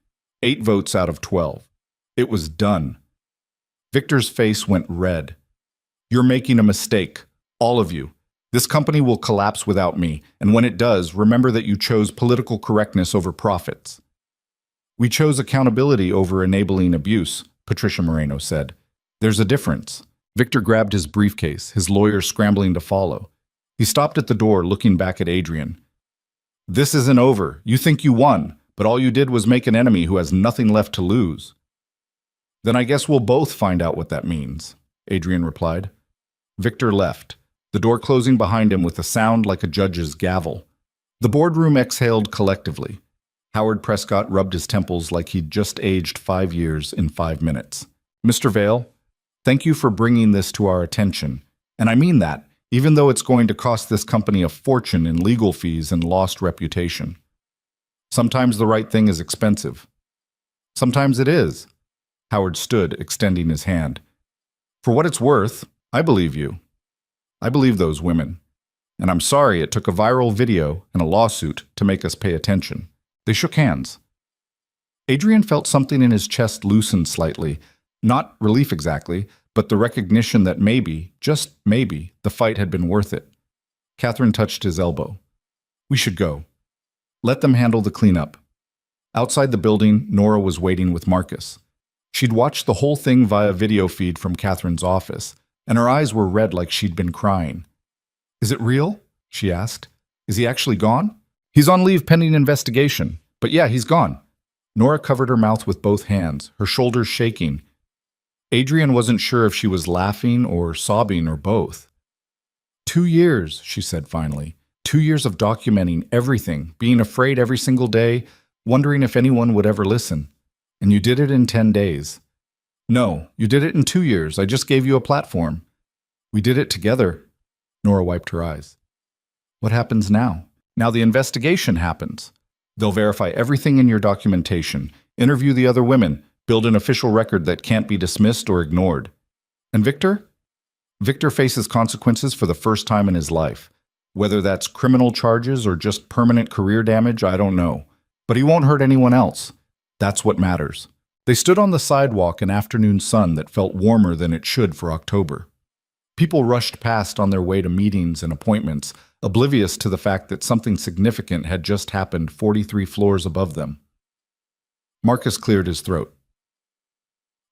8 votes out of 12. It was done. Victor's face went red. You're making a mistake, all of you. This company will collapse without me, and when it does, remember that you chose political correctness over profits. We chose accountability over enabling abuse, Patricia Moreno said. There's a difference. Victor grabbed his briefcase, his lawyer scrambling to follow. He stopped at the door, looking back at Adrian. This isn't over. You think you won, but all you did was make an enemy who has nothing left to lose. Then I guess we'll both find out what that means, Adrian replied. Victor left, the door closing behind him with a sound like a judge's gavel. The boardroom exhaled collectively. Howard Prescott rubbed his temples like he'd just aged 5 years in 5 minutes. Mr. Vale, thank you for bringing this to our attention. And I mean that. even though it's going to cost this company a fortune in legal fees and lost reputation. Sometimes the right thing is expensive. Sometimes it is. Howard stood, extending his hand. For what it's worth, I believe you. I believe those women. And I'm sorry it took a viral video and a lawsuit to make us pay attention. They shook hands. Adrian felt something in his chest loosen slightly. Not relief exactly, but the recognition that maybe, just maybe, the fight had been worth it. Catherine touched his elbow. We should go. Let them handle the cleanup. Outside the building, Nora was waiting with Marcus. She'd watched the whole thing via video feed from Catherine's office, and her eyes were red like she'd been crying. Is it real? She asked. Is he actually gone? He's on leave pending investigation. But yeah, he's gone. Nora covered her mouth with both hands, her shoulders shaking. Adrian wasn't sure if she was laughing or sobbing or both. 2 years, she said finally. 2 years of documenting everything, being afraid every single day, wondering if anyone would ever listen. And you did it in 10 days. No, you did it in 2 years. I just gave you a platform. We did it together. Nora wiped her eyes. What happens now? Now the investigation happens. They'll verify everything in your documentation, interview the other women, build an official record that can't be dismissed or ignored. And Victor? Victor faces consequences for the first time in his life. Whether that's criminal charges or just permanent career damage, I don't know. But he won't hurt anyone else. That's what matters. They stood on the sidewalk in afternoon sun that felt warmer than it should for October. People rushed past on their way to meetings and appointments, oblivious to the fact that something significant had just happened 43 floors above them. Marcus cleared his throat.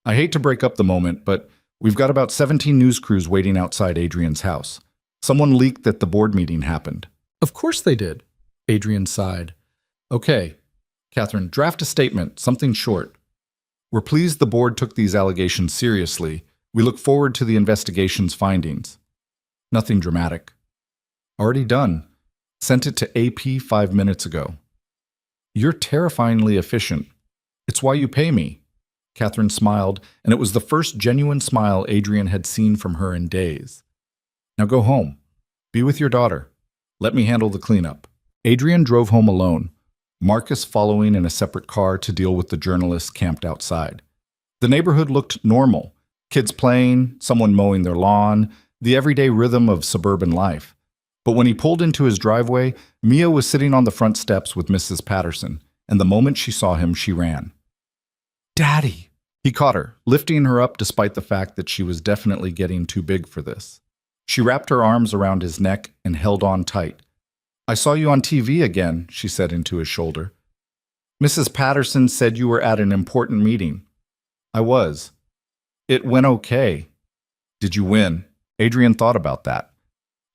I hate to break up the moment, but we've got about 17 news crews waiting outside Adrian's house. Someone leaked that the board meeting happened. Of course they did. Adrian sighed. Okay, Catherine, draft a statement, something short. We're pleased the board took these allegations seriously. We look forward to the investigation's findings. Nothing dramatic. Already done. Sent it to AP 5 minutes ago. You're terrifyingly efficient. It's why you pay me. Catherine smiled, and it was the first genuine smile Adrian had seen from her in days. Now go home. Be with your daughter. Let me handle the cleanup. Adrian drove home alone, Marcus following in a separate car to deal with the journalists camped outside. The neighborhood looked normal. Kids playing, someone mowing their lawn, the everyday rhythm of suburban life. But when he pulled into his driveway, Mia was sitting on the front steps with Mrs. Patterson, and the moment she saw him, she ran. Daddy! He caught her, lifting her up despite the fact that she was definitely getting too big for this. She wrapped her arms around his neck and held on tight. I saw you on TV again, she said into his shoulder. Mrs. Patterson said you were at an important meeting. I was. It went okay. Did you win? Adrian thought about that.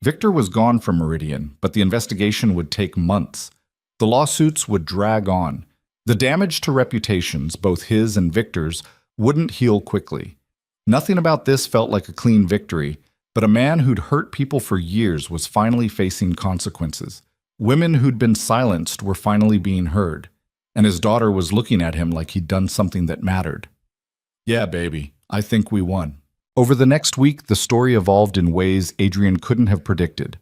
Victor was gone from Meridian, but the investigation would take months. The lawsuits would drag on. The damage to reputations, both his and Victor's, wouldn't heal quickly. Nothing about this felt like a clean victory, but a man who'd hurt people for years was finally facing consequences. Women who'd been silenced were finally being heard, and his daughter was looking at him like he'd done something that mattered. Yeah, baby, I think we won. Over the next week, the story evolved in ways Adrian couldn't have predicted.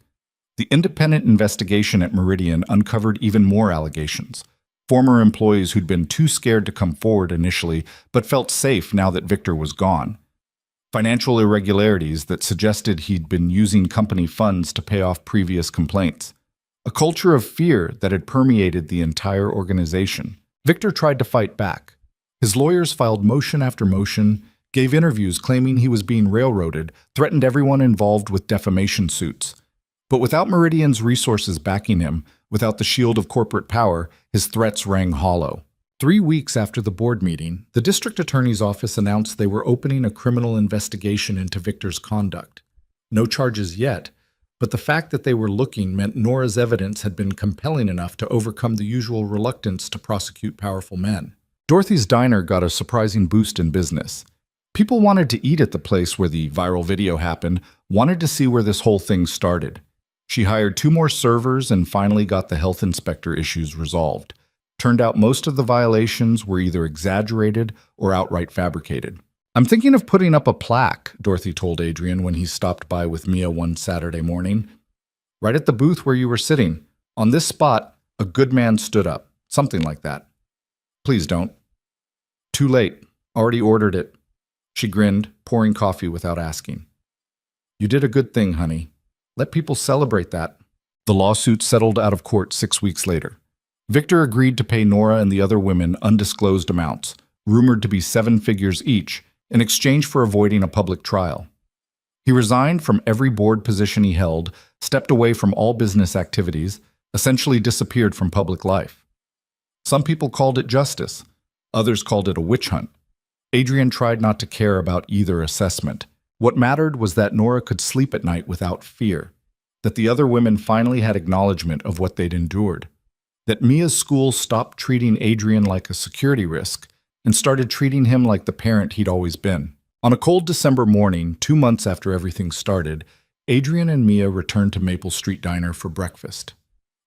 The independent investigation at Meridian uncovered even more allegations. Former employees who'd been too scared to come forward initially, but felt safe now that Victor was gone. Financial irregularities that suggested he'd been using company funds to pay off previous complaints. A culture of fear that had permeated the entire organization. Victor tried to fight back. His lawyers filed motion after motion, gave interviews claiming he was being railroaded, threatened everyone involved with defamation suits. But without Meridian's resources backing him, without the shield of corporate power, his threats rang hollow. 3 weeks after the board meeting, the district attorney's office announced they were opening a criminal investigation into Victor's conduct. No charges yet, but the fact that they were looking meant Nora's evidence had been compelling enough to overcome the usual reluctance to prosecute powerful men. Dorothy's Diner got a surprising boost in business. People wanted to eat at the place where the viral video happened, wanted to see where this whole thing started. She hired 2 more servers and finally got the health inspector issues resolved. Turned out most of the violations were either exaggerated or outright fabricated. I'm thinking of putting up a plaque, Dorothy told Adrian when he stopped by with Mia one Saturday morning. Right at the booth where you were sitting. On this spot, a good man stood up. Something like that. Please don't. Too late. Already ordered it. She grinned, pouring coffee without asking. You did a good thing, honey. Let people celebrate that. The lawsuit settled out of court 6 weeks later. Victor agreed to pay Nora and the other women undisclosed amounts, rumored to be 7 figures each, in exchange for avoiding a public trial. He resigned from every board position he held, stepped away from all business activities, essentially disappeared from public life. Some people called it justice. Others called it a witch hunt. Adrian tried not to care about either assessment. What mattered was that Nora could sleep at night without fear, that the other women finally had acknowledgement of what they'd endured, that Mia's school stopped treating Adrian like a security risk and started treating him like the parent he'd always been. On a cold December morning, 2 months after everything started, Adrian and Mia returned to Maple Street Diner for breakfast.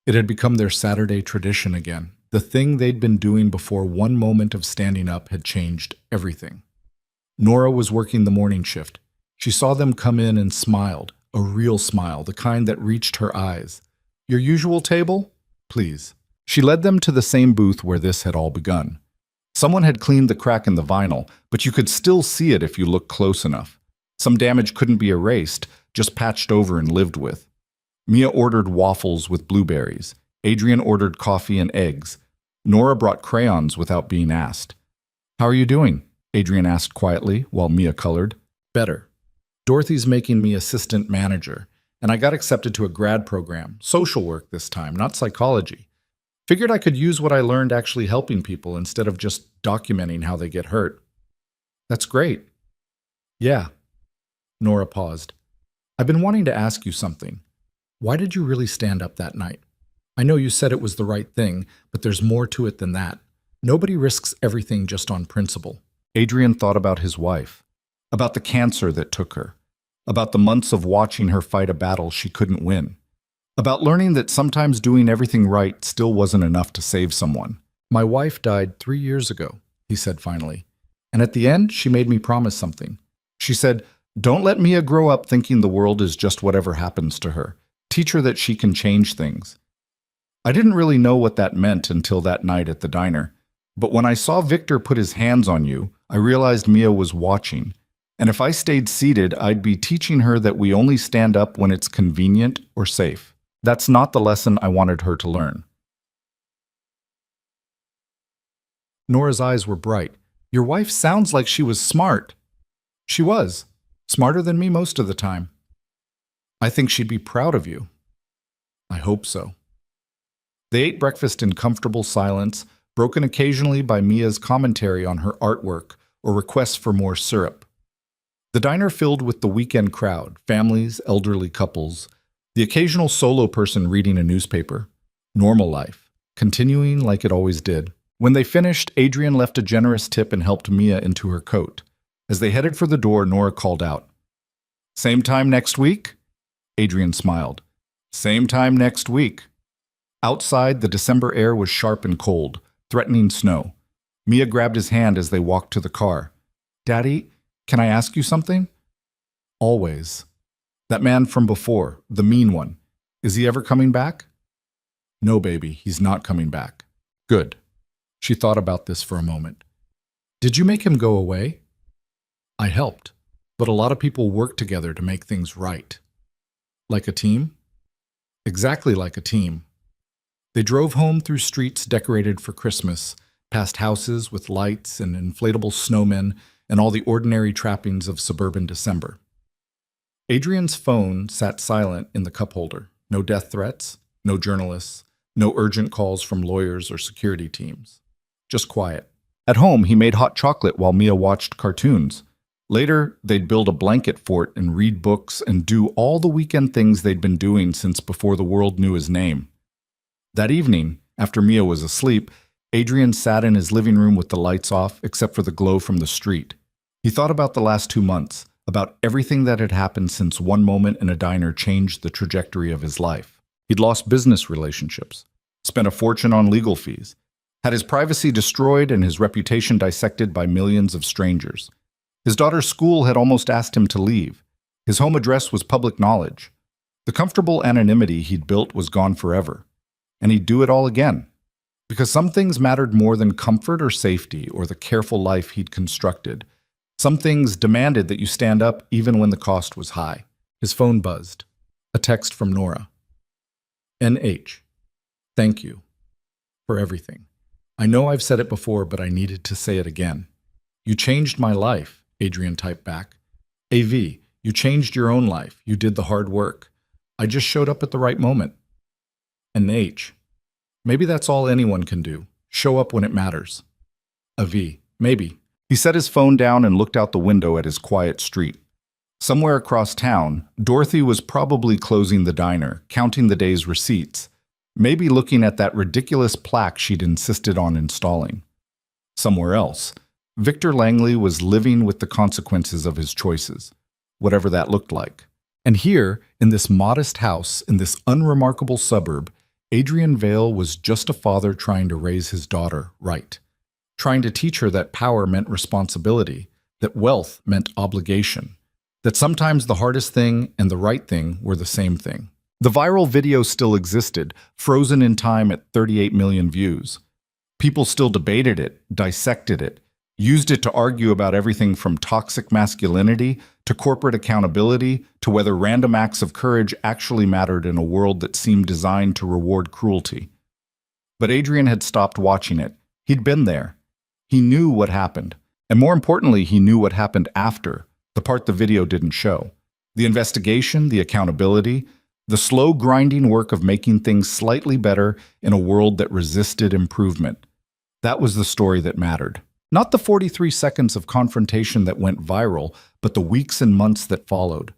It had become their Saturday tradition again. The thing they'd been doing before one moment of standing up had changed everything. Nora was working the morning shift. She saw them come in and smiled, a real smile, the kind that reached her eyes. Your usual table? Please. She led them to the same booth where this had all begun. Someone had cleaned the crack in the vinyl, but you could still see it if you looked close enough. Some damage couldn't be erased, just patched over and lived with. Mia ordered waffles with blueberries. Adrian ordered coffee and eggs. Nora brought crayons without being asked. How are you doing? Adrian asked quietly, while Mia colored. Better. Dorothy's making me assistant manager, and I got accepted to a grad program, social work this time, not psychology. Figured I could use what I learned actually helping people instead of just documenting how they get hurt. That's great. Yeah. Nora paused. I've been wanting to ask you something. Why did you really stand up that night? I know you said it was the right thing, but there's more to it than that. Nobody risks everything just on principle. Adrian thought about his wife, about the cancer that took her, about the months of watching her fight a battle she couldn't win, about learning that sometimes doing everything right still wasn't enough to save someone. My wife died 3 years ago, he said finally, and at the end she made me promise something. She said, don't let Mia grow up thinking the world is just whatever happens to her. Teach her that she can change things. I didn't really know what that meant until that night at the diner, but when I saw Victor put his hands on you, I realized Mia was watching, and if I stayed seated, I'd be teaching her that we only stand up when it's convenient or safe. That's not the lesson I wanted her to learn. Nora's eyes were bright. Your wife sounds like she was smart. She was. Smarter than me most of the time. I think she'd be proud of you. I hope so. They ate breakfast in comfortable silence, broken occasionally by Mia's commentary on her artwork or requests for more syrup. The diner filled with the weekend crowd, families, elderly couples, the occasional solo person reading a newspaper. Normal life, continuing like it always did. When they finished, Adrian left a generous tip and helped Mia into her coat. As they headed for the door, Nora called out, Same time next week? Adrian smiled. Same time next week. Outside, the December air was sharp and cold, threatening snow. Mia grabbed his hand as they walked to the car. Daddy, can I ask you something? Always. That man from before, the mean one, is he ever coming back? No, baby, he's not coming back. Good. She thought about this for a moment. Did you make him go away? I helped, but a lot of people work together to make things right. Like a team? Exactly like a team. They drove home through streets decorated for Christmas, past houses with lights and inflatable snowmen and all the ordinary trappings of suburban December. Adrian's phone sat silent in the cup holder. No death threats, no journalists, no urgent calls from lawyers or security teams. Just quiet. At home, he made hot chocolate while Mia watched cartoons. Later, they'd build a blanket fort and read books and do all the weekend things they'd been doing since before the world knew his name. That evening, after Mia was asleep, Adrian sat in his living room with the lights off except for the glow from the street. He thought about the last 2 months, about everything that had happened since one moment in a diner changed the trajectory of his life. He'd lost business relationships, spent a fortune on legal fees, had his privacy destroyed and his reputation dissected by millions of strangers. His daughter's school had almost asked him to leave. His home address was public knowledge. The comfortable anonymity he'd built was gone forever. And he'd do it all again. Because some things mattered more than comfort or safety or the careful life he'd constructed. Some things demanded that you stand up even when the cost was high. His phone buzzed. A text from Nora. NH. Thank you for everything. I know I've said it before, but I needed to say it again. You changed my life, Adrian typed back. AV, you changed your own life. You did the hard work. I just showed up at the right moment. NH. Maybe that's all anyone can do. Show up when it matters. AV. Maybe. He set his phone down and looked out the window at his quiet street. Somewhere across town, Dorothy was probably closing the diner, counting the day's receipts, maybe looking at that ridiculous plaque she'd insisted on installing. Somewhere else, Victor Langley was living with the consequences of his choices, whatever that looked like. And here, in this modest house, in this unremarkable suburb, Adrian Vale was just a father trying to raise his daughter right, trying to teach her that power meant responsibility, that wealth meant obligation, that sometimes the hardest thing and the right thing were the same thing. The viral video still existed, frozen in time at 38 million views. People still debated it, dissected it, used it to argue about everything from toxic masculinity to corporate accountability to whether random acts of courage actually mattered in a world that seemed designed to reward cruelty. But Adrian had stopped watching it. He'd been there. He knew what happened. And more importantly, he knew what happened after, the part the video didn't show. The investigation, the accountability, the slow grinding work of making things slightly better in a world that resisted improvement. That was the story that mattered. Not the 43 seconds of confrontation that went viral, but the weeks and months that followed.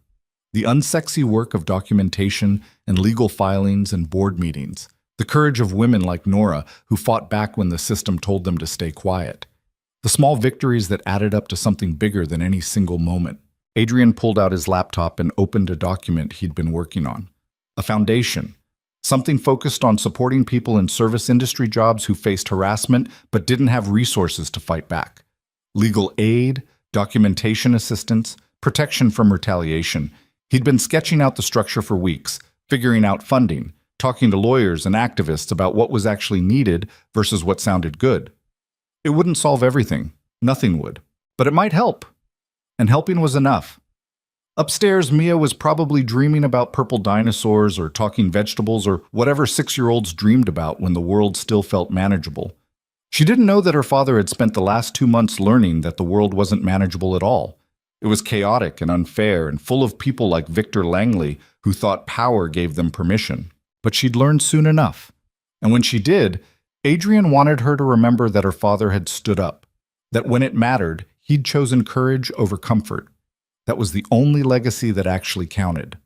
The unsexy work of documentation and legal filings and board meetings. The courage of women like Nora who fought back when the system told them to stay quiet. The small victories that added up to something bigger than any single moment. Adrian pulled out his laptop and opened a document he'd been working on. A foundation. Something focused on supporting people in service industry jobs who faced harassment but didn't have resources to fight back. Legal aid, documentation assistance, protection from retaliation. He'd been sketching out the structure for weeks, figuring out funding, talking to lawyers and activists about what was actually needed versus what sounded good. It wouldn't solve everything. Nothing would. But it might help. And helping was enough. Upstairs, Mia was probably dreaming about purple dinosaurs or talking vegetables or whatever 6-year-olds dreamed about when the world still felt manageable. She didn't know that her father had spent the last 2 months learning that the world wasn't manageable at all. It was chaotic and unfair and full of people like Victor Langley who thought power gave them permission. But she'd learned soon enough. And when she did, Adrian wanted her to remember that her father had stood up, that when it mattered, he'd chosen courage over comfort. That was the only legacy that actually counted.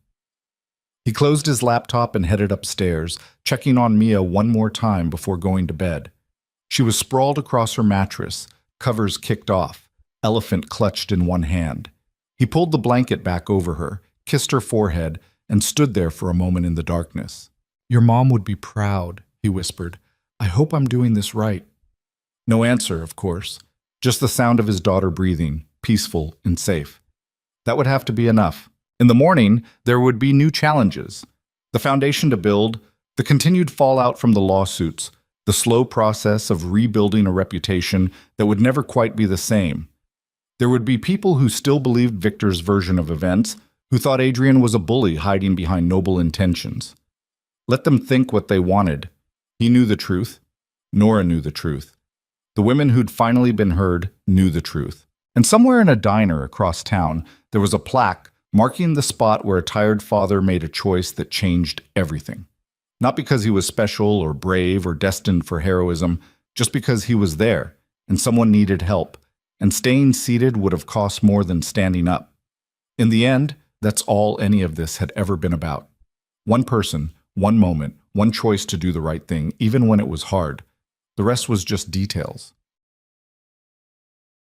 He closed his laptop and headed upstairs, checking on Mia one more time before going to bed. She was sprawled across her mattress, covers kicked off, elephant clutched in one hand. He pulled the blanket back over her, kissed her forehead, and stood there for a moment in the darkness. "Your mom would be proud," he whispered. "I hope I'm doing this right." No answer, of course, just the sound of his daughter breathing, peaceful and safe. That would have to be enough. In the morning, there would be new challenges. The foundation to build, the continued fallout from the lawsuits, the slow process of rebuilding a reputation that would never quite be the same. There would be people who still believed Victor's version of events, who thought Adrian was a bully hiding behind noble intentions. Let them think what they wanted. He knew the truth. Nora knew the truth. The women who'd finally been heard knew the truth. And somewhere in a diner across town, there was a plaque marking the spot where a tired father made a choice that changed everything. Not because he was special or brave or destined for heroism, just because he was there and someone needed help, and staying seated would have cost more than standing up. In the end, that's all any of this had ever been about. One person, one moment, one choice to do the right thing, even when it was hard. The rest was just details.